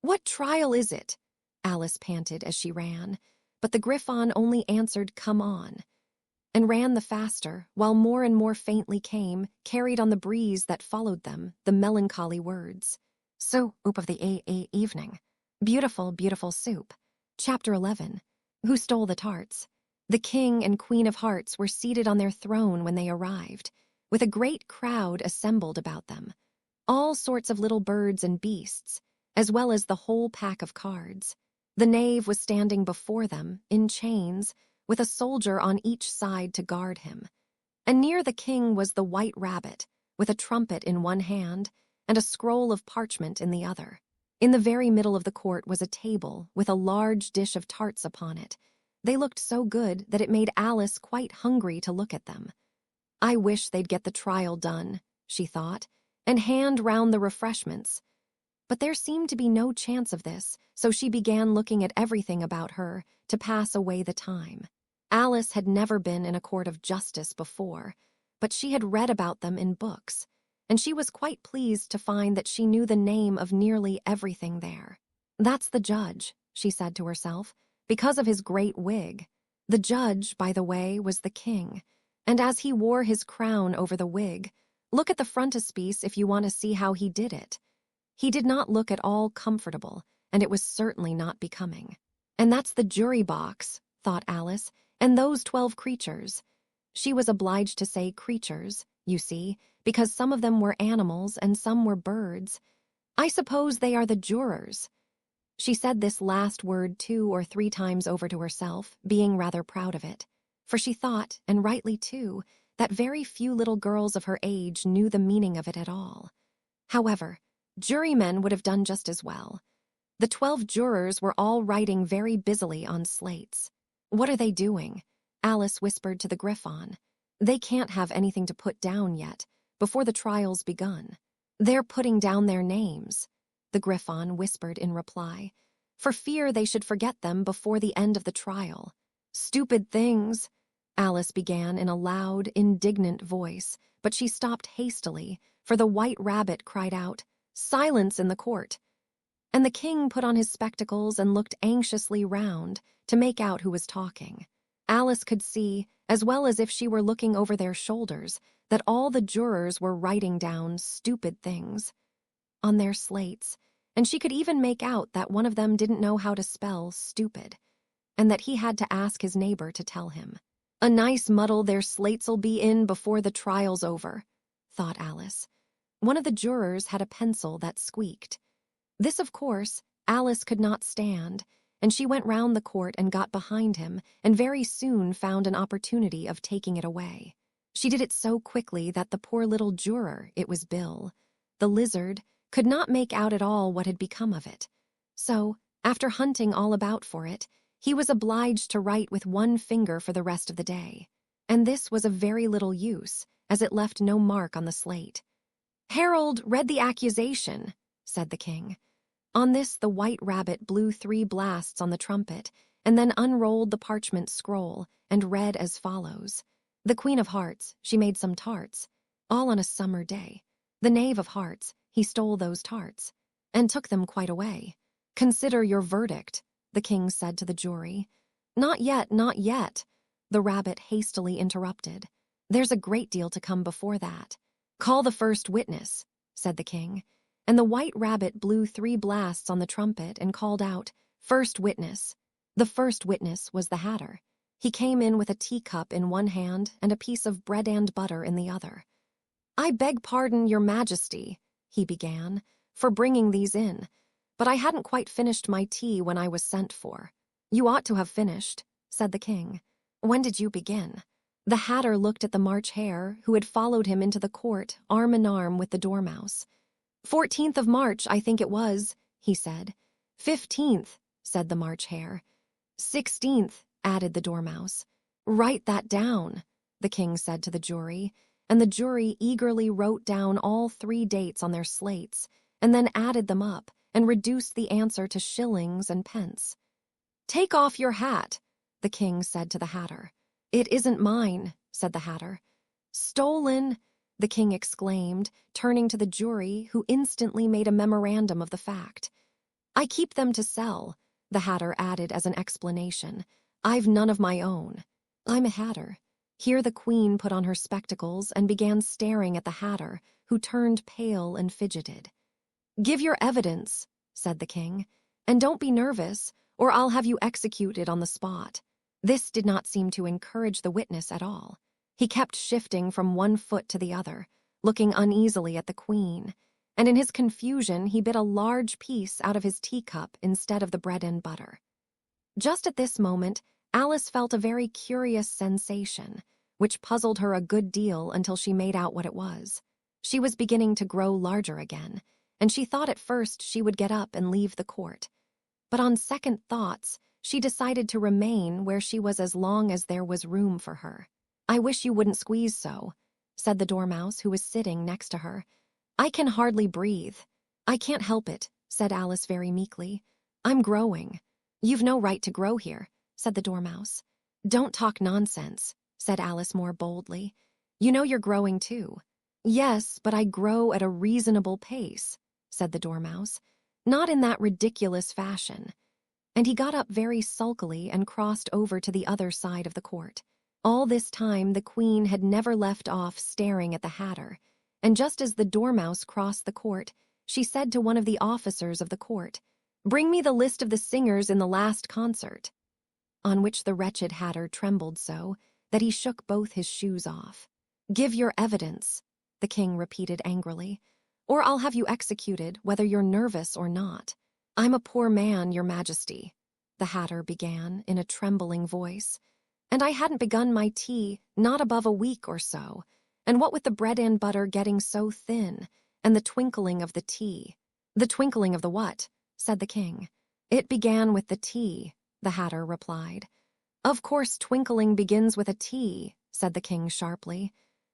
What trial is it? Alice panted as she ran, but the Griffon only answered, come on, and ran the faster, while more and more faintly came, carried on the breeze that followed them, the melancholy words. So, oop of the evening. Beautiful, beautiful soup. Chapter 11. Who stole the tarts? The King and Queen of Hearts were seated on their throne when they arrived, with a great crowd assembled about them. All sorts of little birds and beasts, as well as the whole pack of cards. The knave was standing before them, in chains, with a soldier on each side to guard him. And near the king was the white rabbit, with a trumpet in one hand and a scroll of parchment in the other. In the very middle of the court was a table with a large dish of tarts upon it. They looked so good that it made Alice quite hungry to look at them. I wish they'd get the trial done, she thought, and hand round the refreshments. But there seemed to be no chance of this, so she began looking at everything about her to pass away the time. Alice had never been in a court of justice before, but she had read about them in books, and she was quite pleased to find that she knew the name of nearly everything there. That's the judge, she said to herself, because of his great wig. The judge, by the way, was the king, and as he wore his crown over the wig, look at the frontispiece if you want to see how he did it. He did not look at all comfortable, and it was certainly not becoming. And that's the jury box, thought Alice, and those 12 creatures. She was obliged to say creatures, you see, because some of them were animals and some were birds. I suppose they are the jurors. She said this last word 2 or 3 times over to herself, being rather proud of it. For she thought, and rightly too, that very few little girls of her age knew the meaning of it at all. However, jurymen would have done just as well. The 12 jurors were all writing very busily on slates. What are they doing? Alice whispered to the Griffon. They can't have anything to put down yet, before the trial's begun. They're putting down their names, the Griffon whispered in reply, for fear they should forget them before the end of the trial. Stupid things, Alice began in a loud, indignant voice, but she stopped hastily, for the white rabbit cried out, "Silence in the court!" And the king put on his spectacles and looked anxiously round to make out who was talking. Alice could see, as well as if she were looking over their shoulders, that all the jurors were writing down stupid things on their slates, and she could even make out that one of them didn't know how to spell stupid, and that he had to ask his neighbor to tell him. A nice muddle their slates'll be in before the trial's over, thought Alice. One of the jurors had a pencil that squeaked. This, of course, Alice could not stand, and she went round the court and got behind him, and very soon found an opportunity of taking it away. She did it so quickly that the poor little juror, it was Bill, the lizard, could not make out at all what had become of it. So, after hunting all about for it, he was obliged to write with one finger for the rest of the day. And this was of very little use, as it left no mark on the slate. "Harold, read the accusation," said the king. On this the White Rabbit blew 3 blasts on the trumpet, and then unrolled the parchment scroll, and read as follows. The Queen of Hearts, she made some tarts, all on a summer day. The Knave of Hearts, he stole those tarts, and took them quite away. "Consider your verdict," the king said to the jury. "Not yet, not yet," the rabbit hastily interrupted. "There's a great deal to come before that." "Call the first witness," said the king. And the White Rabbit blew 3 blasts on the trumpet and called out, "First witness." The first witness was the Hatter. He came in with a teacup in one hand and a piece of bread and butter in the other. "I beg pardon, your majesty," he began, "for bringing these in, but I hadn't quite finished my tea when I was sent for." "You ought to have finished," said the king. "When did you begin?" The Hatter looked at the March Hare, who had followed him into the court, arm in arm with the Dormouse. 14th of March, I think it was," he said. 15th, said the March Hare. 16th, added the Dormouse. "Write that down," the king said to the jury, and the jury eagerly wrote down all 3 dates on their slates, and then added them up and reduced the answer to shillings and pence. "Take off your hat," the king said to the Hatter. "It isn't mine," said the Hatter. "Stolen," the king exclaimed, turning to the jury, who instantly made a memorandum of the fact. "I keep them to sell," the Hatter added as an explanation. "I've none of my own. I'm a Hatter." Here the queen put on her spectacles and began staring at the Hatter, who turned pale and fidgeted. "Give your evidence," said the king, "and don't be nervous, or I'll have you executed on the spot." This did not seem to encourage the witness at all. He kept shifting from one foot to the other, looking uneasily at the queen, and in his confusion he bit a large piece out of his teacup instead of the bread and butter. Just at this moment, Alice felt a very curious sensation, which puzzled her a good deal until she made out what it was. She was beginning to grow larger again, and she thought at first she would get up and leave the court. But on second thoughts, she decided to remain where she was as long as there was room for her. "I wish you wouldn't squeeze so," said the Dormouse, who was sitting next to her. "I can hardly breathe." "I can't help it," said Alice very meekly. "I'm growing." "You've no right to grow here," said the Dormouse. "Don't talk nonsense," said Alice more boldly. "You know you're growing too." "Yes, but I grow at a reasonable pace," said the Dormouse. "Not in that ridiculous fashion." And he got up very sulkily and crossed over to the other side of the court. All this time the queen had never left off staring at the Hatter, and just as the Dormouse crossed the court, she said to one of the officers of the court, "Bring me the list of the singers in the last concert," on which the wretched Hatter trembled so that he shook both his shoes off. "Give your evidence," the king repeated angrily, "or I'll have you executed whether you're nervous or not." "I'm a poor man, your majesty," the Hatter began in a trembling voice, "and I hadn't begun my tea not above a week or so, and what with the bread and butter getting so thin, and the twinkling of the tea." "The twinkling of the what?" said the king. "It began with the tea," the Hatter replied. "Of course twinkling begins with a T," said the king sharply.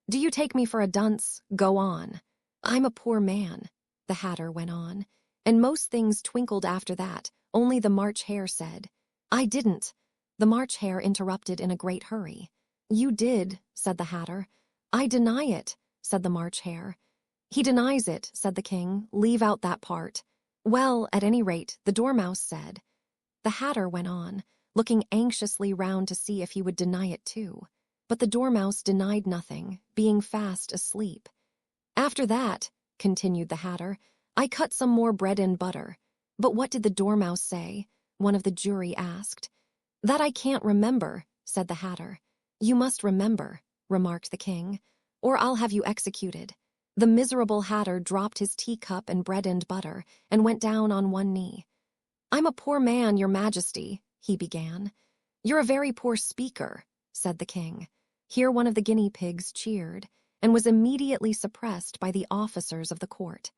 "Do you take me for a dunce? Go on." "I'm a poor man," the Hatter went on, "and most things twinkled after that, only the March Hare said." "I didn't," the March Hare interrupted in a great hurry. "You did," said the Hatter. "I deny it," said the March Hare. "He denies it," said the king. "Leave out that part." "Well, at any rate, the Dormouse said." The Hatter went on, looking anxiously round to see if he would deny it too. But the Dormouse denied nothing, being fast asleep. "After that," continued the Hatter, "I cut some more bread and butter." "But what did the Dormouse say?" one of the jury asked. "That I can't remember," said the Hatter. "You must remember," remarked the king, "or I'll have you executed." The miserable hatter dropped his teacup and bread and butter and went down on one knee. "I'm a poor man, your majesty," he began. "You're a very poor speaker," said the king. Here one of the guinea pigs cheered and was immediately suppressed by the officers of the court.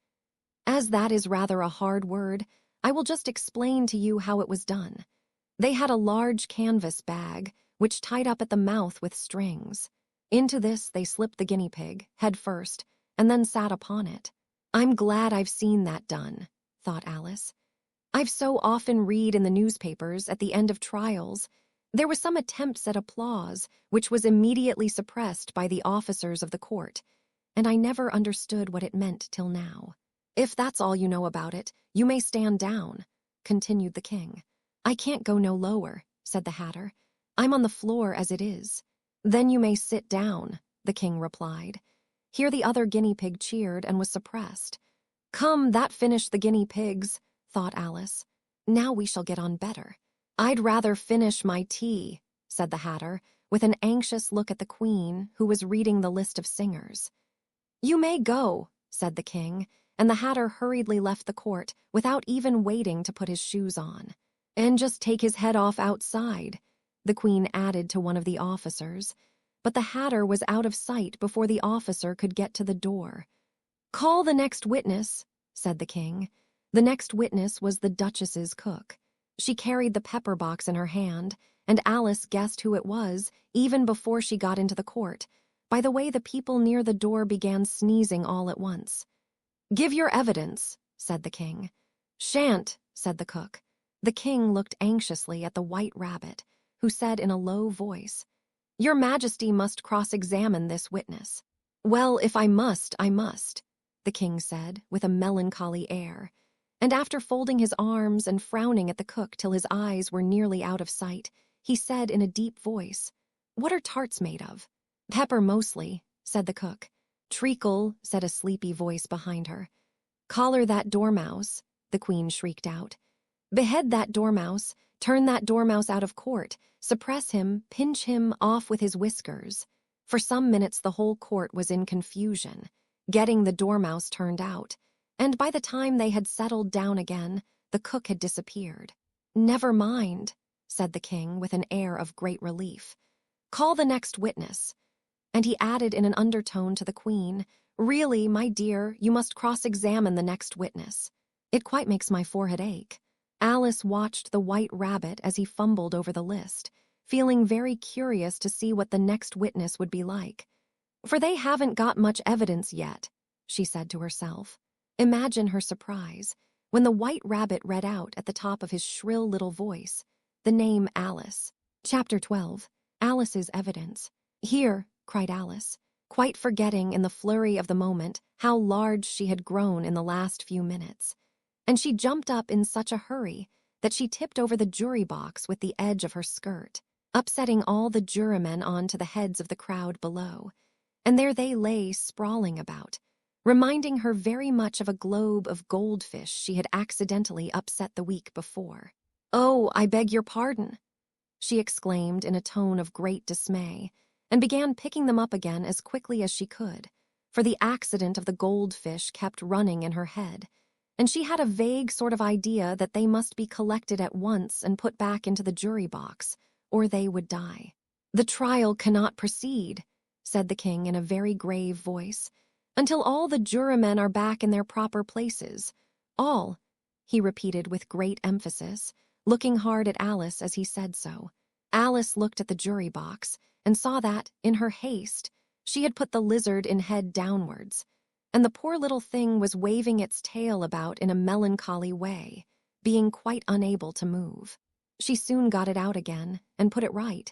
"As that is rather a hard word, I will just explain to you how it was done. They had a large canvas bag, which tied up at the mouth with strings. Into this they slipped the guinea pig, head first, and then sat upon it. I'm glad I've seen that done," thought Alice. "I've so often read in the newspapers at the end of trials. There was some attempts at applause, which was immediately suppressed by the officers of the court, and I never understood what it meant till now. If that's all you know about it, you may stand down," continued the king. "I can't go no lower," said the hatter. "I'm on the floor as it is." "Then you may sit down," the king replied. Here the other guinea pig cheered and was suppressed. "Come, that finished the guinea pigs," thought Alice. "Now we shall get on better." "I'd rather finish my tea," said the hatter, with an anxious look at the queen, who was reading the list of singers. "You may go," said the king, and the hatter hurriedly left the court without even waiting to put his shoes on. "And just take his head off outside," the queen added to one of the officers, but the hatter was out of sight before the officer could get to the door. "Call the next witness," said the king. The next witness was the duchess's cook. She carried the pepper box in her hand, and Alice guessed who it was even before she got into the court, by the way the people near the door began sneezing all at once. "Give your evidence," said the king. "Shan't," said the cook. The king looked anxiously at the white rabbit, who said in a low voice, "Your majesty must cross-examine this witness." "Well, if I must, I must," the king said with a melancholy air, and after folding his arms and frowning at the cook till his eyes were nearly out of sight, he said in a deep voice, "What are tarts made of?" "Pepper mostly," said the cook. "Treacle," said a sleepy voice behind her. "Collar that dormouse," the queen shrieked out. "Behead that dormouse, turn that dormouse out of court, suppress him, pinch him off with his whiskers." For some minutes the whole court was in confusion, getting the dormouse turned out, and by the time they had settled down again, the cook had disappeared. "Never mind," said the king with an air of great relief. "Call the next witness." And he added in an undertone to the queen, "Really, my dear, you must cross-examine the next witness. It quite makes my forehead ache." Alice watched the white rabbit as he fumbled over the list, feeling very curious to see what the next witness would be like. "For they haven't got much evidence yet," she said to herself. Imagine her surprise when the white rabbit read out at the top of his shrill little voice the name Alice. Chapter 12. Alice's Evidence. "Here," cried Alice, quite forgetting in the flurry of the moment how large she had grown in the last few minutes. And she jumped up in such a hurry that she tipped over the jury box with the edge of her skirt, upsetting all the jurymen onto the heads of the crowd below. And there they lay sprawling about, reminding her very much of a globe of goldfish she had accidentally upset the week before. "Oh, I beg your pardon," she exclaimed in a tone of great dismay, and began picking them up again as quickly as she could, for the accident of the goldfish kept running in her head, and she had a vague sort of idea that they must be collected at once and put back into the jury box, or they would die. "The trial cannot proceed," said the king in a very grave voice, "until all the jurymen are back in their proper places. All," he repeated with great emphasis, looking hard at Alice as he said so. Alice looked at the jury box and saw that, in her haste, she had put the lizard in head downwards, and the poor little thing was waving its tail about in a melancholy way, being quite unable to move. She soon got it out again and put it right.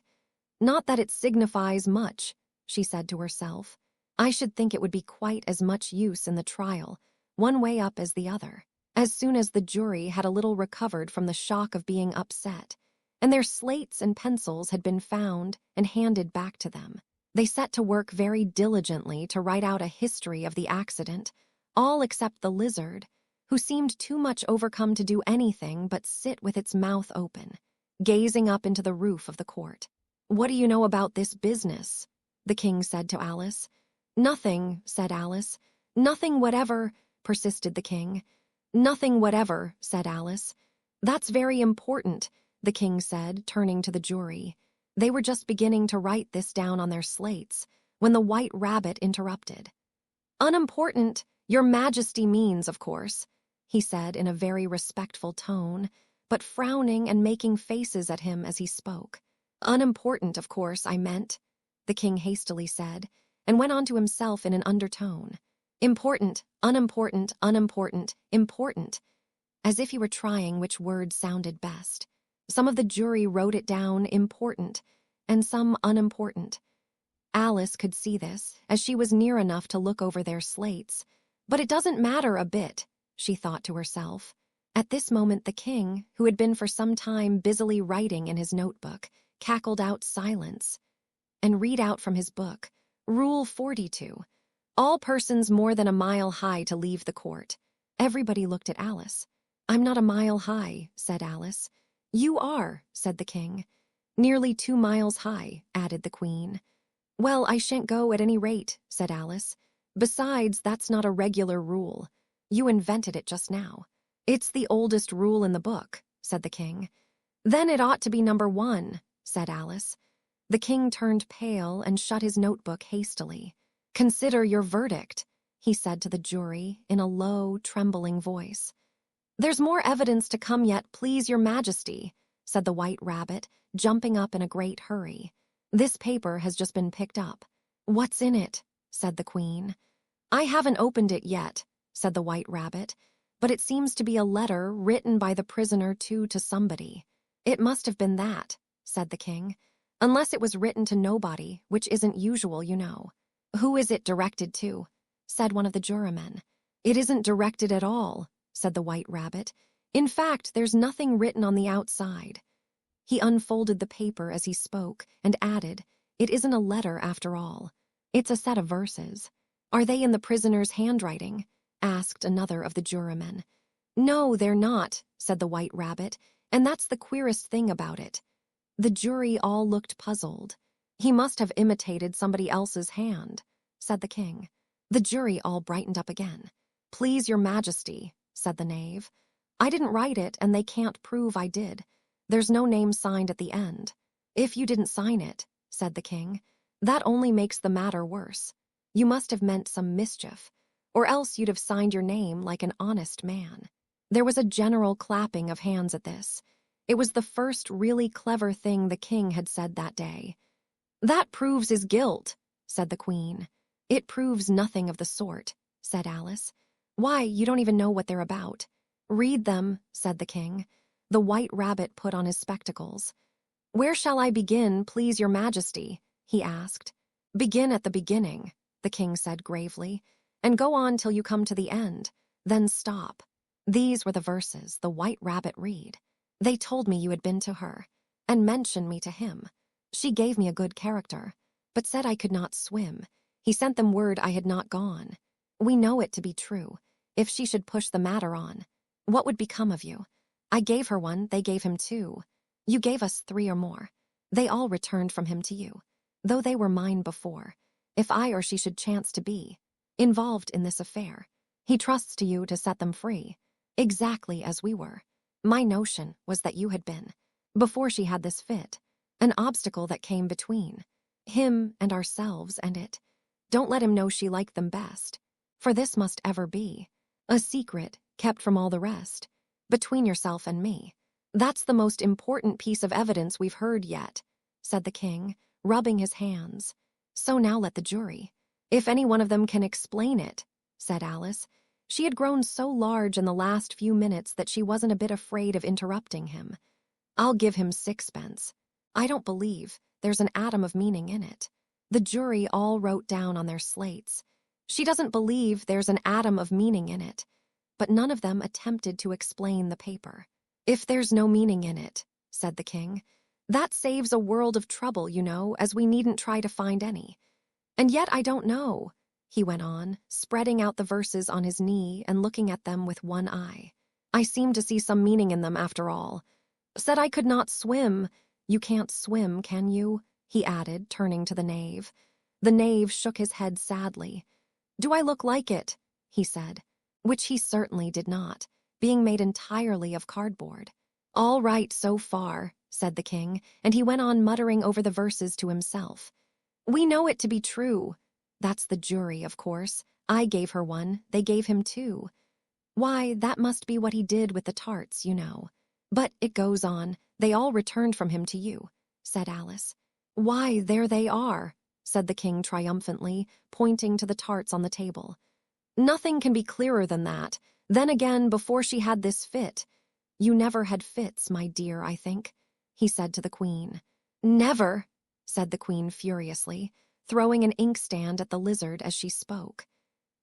"Not that it signifies much," she said to herself. "I should think it would be quite as much use in the trial, one way up as the other." As soon as the jury had a little recovered from the shock of being upset, and their slates and pencils had been found and handed back to them, they set to work very diligently to write out a history of the accident, all except the lizard, who seemed too much overcome to do anything but sit with its mouth open, gazing up into the roof of the court. "What do you know about this business?" the king said to Alice. "Nothing," said Alice. "Nothing whatever," persisted the king. "Nothing whatever," said Alice. "That's very important," the king said, turning to the jury. They were just beginning to write this down on their slates when the White Rabbit interrupted. "Unimportant, Your Majesty means, of course," he said in a very respectful tone, but frowning and making faces at him as he spoke. "Unimportant, of course, I meant," the king hastily said, and went on to himself in an undertone. "Important, unimportant, unimportant, important," as if he were trying which word sounded best. Some of the jury wrote it down important, and some unimportant. Alice could see this, as she was near enough to look over their slates. But it doesn't matter a bit, she thought to herself. At this moment the king, who had been for some time busily writing in his notebook, cackled out silence, and read out from his book, Rule 42. All persons more than a mile high to leave the court. Everybody looked at Alice. "I'm not a mile high," said Alice. "You are," said the king. "Nearly 2 miles high," added the queen. "Well, I shan't go at any rate," said Alice. "Besides, that's not a regular rule. You invented it just now." "It's the oldest rule in the book," said the king. "Then it ought to be number 1, said Alice. The king turned pale and shut his notebook hastily. "Consider your verdict," he said to the jury in a low, trembling voice. "There's more evidence to come yet, please your majesty," said the White Rabbit, jumping up in a great hurry. "This paper has just been picked up." "What's in it?" said the queen. "I haven't opened it yet," said the White Rabbit, "but it seems to be a letter written by the prisoner to somebody." "It must have been that," said the king, "unless it was written to nobody, which isn't usual, you know." "Who is it directed to?" said one of the jurymen. "It isn't directed at all," said the White Rabbit. "In fact, there's nothing written on the outside." He unfolded the paper as he spoke and added, "It isn't a letter after all. It's a set of verses." "Are they in the prisoner's handwriting?" asked another of the jurymen. "No, they're not," said the White Rabbit, "and that's the queerest thing about it." The jury all looked puzzled. "He must have imitated somebody else's hand," said the king. The jury all brightened up again. "Please your majesty," said the knave. "I didn't write it, and they can't prove I did. There's no name signed at the end." "If you didn't sign it," said the king, "that only makes the matter worse. You must have meant some mischief, or else you'd have signed your name like an honest man." There was a general clapping of hands at this. It was the first really clever thing the king had said that day. "That proves his guilt," said the queen. "It proves nothing of the sort," said Alice. "Why, you don't even know what they're about." "Read them," said the king. The White Rabbit put on his spectacles. "Where shall I begin, please your majesty?" he asked. "Begin at the beginning," the king said gravely, "and go on till you come to the end. Then stop." These were the verses the White Rabbit read. "They told me you had been to her, and mentioned me to him. She gave me a good character, but said I could not swim. He sent them word I had not gone. We know it to be true. If she should push the matter on, what would become of you? I gave her one, they gave him 2. You gave us 3 or more. They all returned from him to you, though they were mine before. If I or she should chance to be involved in this affair, he trusts to you to set them free, exactly as we were. My notion was that you had been, before she had this fit, an obstacle that came between him and ourselves and it. Don't let him know she liked them best, for this must ever be a secret kept from all the rest, between yourself and me. That's the most important piece of evidence we've heard yet," said the king, rubbing his hands. "So now let the jury. If any one of them can explain it," said Alice. She had grown so large in the last few minutes that she wasn't a bit afraid of interrupting him. "I'll give him 6pence. I don't believe there's an atom of meaning in it." The jury all wrote down on their slates, "She doesn't believe there's an atom of meaning in it," but none of them attempted to explain the paper. "If there's no meaning in it," said the king, "that saves a world of trouble, you know, as we needn't try to find any. And yet I don't know," he went on, spreading out the verses on his knee and looking at them with one eye. "I seem to see some meaning in them after all. Said I could not swim. You can't swim, can you?" he added, turning to the knave. The knave shook his head sadly. "Do I look like it?" he said, which he certainly did not, being made entirely of cardboard. "All right so far," said the king, and he went on muttering over the verses to himself. "We know it to be true. That's the jury, of course. I gave her one, they gave him two. Why, that must be what he did with the tarts, you know. But it goes on, they all returned from him to you," said Alice. "Why, there they are," said the king triumphantly, pointing to the tarts on the table. "Nothing can be clearer than that. Then again, before she had this fit. You never had fits, my dear, I think," he said to the queen. "Never," said the queen furiously, throwing an inkstand at the lizard as she spoke.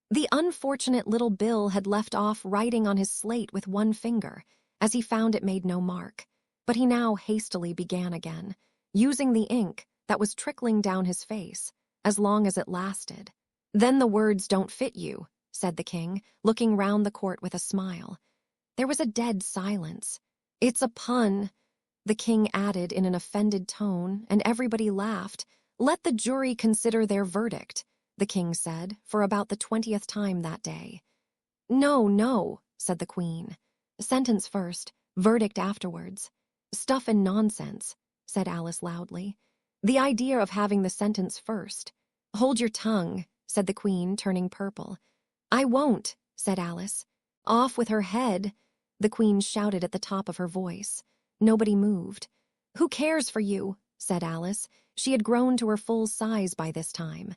The unfortunate little Bill had left off writing on his slate with one finger, as he found it made no mark, but he now hastily began again, using the ink that was trickling down his face, as long as it lasted. "Then the words don't fit you," said the king, looking round the court with a smile. There was a dead silence. "It's a pun," the king added in an offended tone, and everybody laughed. "Let the jury consider their verdict," the king said, for about the 20th time that day. "No, no," said the queen. "Sentence first, verdict afterwards." "Stuff and nonsense," said Alice loudly. "The idea of having the sentence first." "Hold your tongue," said the queen, turning purple. "I won't," said Alice. "Off with her head," the queen shouted at the top of her voice. Nobody moved. "Who cares for you?" said Alice. She had grown to her full size by this time.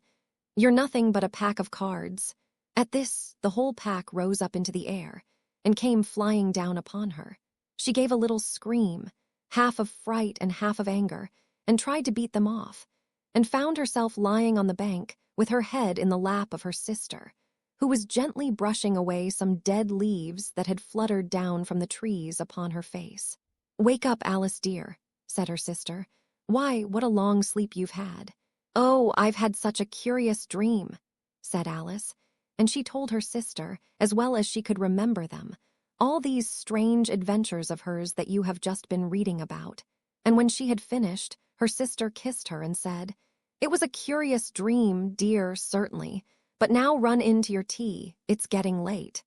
"You're nothing but a pack of cards." At this, the whole pack rose up into the air and came flying down upon her. She gave a little scream, half of fright and half of anger, and tried to beat them off, and found herself lying on the bank with her head in the lap of her sister, who was gently brushing away some dead leaves that had fluttered down from the trees upon her face. "Wake up, Alice dear," said her sister. "Why, what a long sleep you've had." "Oh, I've had such a curious dream," said Alice, and she told her sister, as well as she could remember them, all these strange adventures of hers that you have just been reading about. And when she had finished, her sister kissed her and said, "It was a curious dream, dear, certainly, but now run in to your tea, it's getting late."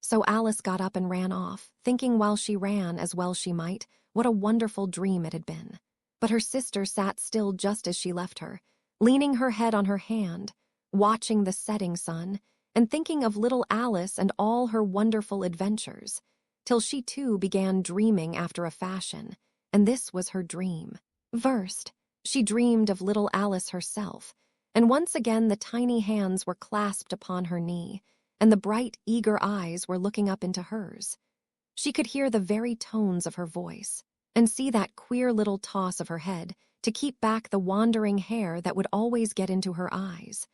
So Alice got up and ran off, thinking while she ran, as well she might, what a wonderful dream it had been. But her sister sat still just as she left her, leaning her head on her hand, watching the setting sun, and thinking of little Alice and all her wonderful adventures, till she too began dreaming after a fashion, and this was her dream. First, she dreamed of little Alice herself, and once again the tiny hands were clasped upon her knee, and the bright, eager eyes were looking up into hers. She could hear the very tones of her voice, and see that queer little toss of her head to keep back the wandering hair that would always get into her eyes.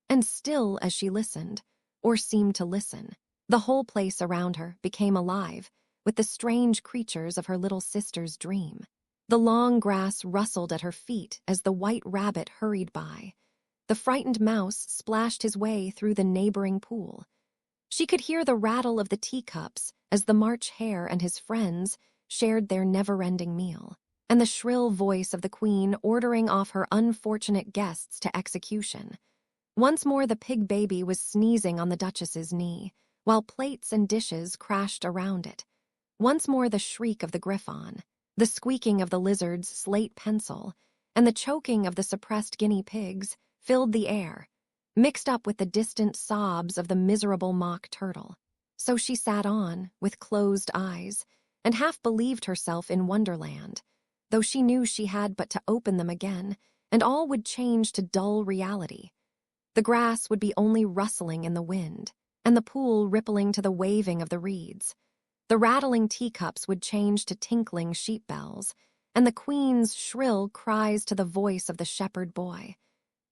And still, as she listened, or seemed to listen, the whole place around her became alive with the strange creatures of her little sister's dream. The long grass rustled at her feet as the white rabbit hurried by. The frightened mouse splashed his way through the neighboring pool. She could hear the rattle of the teacups as the March Hare and his friends shared their never-ending meal, and the shrill voice of the queen ordering off her unfortunate guests to execution. Once more the pig baby was sneezing on the Duchess's knee, while plates and dishes crashed around it. Once more the shriek of the griffon, the squeaking of the lizard's slate pencil, and the choking of the suppressed guinea pigs filled the air, mixed up with the distant sobs of the miserable mock turtle. So she sat on, with closed eyes, and half believed herself in Wonderland, though she knew she had but to open them again, and all would change to dull reality. The grass would be only rustling in the wind, and the pool rippling to the waving of the reeds. The rattling teacups would change to tinkling sheep bells, and the queen's shrill cries to the voice of the shepherd boy.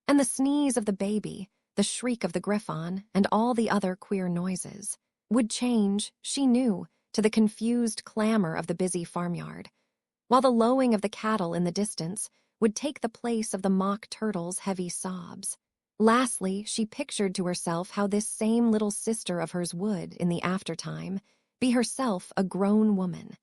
And the sneeze of the baby, the shriek of the griffon, and all the other queer noises would change, she knew, to the confused clamor of the busy farmyard, while the lowing of the cattle in the distance would take the place of the mock turtle's heavy sobs. Lastly, she pictured to herself how this same little sister of hers would, in the aftertime, be herself a grown woman,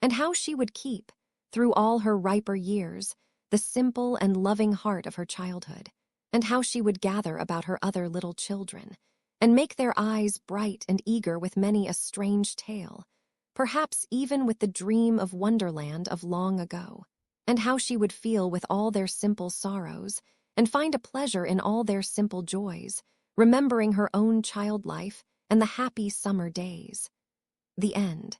and how she would keep, through all her riper years, the simple and loving heart of her childhood, and how she would gather about her other little children, and make their eyes bright and eager with many a strange tale, perhaps even with the dream of Wonderland of long ago, and how she would feel with all their simple sorrows, and find a pleasure in all their simple joys, remembering her own child life and the happy summer days. The end.